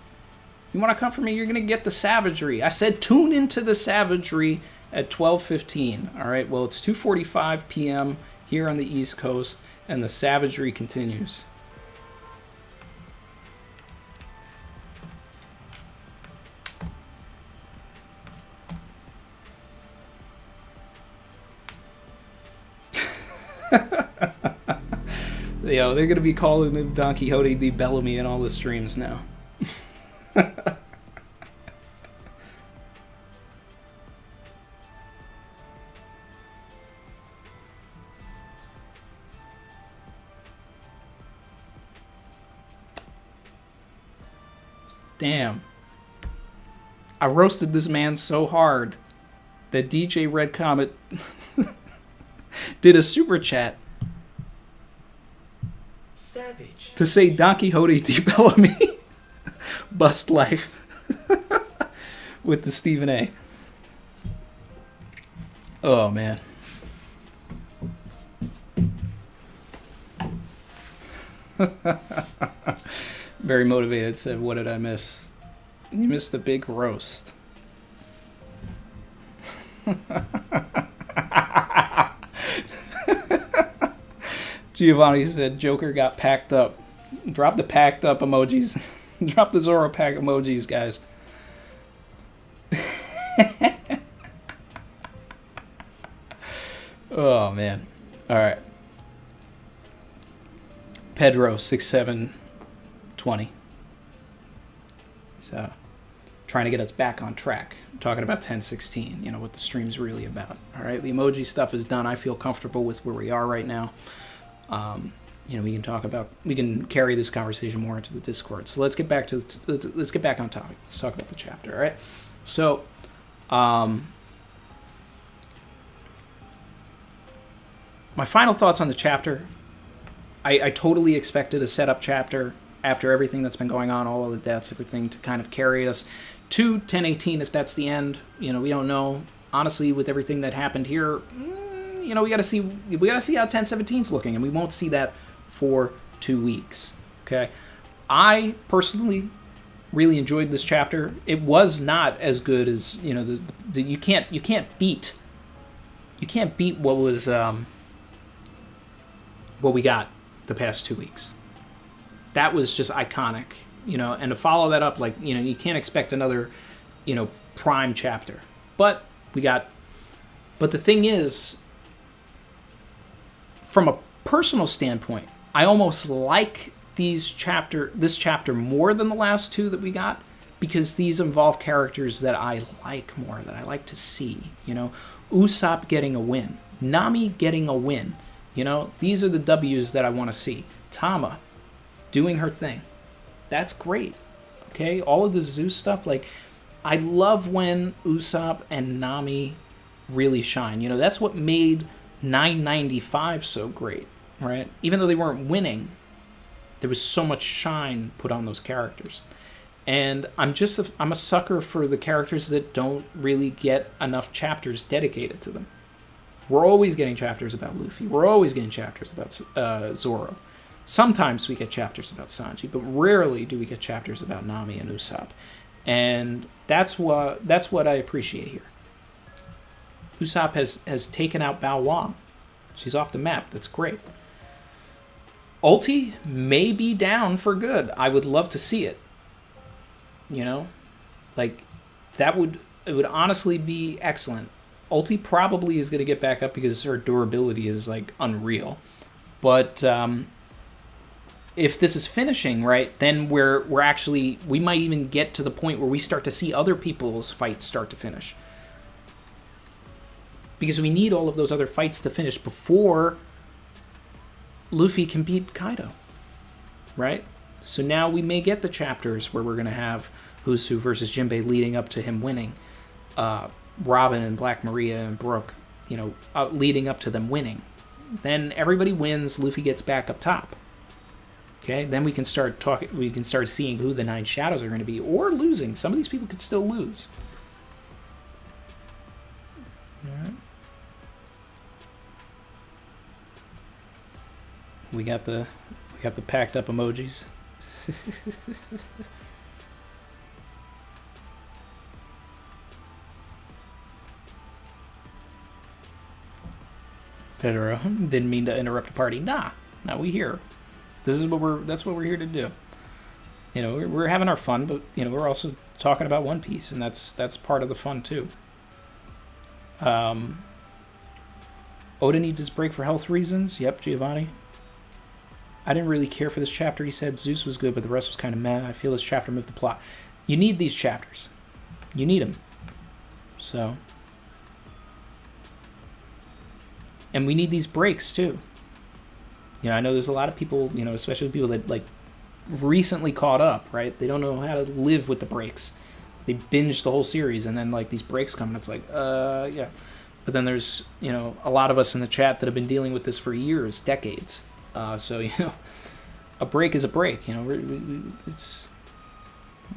You want to come for me, you're going to get the savagery. I said tune into the savagery at 12:15. All right, well, it's 2:45 p.m. here on the East Coast, and the savagery continues. Yo, they're gonna be calling him Don Quixote the Bellamy in all the streams now. Damn. I roasted this man so hard that DJ Red Comet did a super chat Savage. To say Don Quixote de Bellamy bust life with the Stephen A. Oh, man. Very motivated. Said, what did I miss? You missed the big roast. Giovanni said Joker got packed up. Drop the packed up emojis. Drop the Zorro pack emojis, guys. Oh, man. All right. Pedro 6720. So, trying to get us back on track. Talking about 1016, you know, what the stream's really about. All right, the emoji stuff is done. I feel comfortable with where we are right now. You know, we can carry this conversation more into the Discord. So let's get back to let's get back on topic. Let's talk about the chapter. All right. So, my final thoughts on the chapter. I totally expected a setup chapter after everything that's been going on, all of the deaths, everything, to kind of carry us to 1018 if that's the end. You know, we don't know. Honestly, with everything that happened here, you know, we got to see how 1017's looking, and we won't see that for 2 weeks. Okay, I personally really enjoyed this chapter. It was not as good as, you know, you can't beat what was what we got the past 2 weeks. That was just iconic, you know, and to follow that up, like, you know, you can't expect another, you know, prime chapter. But the thing is, from a personal standpoint, I almost like this chapter more than the last two that we got, because these involve characters that I like more, that I like to see. You know, Usopp getting a win, Nami getting a win. You know, these are the W's that I want to see. Tama doing her thing. That's great. Okay, all of the Zeus stuff, like, I love when Usopp and Nami really shine. You know, that's what made 995 so great, right? Even though they weren't winning, there was so much shine put on those characters. And I'm a sucker for the characters that don't really get enough chapters dedicated to them. We're always getting chapters about Luffy. We're always getting chapters about Zoro. Sometimes we get chapters about Sanji, but rarely do we get chapters about Nami and Usopp. And that's what I appreciate here. Usopp has taken out Bao Wang. She's off the map. That's great. Ulti may be down for good. I would love to see it. You know? Like, it would honestly be excellent. Ulti probably is going to get back up because her durability is, like, unreal. But if this is finishing, right, then we might even get to the point where we start to see other people's fights start to finish. Because we need all of those other fights to finish before Luffy can beat Kaido, right? So now we may get the chapters where we're going to have Husu versus Jinbei leading up to him winning. Robin and Black Maria and Brooke, you know, leading up to them winning. Then everybody wins, Luffy gets back up top. Okay, then we can start seeing who the 9 shadows are going to be, or losing. Some of these people could still lose. All right. We got the packed up emojis. Pedro, didn't mean to interrupt the party. Nah, we here. That's what we're here to do. You know, we're having our fun, but, you know, we're also talking about One Piece, and that's part of the fun too. Oda needs his break for health reasons. Yep, Giovanni. I didn't really care for this chapter. He said Zeus was good, but the rest was kind of meh. I feel this chapter moved the plot. You need these chapters. You need them. So. And we need these breaks, too. You know, I know there's a lot of people, you know, especially people that, like, recently caught up, right? They don't know how to live with the breaks. They binge the whole series, and then, like, these breaks come, and it's like, yeah. But then there's, you know, a lot of us in the chat that have been dealing with this for years, decades. So, you know, a break is a break. You know,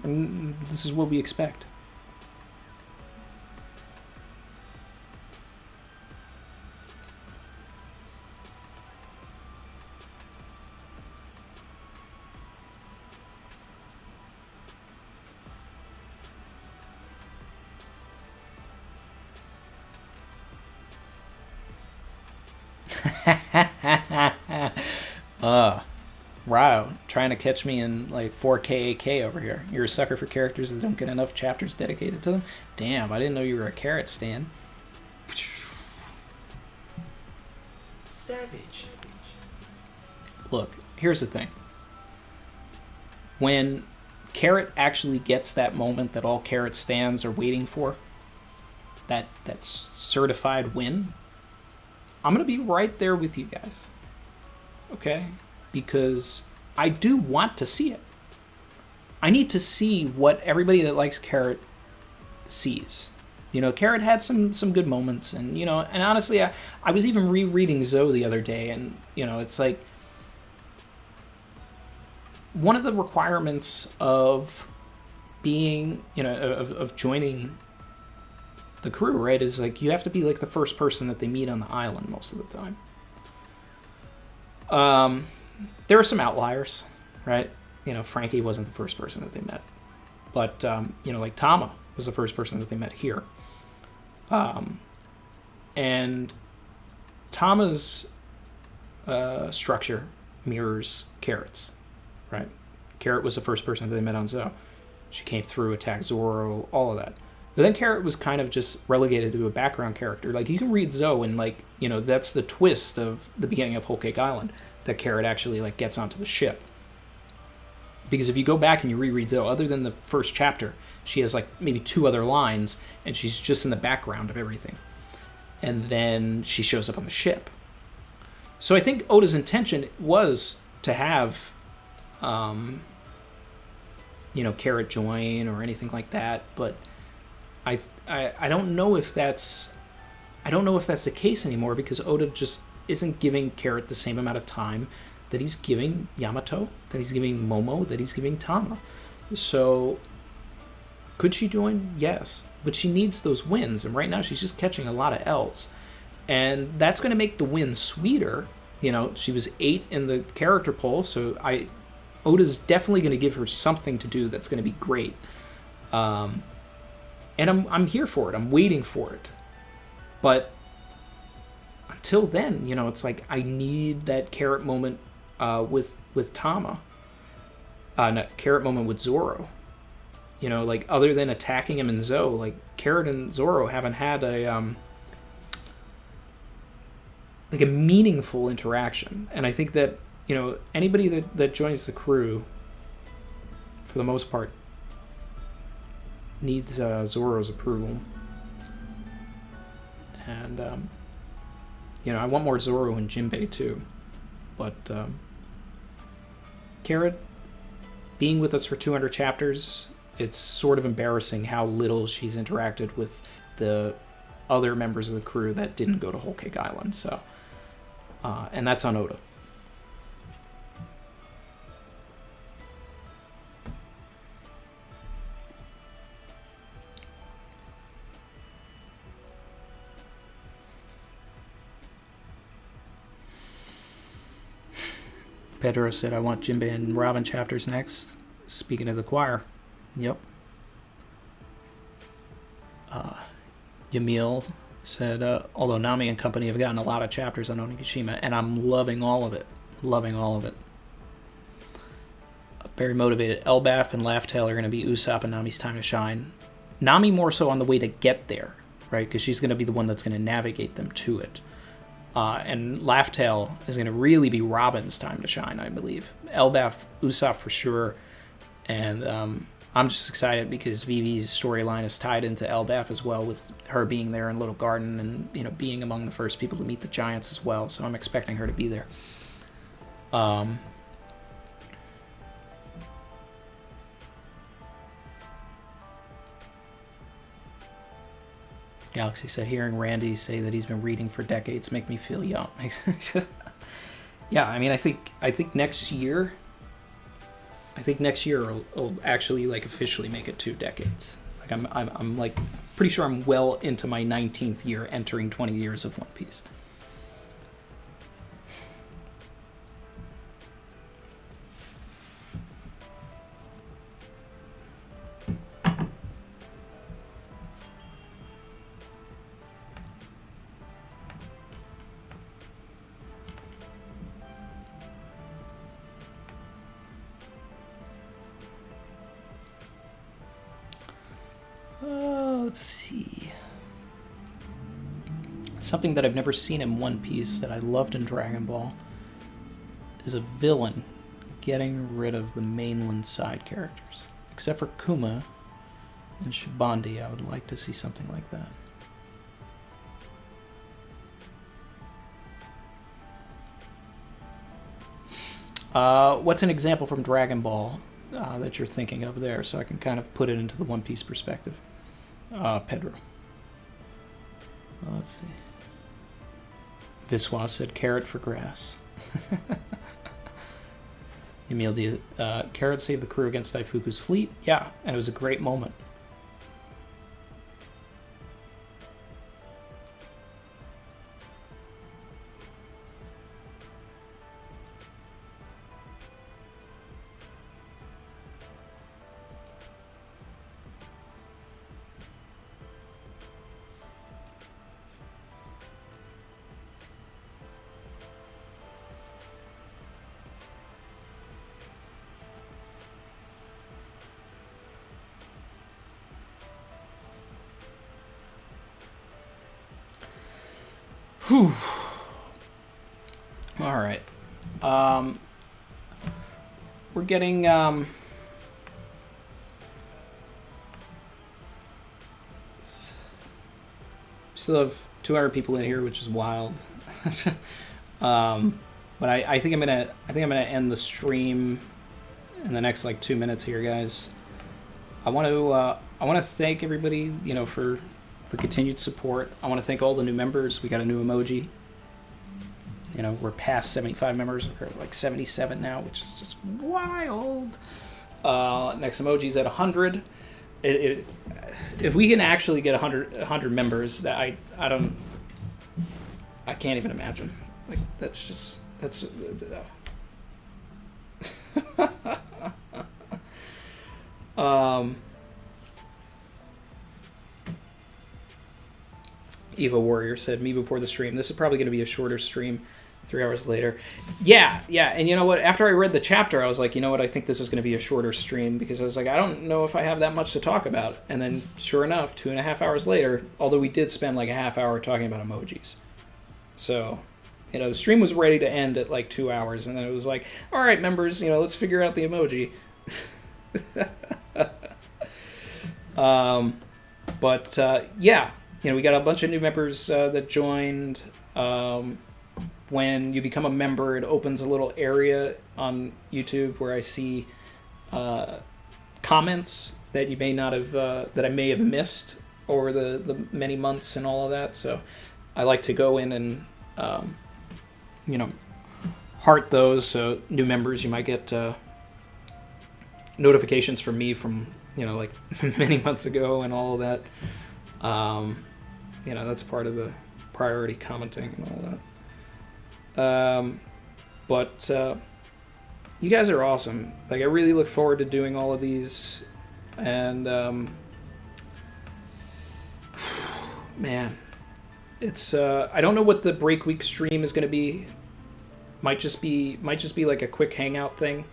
and this is what we expect. Wow, trying to catch me in like 4K AK over here. You're a sucker for characters that don't get enough chapters dedicated to them? Damn, I didn't know you were a carrot stan. Savage. Look, here's the thing. When Carrot actually gets that moment that all Carrot stans are waiting for, that certified win, I'm going to be right there with you guys. Okay? Because I do want to see it. I need to see what everybody that likes Carrot sees. You know, Carrot had some good moments, and, you know, and honestly, I was even rereading Zoe the other day, and, you know, it's like, one of the requirements of being, you know, of joining the crew, right, is like, you have to be like the first person that they meet on the island most of the time. There are some outliers, right? You know, Frankie wasn't the first person that they met. But, you know, like Tama was the first person that they met here. And Tama's structure mirrors Carrot's, right? Carrot was the first person that they met on Zoe. She came through, attacked Zoro, all of that. But then Carrot was kind of just relegated to a background character. Like, you can read Zoe and, like, you know, that's the twist of the beginning of Whole Cake Island, that Carrot actually, like, gets onto the ship. Because if you go back and you reread Zoe, other than the first chapter, she has, like, maybe 2 other lines, and she's just in the background of everything. And then she shows up on the ship. So I think Oda's intention was to have, you know, Carrot join or anything like that, but I don't know if that's the case anymore, because Oda just isn't giving Carrot the same amount of time that he's giving Yamato, that he's giving Momo, that he's giving Tama. So could she join? Yes, but she needs those wins, and right now she's just catching a lot of L's, and that's going to make the win sweeter. You know, she was 8 in the character poll, so Oda's definitely going to give her something to do that's going to be great. And I'm here for it. I'm waiting for it. But until then, you know, it's like I need that Carrot moment with Tama. No, Carrot moment with Zoro. You know, like, other than attacking him in Zoe, like, Carrot and Zoro haven't had a like a meaningful interaction. And I think that, you know, anybody that joins the crew, for the most part, needs Zoro's approval. And, you know, I want more Zoro and Jinbei too. But, Carrot, being with us for 200 chapters, it's sort of embarrassing how little she's interacted with the other members of the crew that didn't go to Whole Cake Island. So, and that's on Oda. Pedro said, I want Jinbei and Robin chapters next. Speaking of the choir. Yep. Yamil said, although Nami and company have gotten a lot of chapters on Onigashima, and I'm loving all of it. Loving all of it. Very motivated. Elbaf and Laugh-Tale are going to be Usopp and Nami's time to shine. Nami more so on the way to get there, right? Because she's going to be the one that's going to navigate them to it. And Laugh-Tale is going to really be Robin's time to shine, I believe. Elbaf, Usopp for sure. And I'm just excited because Vivi's storyline is tied into Elbaf as well, with her being there in Little Garden and, you know, being among the first people to meet the Giants as well. So I'm expecting her to be there. Galaxy said, hearing Randy say that he's been reading for decades make me feel young. Yeah, I mean, I think next year think next year I'll actually like officially make it 2 decades. Like I'm like pretty sure I'm well into my 19th year, entering 20 years of One Piece. Let's see. Something that I've never seen in One Piece that I loved in Dragon Ball is a villain getting rid of the mainland side characters. Except for Kuma and Shibandi, I would like to see something like that. What's an example from Dragon Ball that you're thinking of there, so I can kind of put it into the One Piece perspective? Pedro. Let's see. Viswa said carrot for grass. Emil Diaz, carrot saved the crew against Daifuku's fleet. Yeah, and it was a great moment. Whew. All right. We're getting still have 200 people in here, which is wild. But I think I'm gonna end the stream in the next like 2 minutes here, guys. I want to thank everybody, for the continued support. I want to thank all the new members. We got a new emoji. We're past 75 members. We're like 77 now, which is just wild. Next emoji's at 100. If we can actually get 100 members, that I can't even imagine. Like that's Eva Warrior said, me before the stream. This is probably going to be a shorter stream, 3 hours later. Yeah. And you know what? After I read the chapter, I was like, you know what? I think this is going to be a shorter stream because I was like, I don't know if I have that much to talk about. And then sure enough, 2.5 hours later, although we did spend like a half hour talking about emojis. So, the stream was ready to end at like 2 hours. And then it was like, all right, members, let's figure out the emoji. Yeah. We got a bunch of new members that joined. When you become a member, it opens a little area on YouTube where I see comments that you may not have, that I may have missed over the many months and all of that. So I like to go in and, heart those. So new members, you might get notifications from me from, like many months ago and all of that. That's part of the priority commenting and all that. But you guys are awesome. Like, I really look forward to doing all of these. And, man, it's, I don't know what the break week stream is going to be. Might just be like a quick hangout thing.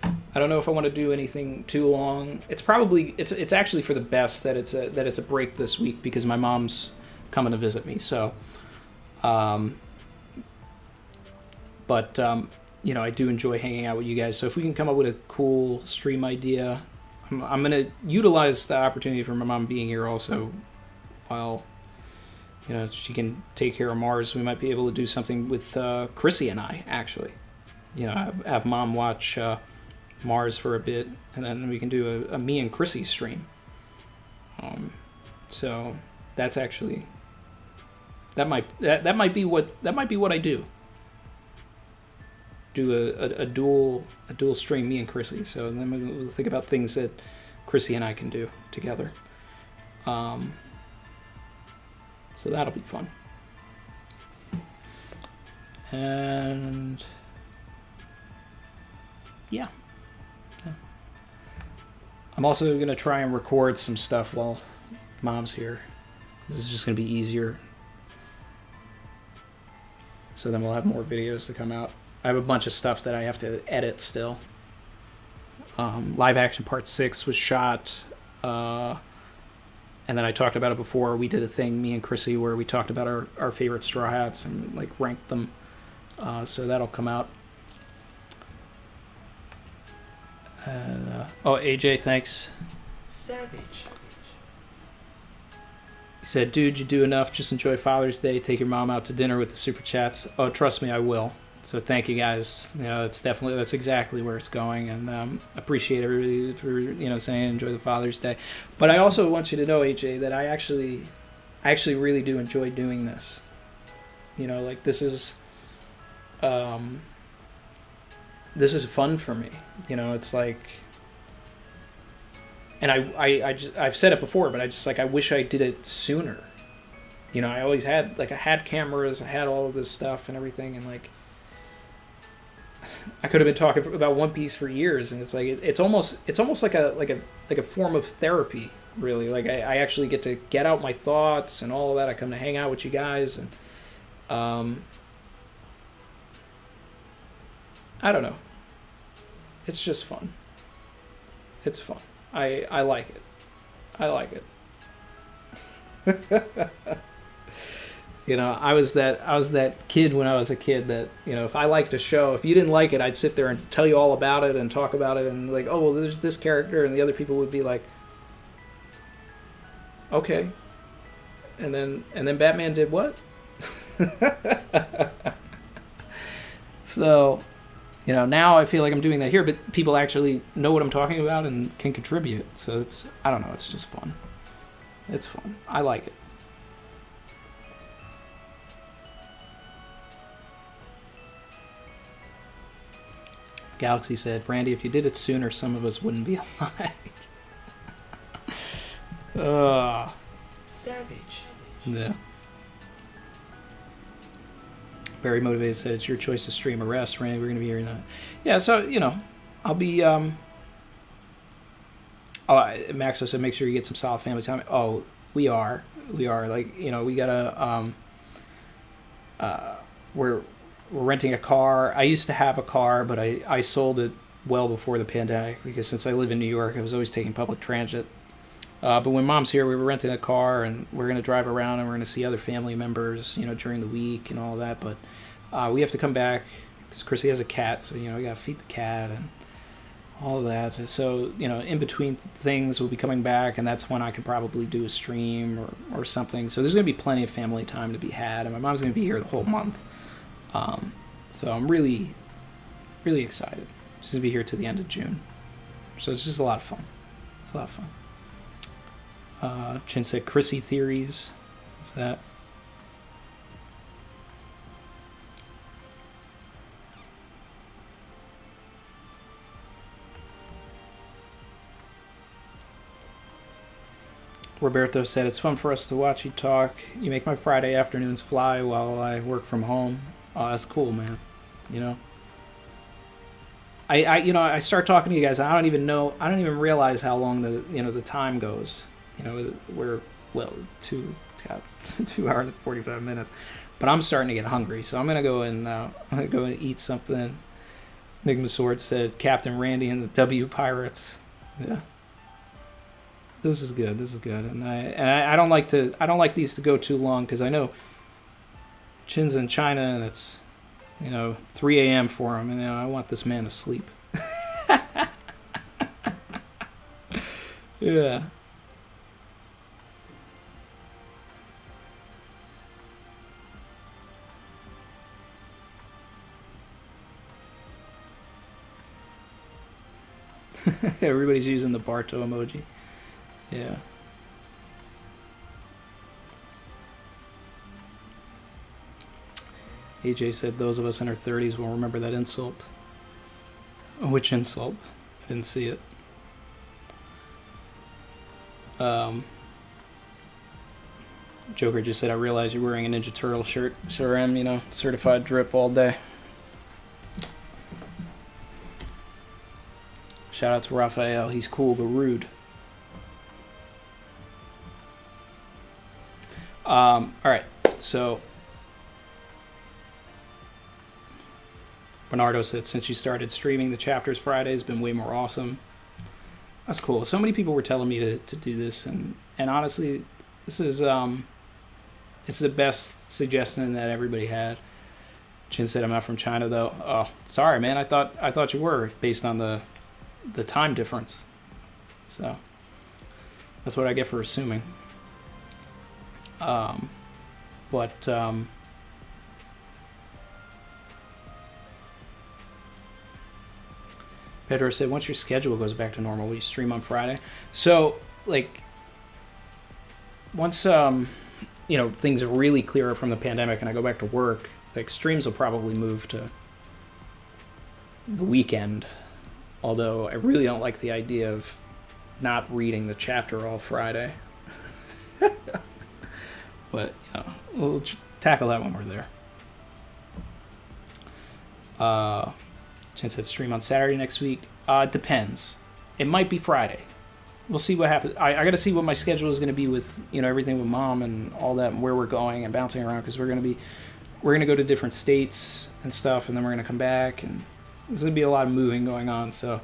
I don't know if I want to do anything too long. It's probably, it's actually for the best that it's a break this week because my mom's coming to visit me. So, I do enjoy hanging out with you guys. So if we can come up with a cool stream idea, I'm going to utilize the opportunity for my mom being here also while, she can take care of Mars. We might be able to do something with Chrissy and I, actually. Have mom watch Mars for a bit, and then we can do a me and Chrissy stream. So that's actually that might be what I do. do a dual stream, me and Chrissy. So then we'll think about things that Chrissy and I can do together. So that'll be fun. And yeah. I'm also going to try and record some stuff while Mom's here. This is just going to be easier. So then we'll have more videos to come out. I have a bunch of stuff that I have to edit still. Live action part 6 was shot. And then I talked about it before. We did a thing, me and Chrissy, where we talked about our favorite Straw Hats and like ranked them. So that'll come out. Oh, AJ, thanks. Savage. He said, dude, you do enough. Just enjoy Father's Day. Take your mom out to dinner with the super chats. Oh, trust me, I will. So thank you guys. You know, that's exactly where it's going. And appreciate everybody for, you know, saying enjoy the Father's Day. But I also want you to know, AJ, that I actually really do enjoy doing this. You know, like this is fun for me. You know, it's like, and I've said it before, but I wish I did it sooner. You know, I always had, like, I had cameras, I had all of this stuff and everything, and like, I could have been talking about One Piece for years, and it's like, it's almost like a form of therapy, really. Like, I actually get to get out my thoughts and all of that. I come to hang out with you guys, and I don't know. It's just fun. It's fun. I like it. I like it. You know, I was that kid when I was a kid that, you know, if I liked a show, if you didn't like it, I'd sit there and tell you all about it and talk about it and like, oh, well, there's this character, and the other people would be like, okay. And then Batman did what? So, you know, now I feel like I'm doing that here, but people actually know what I'm talking about and can contribute. So it's, I don't know, it's just fun. It's fun. I like it. Galaxy said, Randy, if you did it sooner, some of us wouldn't be alive. Savage. Yeah. Very motivated said, it's your choice to stream or rest, Randy. We're going to be here tonight. Yeah, so, you know, I'll be... Maxo said, make sure you get some solid family time. Oh, we are. Like, you know, we got to... We're renting a car. I used to have a car, but I sold it well before the pandemic because since I live in New York, I was always taking public transit. But when Mom's here, we were renting a car, and we're going to drive around, and we're going to see other family members, you know, during the week and all that. But we have to come back because Chrissy has a cat, so, you know, we got to feed the cat and all of that. So, you know, in between things, we'll be coming back, and that's when I could probably do a stream or something. So there's going to be plenty of family time to be had, and my mom's going to be here the whole month. So I'm really, really excited. She's going to be here to the end of June. So it's just a lot of fun. It's a lot of fun. Chin said Chrissy theories. What's that? Roberto said, it's fun for us to watch you talk. You make my Friday afternoons fly while I work from home. Oh, that's cool, man. You know? I start talking to you guys, I don't even realize how long the time goes. You know, it's got 2 hours and 45 minutes. But I'm starting to get hungry, so I'm gonna go and eat something. Enigma Sword said Captain Randy and the W Pirates. Yeah. This is good. And I don't like these to go too long because I know Chin's in China and it's, you know, 3 a.m. for him, and you know, I want this man to sleep. Yeah. Everybody's using the Barto emoji. Yeah. AJ said those of us in our 30s will remember that insult. Which insult? I didn't see it. Joker just said, I realize you're wearing a Ninja Turtle shirt. Sure am, certified drip all day. Shout out to Raphael. He's cool but rude. Alright, so Bernardo said, since you started streaming the chapters Friday, it's been way more awesome. That's cool. So many people were telling me to do this, and honestly, this is it's the best suggestion that everybody had. Chin said, I'm not from China though. Oh, sorry, man. I thought you were, based on the time difference. So that's what I get for assuming. Pedro said, once your schedule goes back to normal, will you stream on Friday? So, like, once, things are really clearer from the pandemic and I go back to work, like, streams will probably move to the weekend. Although, I really don't like the idea of not reading the chapter all Friday. But, we'll tackle that when we're there. Chen said stream on Saturday next week. Depends. It might be Friday. We'll see what happens. I got to see what my schedule is going to be with, everything with mom and all that, and where we're going and bouncing around, because we're going to go to different states and stuff, and then we're going to come back, and there's going to be a lot of moving going on. So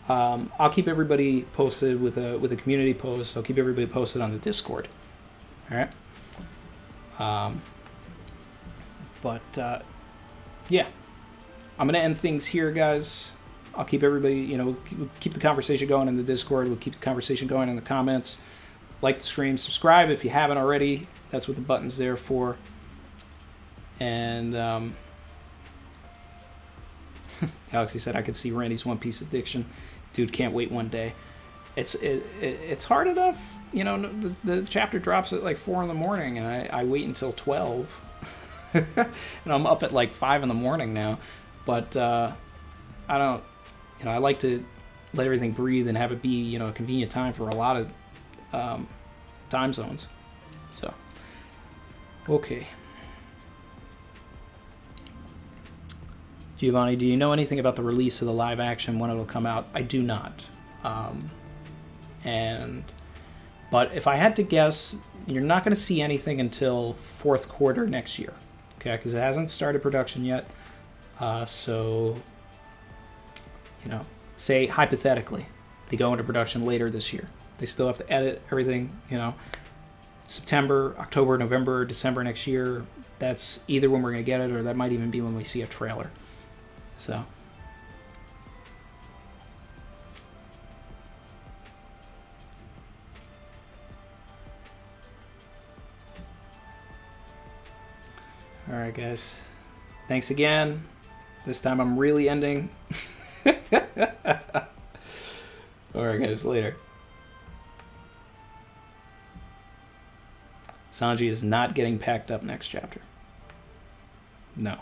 I'll keep everybody posted with a community post. I'll keep everybody posted on the Discord. All right. Yeah. I'm going to end things here, guys. I'll keep everybody, we'll keep the conversation going in the Discord. We'll keep the conversation going in the comments. Like the stream. Subscribe if you haven't already. That's what the button's there for. And Galaxy said, I could see Randy's One Piece addiction. Dude, can't wait one day. It's hard enough. The chapter drops at like 4 in the morning, and I wait until 12. And I'm up at like 5 in the morning now. But I don't, I like to let everything breathe and have it be, a convenient time for a lot of time zones. So, okay. Giovanni, do you know anything about the release of the live action when it'll come out? I do not. But if I had to guess, you're not going to see anything until fourth quarter next year. Okay, because it hasn't started production yet. So, say hypothetically, they go into production later this year. They still have to edit everything, September, October, November, December next year. That's either when we're going to get it, or that might even be when we see a trailer. So. All right, guys. Thanks again. This time I'm really ending. All right, guys. Later. Sanji is not getting packed up next chapter. No.